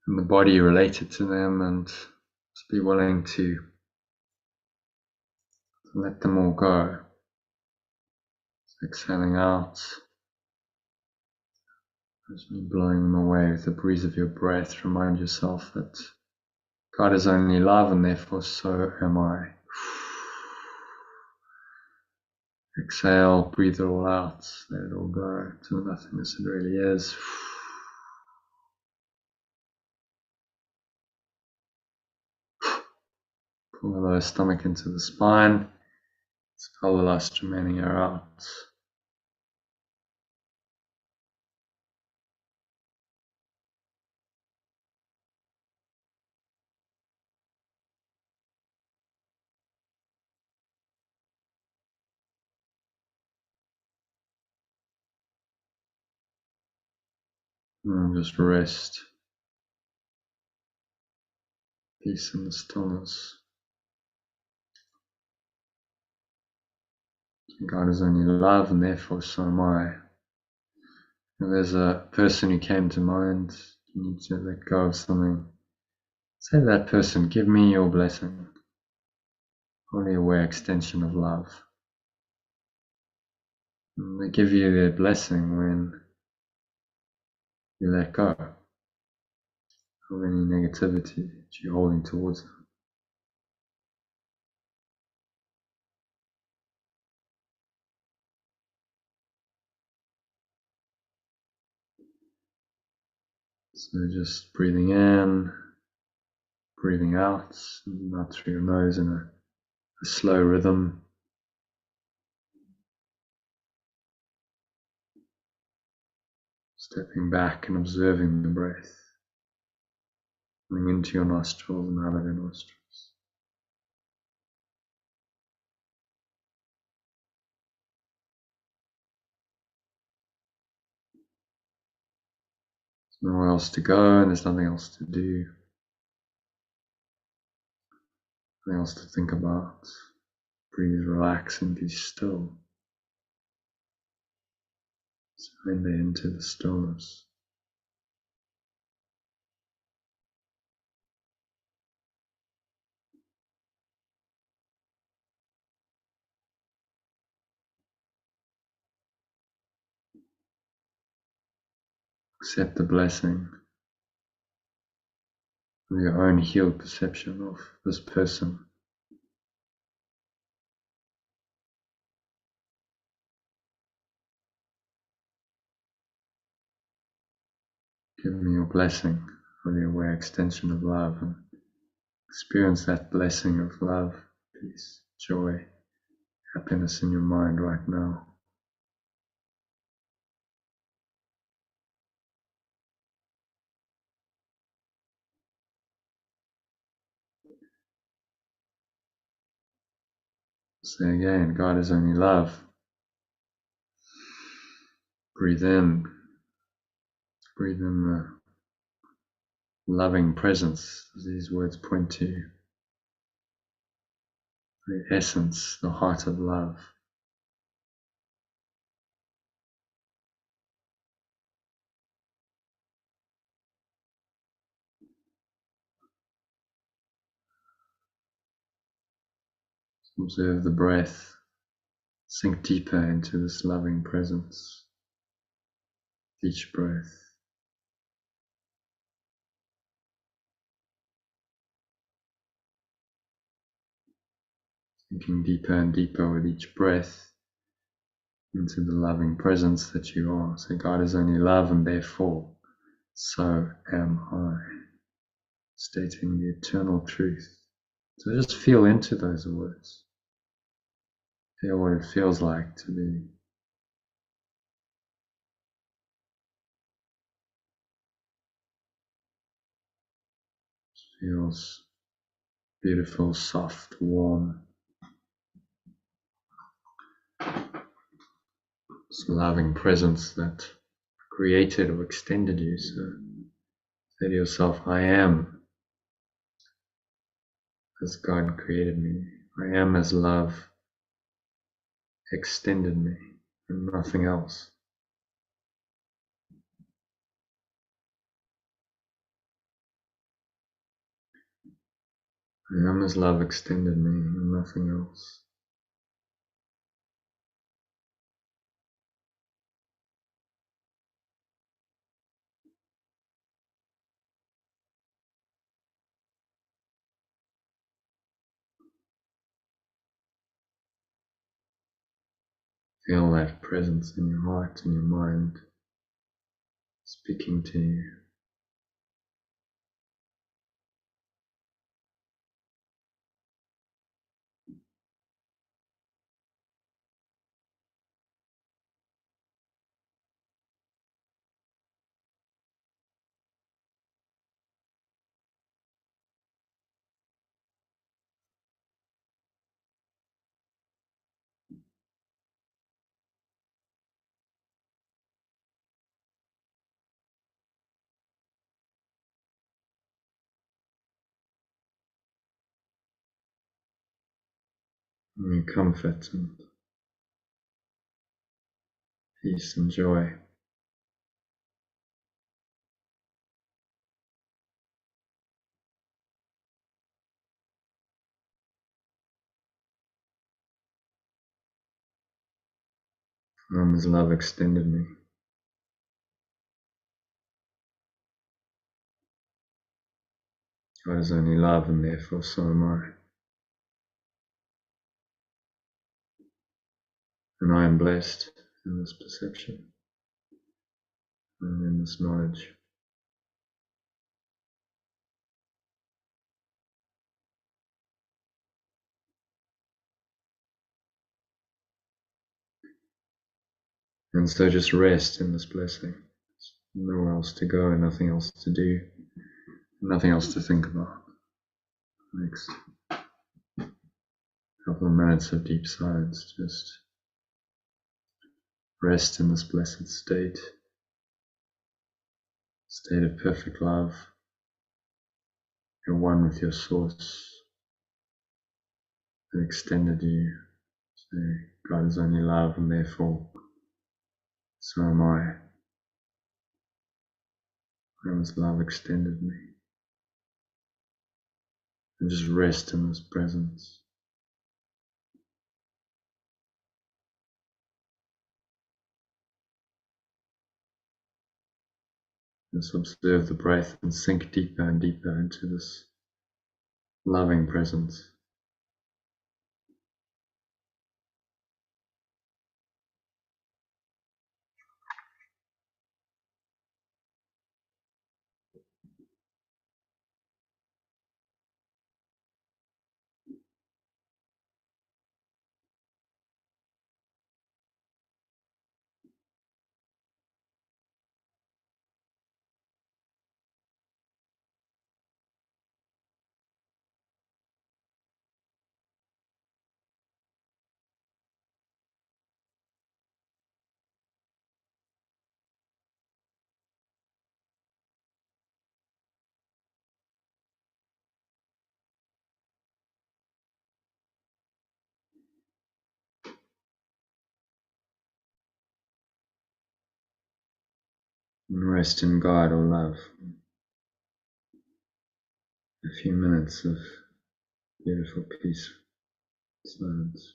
[SPEAKER 1] in the body related to them, and just be willing to Let them all go. Exhaling out. As you're blowing them away with the breeze of your breath, remind yourself that God is only love and therefore so am I. Exhale, breathe it all out, let it all go to the nothingness it really is. Pull the lower stomach into the spine. Expel the last remaining air out. And just rest. Peace in the stillness. God is only love and therefore so am I. If there's a person who came to mind, you need to let go of something. Say to that person, give me your blessing. Only aware extension of love. And they give you their blessing when you let go of any negativity that you're holding towards them. So just breathing in, breathing out through your nose in a slow rhythm. Stepping back and observing the breath. Coming into your nostrils and out of your nostrils. There's nowhere else to go and there's nothing else to do. Nothing else to think about. Breathe, relax and be still. Surrender into the stillness. Accept the blessing of your own healed perception of this person. Give me your blessing for the aware extension of love and experience that blessing of love, peace, joy, happiness in your mind right now. Say again, God is only love. Breathe in the loving presence, as these words point to the essence, the heart of love. Observe the breath, sink deeper into this loving presence, each breath. Sinking deeper and deeper with each breath into the loving presence that you are. So God is only love and therefore so am I. Stating the eternal truth. So just feel into those words. Feel what it feels like to be. Feels beautiful, soft, warm. This loving presence that created or extended you. So say to yourself, I am as God created me. I am as love extended me and nothing else. I am as love extended me and nothing else. Feel that presence in your heart and your mind speaking to you. And comfort and peace and joy. His love extended me. God is only love, and therefore so am I. And I am blessed in this perception and in this knowledge. And so just rest in this blessing. There's nowhere else to go, nothing else to do, nothing else to think about. Next couple of minutes of deep silence, just rest in this blessed state of perfect love. You're one with your source that extended you. So God is only love, and therefore so am I. And His love extended me. And just rest in this presence. Just observe the breath and sink deeper and deeper into this loving presence. And rest in God or love. A few minutes of beautiful peace, silence.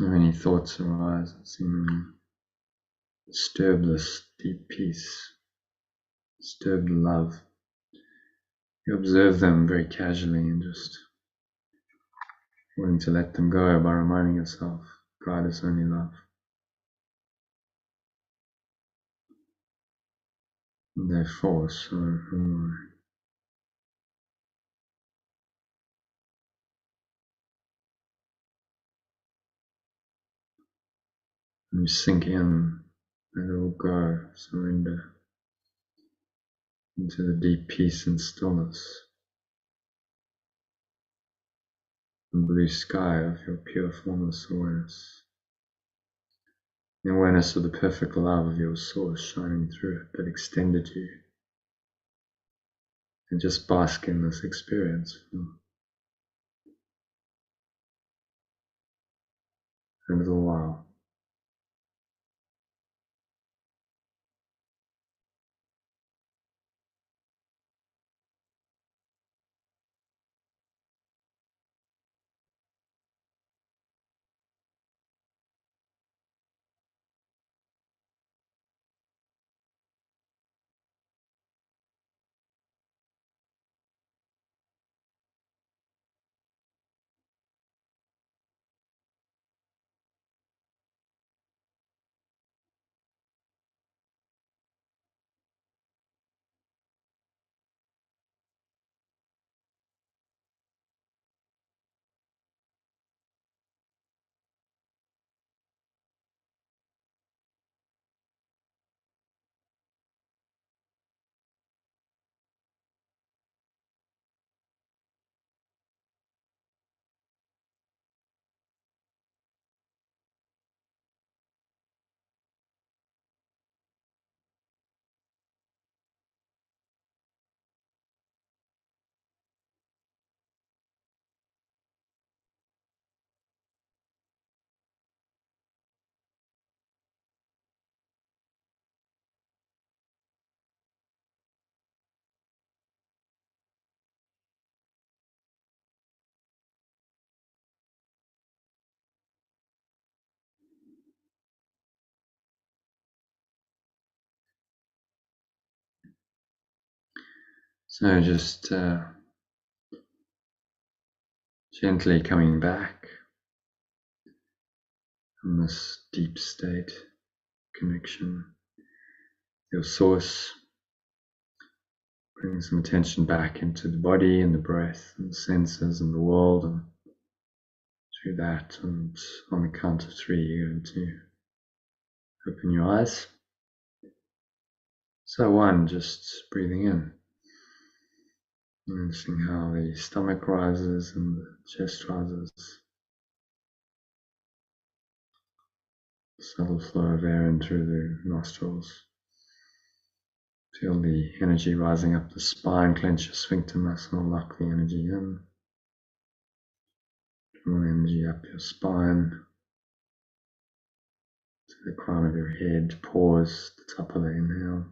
[SPEAKER 1] If any thoughts arise that seemingly disturb this deep peace, disturbed love. You observe them very casually and just wanting to let them go by reminding yourself, God is only love. And therefore, so am I. And you sink in, let it all go, surrender into the deep peace and stillness, and blue sky of your pure formless awareness. The awareness of the perfect love of your source shining through it that extended you. And just bask in this experience for a little while. So just gently coming back from this deep state connection, your source, bringing some attention back into the body and the breath and the senses and the world, and through that, and on the count of 3 you're going to open your eyes. So 1, just breathing in, noticing how the stomach rises and the chest rises, subtle flow of air in through the nostrils. Feel the energy rising up the spine, clench your sphincter muscle, lock the energy in. Draw the energy up your spine, to the crown of your head, pause at the top of the inhale.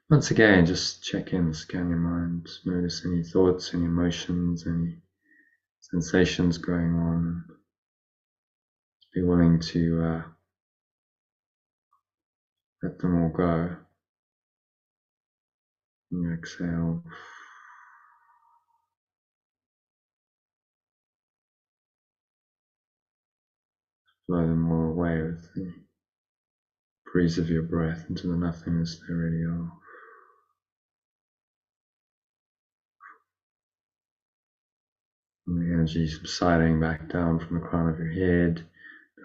[SPEAKER 1] Once again, just check in, scan your mind, notice any thoughts, any emotions, any sensations going on. Be willing to let them all go. And you exhale. Blow them all away with the breeze of your breath into the nothingness they already are. And the energy subsiding back down from the crown of your head,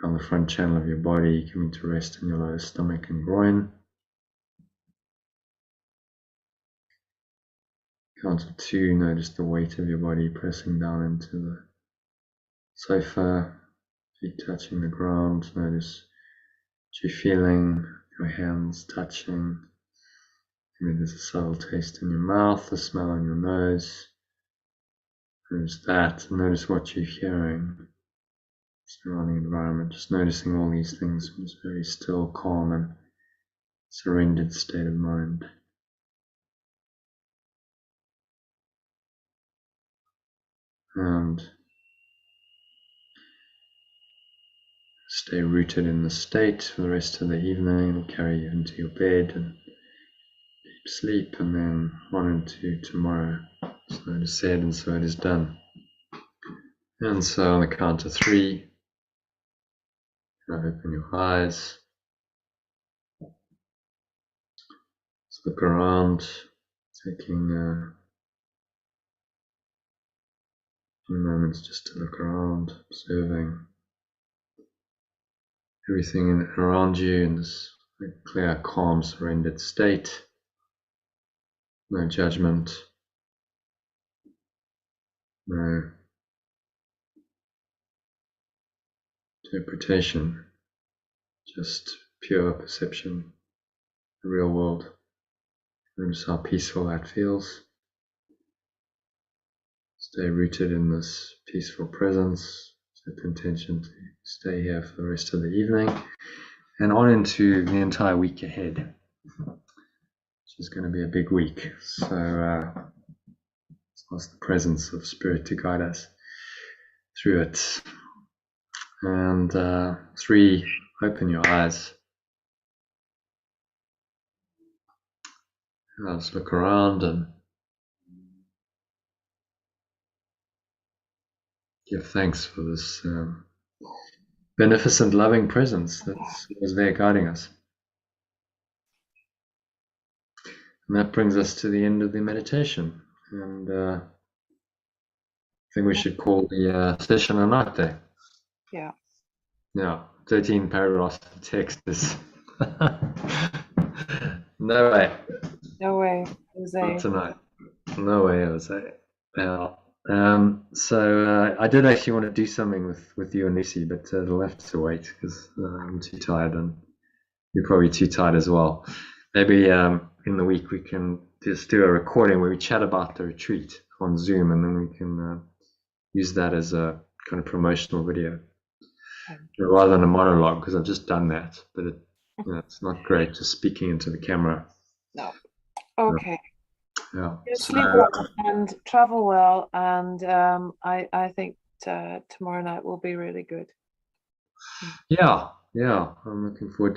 [SPEAKER 1] down the front channel of your body, coming to rest in your lower stomach and groin. Count of 2, notice the weight of your body pressing down into the sofa, feet touching the ground. Notice what you're feeling, your hands touching. Maybe there's a subtle taste in your mouth, a smell in your nose. Notice that, and notice what you're hearing. Surrounding environment, just noticing all these things in this very still, calm, and surrendered state of mind. And stay rooted in the state for the rest of the evening. It'll carry you into your bed and sleep, and then on into tomorrow. So it is said, and so it is done. And so on the count of 3, open your eyes. Let's look around, taking a few moments just to look around, observing everything around you in this clear, calm, surrendered state. No judgment, no interpretation, just pure perception, the real world. Notice how peaceful that feels. Stay rooted in this peaceful presence. Set the intention to stay here for the rest of the evening and on into the entire week ahead, which is going to be a big week. So let's ask the presence of Spirit to guide us through it. And 3, open your eyes. Let's look around and give thanks for this beneficent, loving presence that is there guiding us. And that brings us to the end of the meditation. And I think we should call the session a night there.
[SPEAKER 4] Yeah.
[SPEAKER 1] Yeah, 13 paragraphs of text is no way.
[SPEAKER 4] No way, Jose.
[SPEAKER 1] Not tonight. No way, Jose. Yeah. So I did actually want to do something with you and Lucy, but it'll have to wait because I'm too tired and you're probably too tired as well. Maybe in the week we can just do a recording where we chat about the retreat on Zoom, and then we can use that as a kind of promotional video rather than a monologue, because I've just done that, but it's not great just speaking into the camera.
[SPEAKER 4] No. Okay.
[SPEAKER 1] Yeah.
[SPEAKER 4] Sleep well and travel well, and I think tomorrow night will be really good.
[SPEAKER 1] Yeah, I'm looking forward to